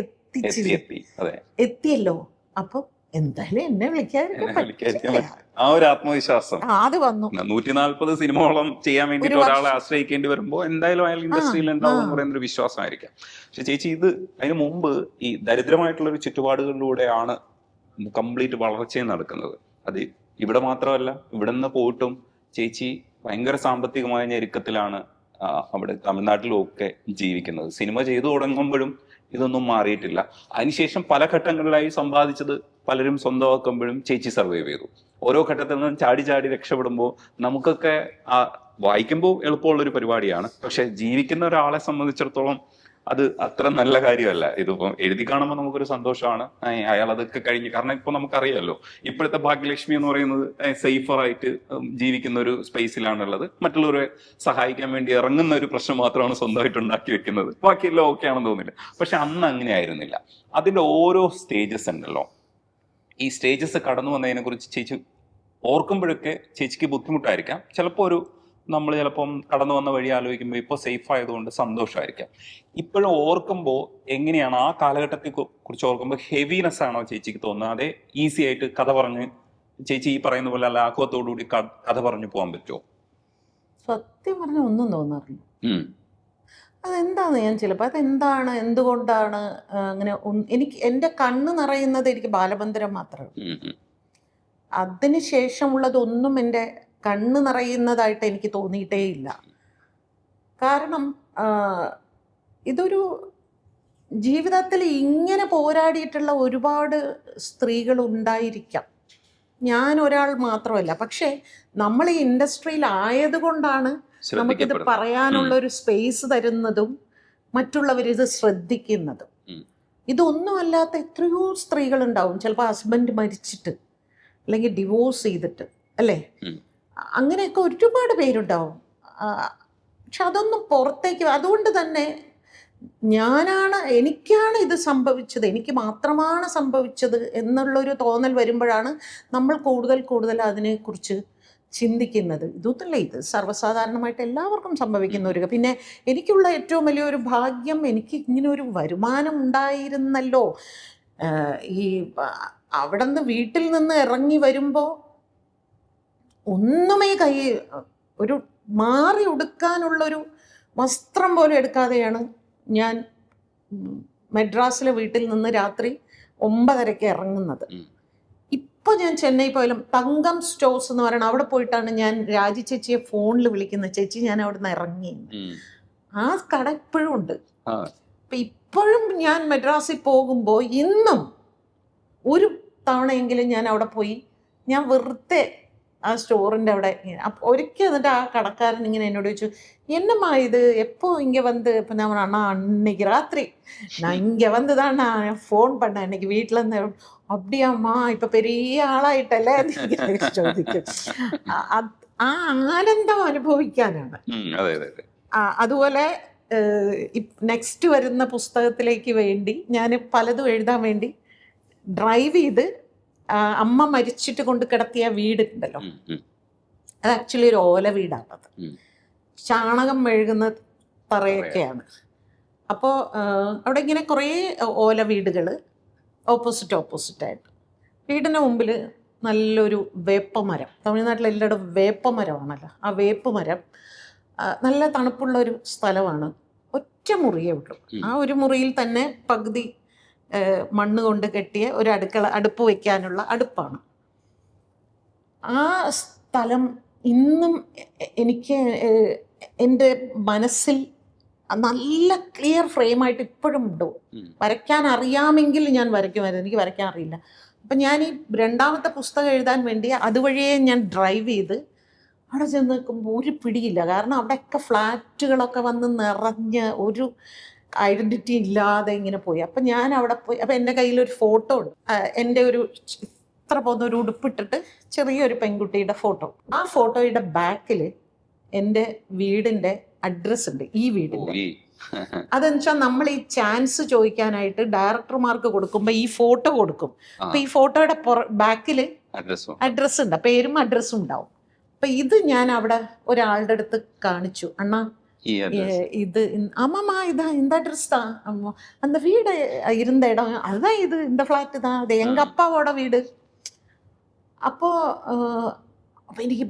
എത്തിയല്ലോ. അപ്പൊ എന്തായാലും എന്നെ വിളിക്കാതിരിക്കാൻ പറ്റില്ല. ആ ഒരു ആത്മവിശ്വാസം അത് വന്നു. 140 സിനിമകളും ചെയ്യാൻ വേണ്ടിട്ട് ഒരാളെ ആശ്രയിക്കേണ്ടി വരുമ്പോ എന്തായാലും അയാൾ ഇൻഡസ്ട്രിയിൽ ഉണ്ടാവും എന്ന് പറയുന്ന ഒരു വിശ്വാസമായിരിക്കാം. പക്ഷെ ചേച്ചി ഇത് അതിനു മുമ്പ് ഈ ദരിദ്രമായിട്ടുള്ള ഒരു ചുറ്റുപാടുകളിലൂടെയാണ് കംപ്ലീറ്റ് വളർച്ചയും നടക്കുന്നത്. അത് ഇവിടെ മാത്രമല്ല, ഇവിടെ നിന്ന് പോയിട്ടും ചേച്ചി ഭയങ്കര സാമ്പത്തികമായ ഞെരുക്കത്തിലാണ് അവിടെ തമിഴ്നാട്ടിലും ഒക്കെ ജീവിക്കുന്നത്. സിനിമ ചെയ്തു തുടങ്ങുമ്പോഴും ഇതൊന്നും മാറിയിട്ടില്ല. അതിനുശേഷം പല ഘട്ടങ്ങളിലായി സമ്പാദിച്ചത് പലരും സ്വന്തമാക്കുമ്പോഴും ചേച്ചി സർവൈവ് ചെയ്തു. ഓരോ ഘട്ടത്തിൽ നിന്നും ചാടി ചാടി രക്ഷപ്പെടുമ്പോൾ നമുക്കൊക്കെ വായിക്കുമ്പോൾ എളുപ്പമുള്ളൊരു പരിപാടിയാണ്. പക്ഷെ ജീവിക്കുന്ന ഒരാളെ സംബന്ധിച്ചിടത്തോളം അത് അത്ര നല്ല കാര്യമല്ല. ഇതിപ്പം എഴുതി കാണുമ്പോൾ നമുക്കൊരു സന്തോഷമാണ്, അയാൾ അതൊക്കെ കഴിഞ്ഞ്. കാരണം ഇപ്പൊ നമുക്കറിയാമല്ലോ, ഇപ്പോഴത്തെ ഭാഗ്യലക്ഷ്മി എന്ന് പറയുന്നത് സേഫറായിട്ട് ജീവിക്കുന്ന ഒരു സ്പേസിലാണുള്ളത്. മറ്റുള്ളവരെ സഹായിക്കാൻ വേണ്ടി ഇറങ്ങുന്ന ഒരു പ്രശ്നം മാത്രമാണ് സ്വന്തമായിട്ട് ഉണ്ടാക്കി വെക്കുന്നത്. ബാക്കിയെല്ലാം ഓക്കെ ആണെന്ന് തോന്നില്ല. പക്ഷെ അന്ന് അങ്ങനെ ആയിരുന്നില്ല. അതിന്റെ ഓരോ സ്റ്റേജസ് ഉണ്ടല്ലോ. ഈ സ്റ്റേജസ് കടന്നു വന്നതിനെ കുറിച്ച് ചേച്ചി ഓർക്കുമ്പോഴൊക്കെ ചേച്ചിക്ക് ബുദ്ധിമുട്ടായിരിക്കാം. ചിലപ്പോൾ ചിലപ്പം കടന്നു വന്ന വഴി ആലോചിക്കുമ്പോൾ ഇപ്പോൾ സേഫ് ആയതുകൊണ്ട് സന്തോഷമായിരിക്കാം. ഇപ്പോഴും ഓർക്കുമ്പോൾ എങ്ങനെയാണ് ആ കാലഘട്ടത്തെ കുറിച്ച് ഓർക്കുമ്പോൾ ഹെവിനെസ് ആണോ ചേച്ചിക്ക് തോന്നുന്നത്? അതെ ഈസി ആയിട്ട് കഥ പറഞ്ഞ് ചേച്ചി ഈ പറയുന്ന പോലെ ലാഘവത്തോടുകൂടി കഥ പറഞ്ഞു പോകാൻ പറ്റുമോ? സത്യം പറഞ്ഞ ഒന്നും തോന്നാറില്ല. അതെന്താന്ന് ഞാൻ ചിലപ്പോൾ അതെന്താണ്, എന്തുകൊണ്ടാണ് അങ്ങനെ എനിക്ക് എൻ്റെ കണ്ണ് നിറയുന്നത് എനിക്ക് ബാലമന്ദിരം മാത്രമേ. അതിന് ശേഷമുള്ളതൊന്നും എൻ്റെ കണ്ണ് നിറയുന്നതായിട്ട് എനിക്ക് തോന്നിയിട്ടേ ഇല്ല. കാരണം ഇതൊരു ജീവിതത്തിൽ ഇങ്ങനെ പോരാടിയിട്ടുള്ള ഒരുപാട് സ്ത്രീകൾ ഉണ്ടായിരിക്കാം. ഞാൻ ഒരാൾ മാത്രമല്ല. പക്ഷേ നമ്മൾ ഈ ഇൻഡസ്ട്രിയിൽ ആയതുകൊണ്ടാണ് നമുക്കിത് പറയാനുള്ള ഒരു സ്പേസ് തരുന്നതും മറ്റുള്ളവരിത് ശ്രദ്ധിക്കുന്നതും. ഇതൊന്നും അല്ലാത്ത എത്രയോ സ്ത്രീകളുണ്ടാവും. ചിലപ്പോൾ ഹസ്ബൻഡ് മരിച്ചിട്ട് അല്ലെങ്കിൽ ഡിവോഴ്സ് ചെയ്തിട്ട്, അല്ലേ? അങ്ങനെയൊക്കെ ഒരുപാട് പേരുണ്ടാവും. പക്ഷെ അതൊന്നും പുറത്തേക്ക്. അതുകൊണ്ട് തന്നെ എനിക്കാണ് ഇത് സംഭവിച്ചത്, എനിക്ക് മാത്രമാണ് സംഭവിച്ചത് എന്നുള്ളൊരു തോന്നൽ വരുമ്പോഴാണ് നമ്മൾ കൂടുതൽ അതിനെക്കുറിച്ച് ചിന്തിക്കുന്നത്. ഇതൊന്നുമില്ല, ഇത് സർവ്വസാധാരണമായിട്ട് എല്ലാവർക്കും സംഭവിക്കുന്ന പിന്നെ എനിക്കുള്ള ഏറ്റവും വലിയൊരു ഭാഗ്യം, എനിക്ക് ഇങ്ങനെ ഒരു വരുമാനം ഉണ്ടായിരുന്നല്ലോ. ഈ അവിടെ നിന്ന് വീട്ടിൽ നിന്ന് ഇറങ്ങി വരുമ്പോൾ ഒന്നുമേ ഒരു മാറി ഉടുക്കാനുള്ളൊരു വസ്ത്രം പോലും എടുക്കാതെയാണ് ഞാൻ മദ്രാസിലെ വീട്ടിൽ നിന്ന് രാത്രി 9:30 ഇറങ്ങുന്നത്. ഇപ്പോൾ ഞാൻ ചെന്നൈ പോയാലും തങ്കം സ്റ്റോഴ്സ് എന്ന് പറയണം, അവിടെ പോയിട്ടാണ് ഞാൻ രാജി ചേച്ചിയെ ഫോണിൽ വിളിക്കുന്നത്. ചേച്ചി ഞാൻ അവിടെ നിന്ന് ഇറങ്ങി. ആ കട ഇപ്പോഴും ഉണ്ട്. അപ്പം ഇപ്പോഴും ഞാൻ മദ്രാസിൽ പോകുമ്പോൾ ഇന്നും ഒരു തവണയെങ്കിലും ഞാൻ അവിടെ പോയി, ഞാൻ വെറുതെ ആ സ്റ്റോറിൻ്റെ അവിടെ ഒരിക്കൽ എന്നിട്ട് ആ കടക്കാരൻ ഇങ്ങനെ എന്നോട് ചോദിച്ചു, എന്നമ്മാ ഇത് எப்போ இங்கே வந்து? இப்போ நான் அண்ணா அன்னைக்கு ராத்திரி நான் இங்கே வந்து தான் நான் ஃபோன் பண்ணேன், அன்னைக்கு வீட்டில் இருந்து. அப்படியாம்மா இப்போ பெரிய ആളായിട്ടല്ലേ ചോദിക്കും. ആ ആനന്ദം അനുഭവിക്കാനാണ്. അതുപോലെ നെക്സ്റ്റ് വരുന്ന പുസ്തകത്തിലേക്ക് വേണ്ടി ഞാൻ പലതും എഴുതാൻ വേണ്ടി ഡ്രൈവ് ചെയ്ത് അമ്മ മരിച്ചിട്ട് കൊണ്ട് കിടത്തിയ വീടുണ്ടല്ലോ, അത് ആക്ച്വലി ഒരു ഓല വീടാണത്. ചാണകം മെഴുകുന്ന തറയൊക്കെയാണ്. അപ്പോൾ അവിടെ ഇങ്ങനെ കുറേ ഓല വീടുകൾ ഓപ്പോസിറ്റായിട്ട്. വീടിന് മുമ്പിൽ നല്ലൊരു വേപ്പമരം, തമിഴ്നാട്ടിലെല്ലായിടും വേപ്പമരമാണല്ലോ, ആ വേപ്പമരം. നല്ല തണുപ്പുള്ളൊരു സ്ഥലമാണ്. ഒറ്റ മുറിയേ ഉള്ളൂ. ആ ഒരു മുറിയിൽ തന്നെ പകുതി മണ്ണ് കൊണ്ട് കെട്ടിയ ഒരു അടുപ്പ് വയ്ക്കാനുള്ള അടുപ്പാണ്. ആ സ്ഥലം ഇന്നും എനിക്ക് എൻ്റെ മനസ്സിൽ നല്ല ക്ലിയർ ഫ്രെയിമായിട്ട് ഇപ്പോഴും ഉണ്ട്. വരയ്ക്കാൻ അറിയാമെങ്കിൽ ഞാൻ വരയ്ക്കുമായിരുന്നു, എനിക്ക് വരയ്ക്കാൻ അറിയില്ല. അപ്പം ഞാൻ ഈ രണ്ടാമത്തെ പുസ്തകം എഴുതാൻ വേണ്ടി അതുവഴിയേ ഞാൻ ഡ്രൈവ് ചെയ്ത് അവിടെ ചെന്ന് നിൽക്കുമ്പോൾ ഒരു പിടിയില്ല. കാരണം അവിടെയൊക്കെ ഫ്ലാറ്റുകളൊക്കെ വന്ന് നിറഞ്ഞ് ഒരു ഐഡൻറ്റിറ്റി ഇല്ലാതെ ഇങ്ങനെ പോയി. അപ്പം ഞാൻ അവിടെ പോയി. അപ്പം എൻ്റെ കയ്യിലൊരു ഫോട്ടോ ഉണ്ട്, എൻ്റെ ഒരു ഇത്ര പോകുന്ന ഒരു ഉടുപ്പിട്ടിട്ട് ചെറിയൊരു പെൺകുട്ടിയുടെ ഫോട്ടോ. ആ ഫോട്ടോയുടെ ബാക്കിൽ എൻ്റെ വീടിൻ്റെ അഡ്രസ്സ് ഉണ്ട്, ഈ വീടിൻ്റെ. അതെന്ന് വെച്ചാൽ നമ്മൾ ഈ ചാൻസ് ചോദിക്കാനായിട്ട് ഡയറക്ടർമാർക്ക് കൊടുക്കുമ്പോൾ ഈ ഫോട്ടോ കൊടുക്കും. അപ്പൊ ഈ ഫോട്ടോയുടെ ബാക്കിൽ അഡ്രസ്സ് ഉണ്ട്, പേരും അഡ്രസ്സും ഉണ്ടാവും. അപ്പൊ ഇത് ഞാൻ അവിടെ ഒരാളുടെ അടുത്ത് കാണിച്ചു. അണ്ണാ இது ஆமாம்மா இதான் இந்த அட்ரஸ் தான், அந்த வீடு இருந்த இடம் அதுதான், இது இந்த ஃப்ளாட்டு தான், அது எங்கள் அப்பாவோட வீடு. അപ്പോൾ എനിക്ക്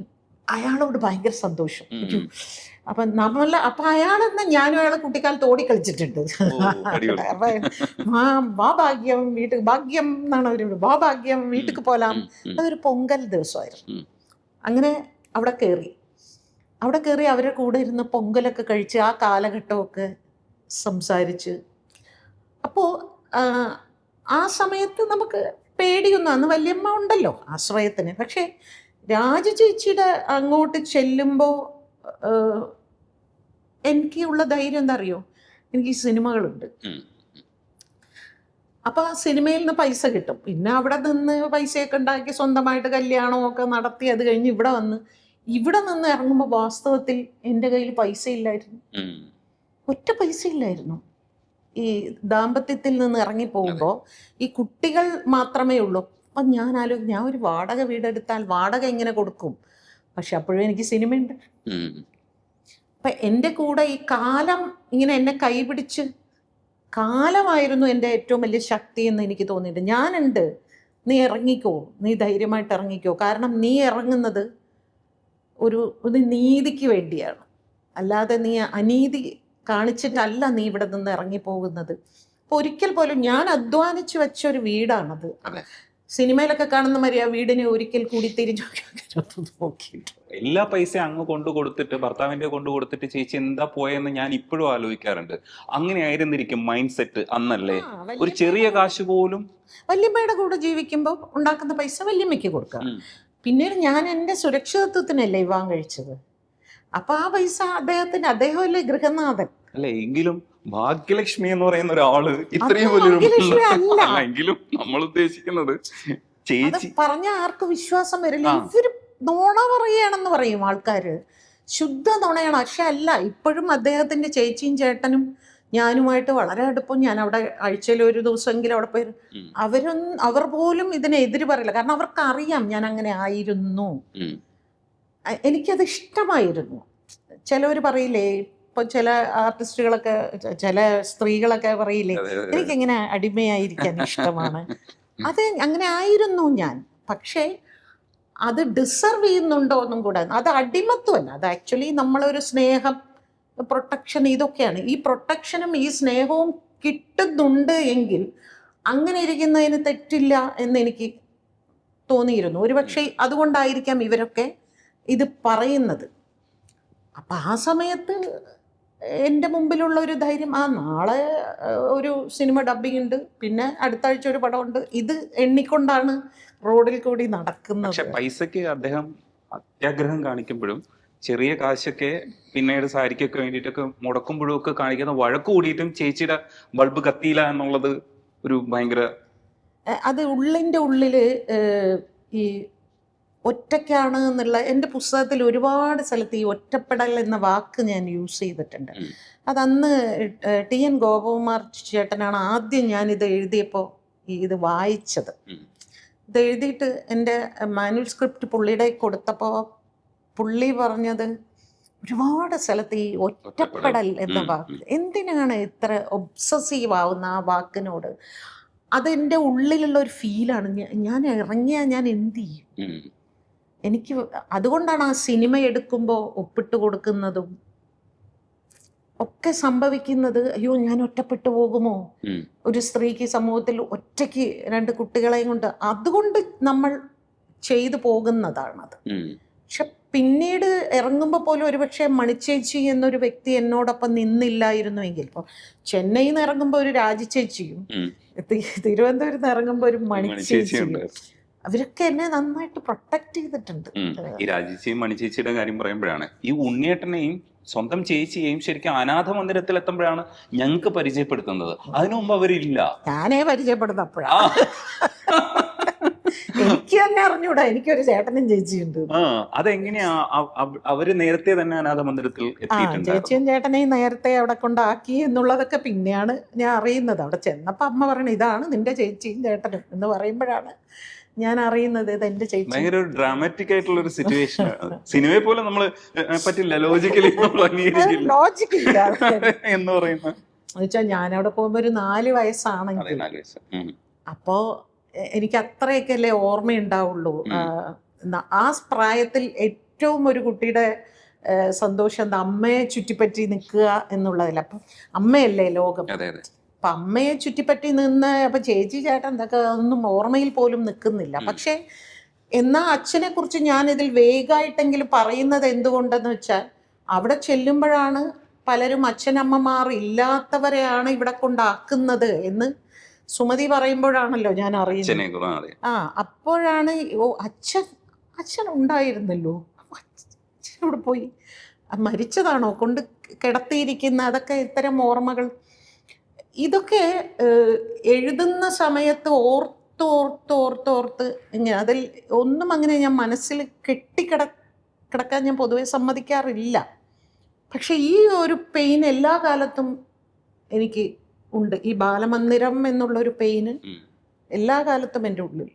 അയാളോട് ഭയങ്കര സന്തോഷം. അപ്പം അയാളെന്നാ ഞാനും അയാളെ കുട്ടിക്കാലത്ത് ഓടിക്കളിച്ചിട്ടുണ്ട്. വാ ഭാഗ്യം വീട്ടിൽ, ഭാഗ്യം എന്നാണ് അവരോട്, വാ ഭാഗ്യം വീട്ടിൽ പോലാം. അതൊരു പൊങ്കൽ ദിവസമായിരുന്നു. അങ്ങനെ അവിടെ കയറി അവരുടെ കൂടെ ഇരുന്ന് പൊങ്കലൊക്കെ കഴിച്ച് ആ കാലഘട്ടമൊക്കെ സംസാരിച്ച്. അപ്പോൾ ആ സമയത്ത് നമുക്ക് പേടിയൊന്നും, അന്ന് വല്യമ്മ ഉണ്ടല്ലോ ആശ്രയത്തിന്. പക്ഷേ രാജ ചേച്ചിയുടെ അങ്ങോട്ട് ചെല്ലുമ്പോൾ എനിക്കുള്ള ധൈര്യം എന്താ അറിയോ, എനിക്ക് സിനിമകളുണ്ട്. അപ്പോൾ ആ സിനിമയിൽ നിന്ന് പൈസ കിട്ടും. പിന്നെ അവിടെ നിന്ന് പൈസയൊക്കെ ഉണ്ടാക്കി സ്വന്തമായിട്ട് കല്യാണമൊക്കെ നടത്തി അത് കഴിഞ്ഞ് ഇവിടെ നിന്ന് ഇറങ്ങുമ്പോൾ വാസ്തവത്തിൽ എൻ്റെ കയ്യിൽ പൈസ ഇല്ലായിരുന്നു, ഒറ്റ പൈസ ഇല്ലായിരുന്നു. ഈ ദാമ്പത്യത്തിൽ നിന്ന് ഇറങ്ങിപ്പോകുമ്പോൾ ഈ കുട്ടികൾ മാത്രമേ ഉള്ളൂ. അപ്പം ഞാൻ ആലോചിക്കും, ഞാൻ ഒരു വാടക വീടെടുത്താൽ വാടക എങ്ങനെ കൊടുക്കും? പക്ഷെ അപ്പോഴും എനിക്ക് സിനിമയുണ്ട്. അപ്പം എൻ്റെ കൂടെ ഈ കാലം ഇങ്ങനെ എന്നെ കൈപിടിച്ച്, കാലമായിരുന്നു എൻ്റെ ഏറ്റവും വലിയ ശക്തി എന്ന് എനിക്ക് തോന്നിയിട്ടുണ്ട്. ഞാനുണ്ട്, നീ ഇറങ്ങിക്കോ, നീ ധൈര്യമായിട്ട് ഇറങ്ങിക്കോ. കാരണം നീ ഇറങ്ങുന്നത് ഒരു നീതിക്ക് വേണ്ടിയാണ്, അല്ലാതെ നീ അനീതി കാണിച്ചിട്ടല്ല നീ ഇവിടെ നിന്ന് ഇറങ്ങിപ്പോകുന്നത്. അപ്പോൾ ഒരിക്കൽ പോലും ഞാൻ അധ്വാനിച്ച് വെച്ചൊരു വീടാണത്. സിനിമയിലൊക്കെ കാണുന്ന മാതിരി ആ വീടിനെ ഒരിക്കൽ കൂടി തിരിഞ്ഞു നോക്കിയിട്ട് എല്ലാ പൈസയും അങ്ങ് കൊണ്ടു കൊടുത്തിട്ട്, ഭർത്താവിന്റെ കൊണ്ടു കൊടുത്തിട്ട് ചേച്ചി എന്താ പോയെന്ന് ഞാൻ ഇപ്പോഴും ആലോചിക്കാറുണ്ട്. അങ്ങനെ ആയിരുന്നിരിക്കും മൈൻഡ് സെറ്റ് അന്നല്ലേ? ഒരു ചെറിയ കാശ് പോലും വല്യമ്മയുടെ കൂടെ ജീവിക്കുമ്പോൾ ഉണ്ടാക്കുന്ന പൈസ വല്യമ്മയ്ക്ക് കൊടുക്കാം. പിന്നീട് ഞാൻ എൻ്റെ സുരക്ഷിതത്വത്തിനല്ലേ വിവാഹം കഴിച്ചത്. അപ്പൊ ആ പൈസ അദ്ദേഹമല്ലേ ഗൃഹനാഥൻ അല്ലെ? എങ്കിലും ഭാഗ്യലക്ഷ്മി എന്ന് പറയുന്ന ഒരാള് ഇത്രയും എങ്കിലും നമ്മൾ ഉദ്ദേശിക്കുന്നത് ചേച്ചി പറഞ്ഞ ആർക്കും വിശ്വാസം വരില്ല. ഇവര് നുണ പറയുകയാണെന്ന് പറയും ആൾക്കാര്, ശുദ്ധ നുണയാണ്. പക്ഷെ അല്ല, ഇപ്പോഴും അദ്ദേഹത്തിന്റെ ചേച്ചിയും ചേട്ടനും ഞാനുമായിട്ട് വളരെ അടുപ്പം. ഞാൻ അവിടെ ആഴ്ചയിൽ ഒരു ദിവസമെങ്കിലും അവിടെ പോയി. അവർ പോലും ഇതിനെതിര് പറയില്ല. കാരണം അവർക്ക് അറിയാം ഞാൻ അങ്ങനെ ആയിരുന്നു. എനിക്കത് ഇഷ്ടമായിരുന്നു. ചിലവർ പറയില്ലേ, ഇപ്പൊ ചില ആർട്ടിസ്റ്റുകളൊക്കെ, ചില സ്ത്രീകളൊക്കെ പറയില്ലേ, എനിക്കിങ്ങനെ അടിമയായിരിക്കാൻ ഇഷ്ടമാണ്. അത് അങ്ങനെ ആയിരുന്നു ഞാൻ. പക്ഷേ അത് ഡിസർവ് ചെയ്യുന്നുണ്ടോ എന്നും കൂടെ. അത് അടിമത്വമല്ല, അത് ആക്ച്വലി നമ്മളൊരു സ്നേഹം, പ്രൊട്ടക്ഷൻ, ഇതൊക്കെയാണ്. ഈ പ്രൊട്ടക്ഷനും ഈ സ്നേഹവും കിട്ടുന്നുണ്ട് എങ്കിൽ അങ്ങനെ ഇരിക്കുന്നതിന് തെറ്റില്ല എന്ന് എനിക്ക് തോന്നിയിരുന്നു. ഒരുപക്ഷെ അതുകൊണ്ടായിരിക്കാം ഇവരൊക്കെ ഇത് പറയുന്നത്. അപ്പം ആ സമയത്ത് എൻ്റെ മുമ്പിലുള്ള ഒരു ധൈര്യം, നാളെ ഒരു സിനിമ ഡബ്ബിംഗ് ഉണ്ട്, പിന്നെ അടുത്ത ആഴ്ച ഒരു പടമുണ്ട്, ഇത് എണ്ണിക്കൊണ്ടാണ് റോഡിൽ കൂടി നടക്കുന്നത്. പക്ഷെ പൈസക്ക് അദ്ദേഹം അത്യാഗ്രഹം കാണിക്കുമ്പോഴും ചെറിയ കാശൊക്കെ പിന്നീട് സാരിക്കൊക്കെ വേണ്ടിയിട്ടൊക്കെ മുടക്കുമ്പോഴും ഒക്കെ കാണിക്കുന്ന വഴക്ക് കൂടിയിട്ടും ചേച്ചിയുടെ ബൾബ് കത്തിയില്ല എന്നുള്ളത് ഒരു ഭയങ്കര, അത് ഉള്ളിൻ്റെ ഉള്ളില് ഈ ഒറ്റയ്ക്കാണ് എന്നുള്ള, എൻ്റെ പുസ്തകത്തിൽ ഒരുപാട് സ്ഥലത്ത് ഈ ഒറ്റപ്പെടൽ എന്ന വാക്ക് ഞാൻ യൂസ് ചെയ്തിട്ടുണ്ട്. അതന്ന് TN ഗോപകുമാർ ചേട്ടനാണ് ആദ്യം ഞാനിത് എഴുതിയപ്പോൾ ഇത് വായിച്ചത്. ഇത് എഴുതിയിട്ട് എൻ്റെ മാനുവൽ സ്ക്രിപ്റ്റ് പുള്ളിയുടെ കൊടുത്തപ്പോൾ പുള്ളി പറഞ്ഞത്, ഒരുപാട് സ്ഥലത്ത് ഈ ഒറ്റപ്പെടൽ എന്ന വാക്ക്, എന്തിനാണ് ഇത്ര ഒബ്സസീവ് ആവുന്ന ആ വാക്കിനോട്? അതെൻ്റെ ഉള്ളിലുള്ള ഒരു ഫീലാണ്. ഞാൻ ഇറങ്ങിയാൽ ഞാൻ എന്ത് ചെയ്യും? എനിക്ക് അതുകൊണ്ടാണ് ആ സിനിമ എടുക്കുമ്പോൾ ഒപ്പിട്ട് കൊടുക്കുന്നതും ഒക്കെ സംഭവിക്കുന്നത്. അയ്യോ, ഞാൻ ഒറ്റപ്പെട്ടു പോകുമോ? ഒരു സ്ത്രീക്ക് സമൂഹത്തിൽ ഒറ്റയ്ക്ക് 2 കുട്ടികളെയും കൊണ്ട്, അതുകൊണ്ട് നമ്മൾ ചെയ്തു പോകുന്നതാണത്. പക്ഷെ പിന്നീട് ഇറങ്ങുമ്പോൾ പോലും ഒരുപക്ഷെ മണിച്ചേച്ചി എന്നൊരു വ്യക്തി എന്നോടൊപ്പം നിന്നില്ലായിരുന്നുവെങ്കിൽ, ഇപ്പോൾ ചെന്നൈയിൽ നിന്ന് ഇറങ്ങുമ്പോൾ ഒരു രാജിച്ചേച്ചിയും തിരുവനന്തപുരത്ത് നിന്ന് ഇറങ്ങുമ്പോൾ ഒരു മണിച്ചേച്ചിയും, അവരൊക്കെ എന്നെ നന്നായിട്ട് പ്രൊട്ടക്ട് ചെയ്തിട്ടുണ്ട്. ഈ രാജിച്ചയും മണിച്ചേച്ചിയുടെ കാര്യം പറയുമ്പോഴാണ് ഈ ഉണ്ണിയേട്ടനെയും സ്വന്തം ചേച്ചിയെയും ശരിക്കും അനാഥ മന്ദിരത്തിൽ എത്തുമ്പോഴാണ് ഞങ്ങൾക്ക് പരിചയപ്പെടുത്തുന്നത്. അതിനു മുമ്പ് അവരില്ല. ഞാനേ പരിചയപ്പെടുന്നപ്പോഴാണ്. എനിക്ക് തന്നെ അറിഞ്ഞൂടാ എനിക്കൊരു ചേട്ടനും ചേച്ചിയുണ്ട്. അതെങ്ങനെയാ അവര് നേരത്തെ തന്നെ അനാഥ മന്ദിരത്തിൽ എത്തിയിട്ടുണ്ട്? ചേച്ചിയും ചേട്ടനെയും നേരത്തെ അവിടെ കൊണ്ടാക്കി എന്നുള്ളതൊക്കെ പിന്നെയാണ് ഞാൻ അറിയുന്നത്. അവിടെ ചെന്നപ്പോ അമ്മ പറയണ ഇതാണ് നിന്റെ ചേച്ചിയും ചേട്ടനും എന്ന് പറയുമ്പോഴാണ് ഞാൻ അറിയുന്നത് ഇത് എന്റെ ചേച്ചി. ഭയങ്കര ഒരു ഡ്രാമാറ്റിക് ആയിട്ടുള്ള ഒരു സിറ്റുവേഷൻ. സിനിമയെ പോലെ നമ്മള് പറ്റില്ല, ലോജിക്കലി ലോജിക്കില്ല എന്ന് പറയുന്ന എന്നുവെച്ചാൽ ഞാൻ അവിടെ പോകുമ്പോ ഒരു 4 വയസ്സാണെങ്കിൽ അപ്പോ എനിക്ക് അത്രയൊക്കെ അല്ലേ ഓർമ്മയുണ്ടാവുള്ളൂ. ആ പ്രായത്തിൽ ഏറ്റവും ഒരു കുട്ടിയുടെ സന്തോഷം എന്താ, അമ്മയെ ചുറ്റിപ്പറ്റി നിൽക്കുക എന്നുള്ളതല്ല. അപ്പം അമ്മയല്ലേ ലോകം. അപ്പം അമ്മയെ ചുറ്റിപ്പറ്റി നിന്ന് അപ്പം ചേച്ചി ചേട്ടൻ എന്തൊക്കെ ഒന്നും ഓർമ്മയിൽ പോലും നിൽക്കുന്നില്ല. പക്ഷേ എന്നാൽ അച്ഛനെ കുറിച്ച് ഞാനിതിൽ വേഗമായിട്ടെങ്കിലും പറയുന്നത് എന്തുകൊണ്ടെന്ന് വെച്ചാൽ അവിടെ ചെല്ലുമ്പോഴാണ് പലരും അച്ഛനമ്മമാർ ഇല്ലാത്തവരെയാണ് ഇവിടെ കൊണ്ടാക്കുന്നത് എന്ന് സുമതി പറയുമ്പോഴാണല്ലോ ഞാൻ അറിയുന്നത്. അപ്പോഴാണ് അച്ഛൻ ഉണ്ടായിരുന്നല്ലോ, അച്ഛനോട് പോയി മരിച്ചതാണോ കൊണ്ട് കിടത്തിയിരിക്കുന്ന, അതൊക്കെ ഇത്തരം ഓർമ്മകൾ. ഇതൊക്കെ എഴുതുന്ന സമയത്ത് ഓർത്ത് ഇങ്ങനെ അതിൽ ഒന്നും അങ്ങനെ ഞാൻ മനസ്സിൽ കിടക്കാൻ ഞാൻ പൊതുവെ സമ്മതിക്കാറില്ല. പക്ഷെ ഈ ഒരു പെയിൻ എല്ലാ കാലത്തും എനിക്ക് ഉണ്ട്. ഈ ബാലമന്ദിരം എന്നുള്ളൊരു പെയിന് എല്ലാ കാലത്തും എൻ്റെ ഉള്ളിൽ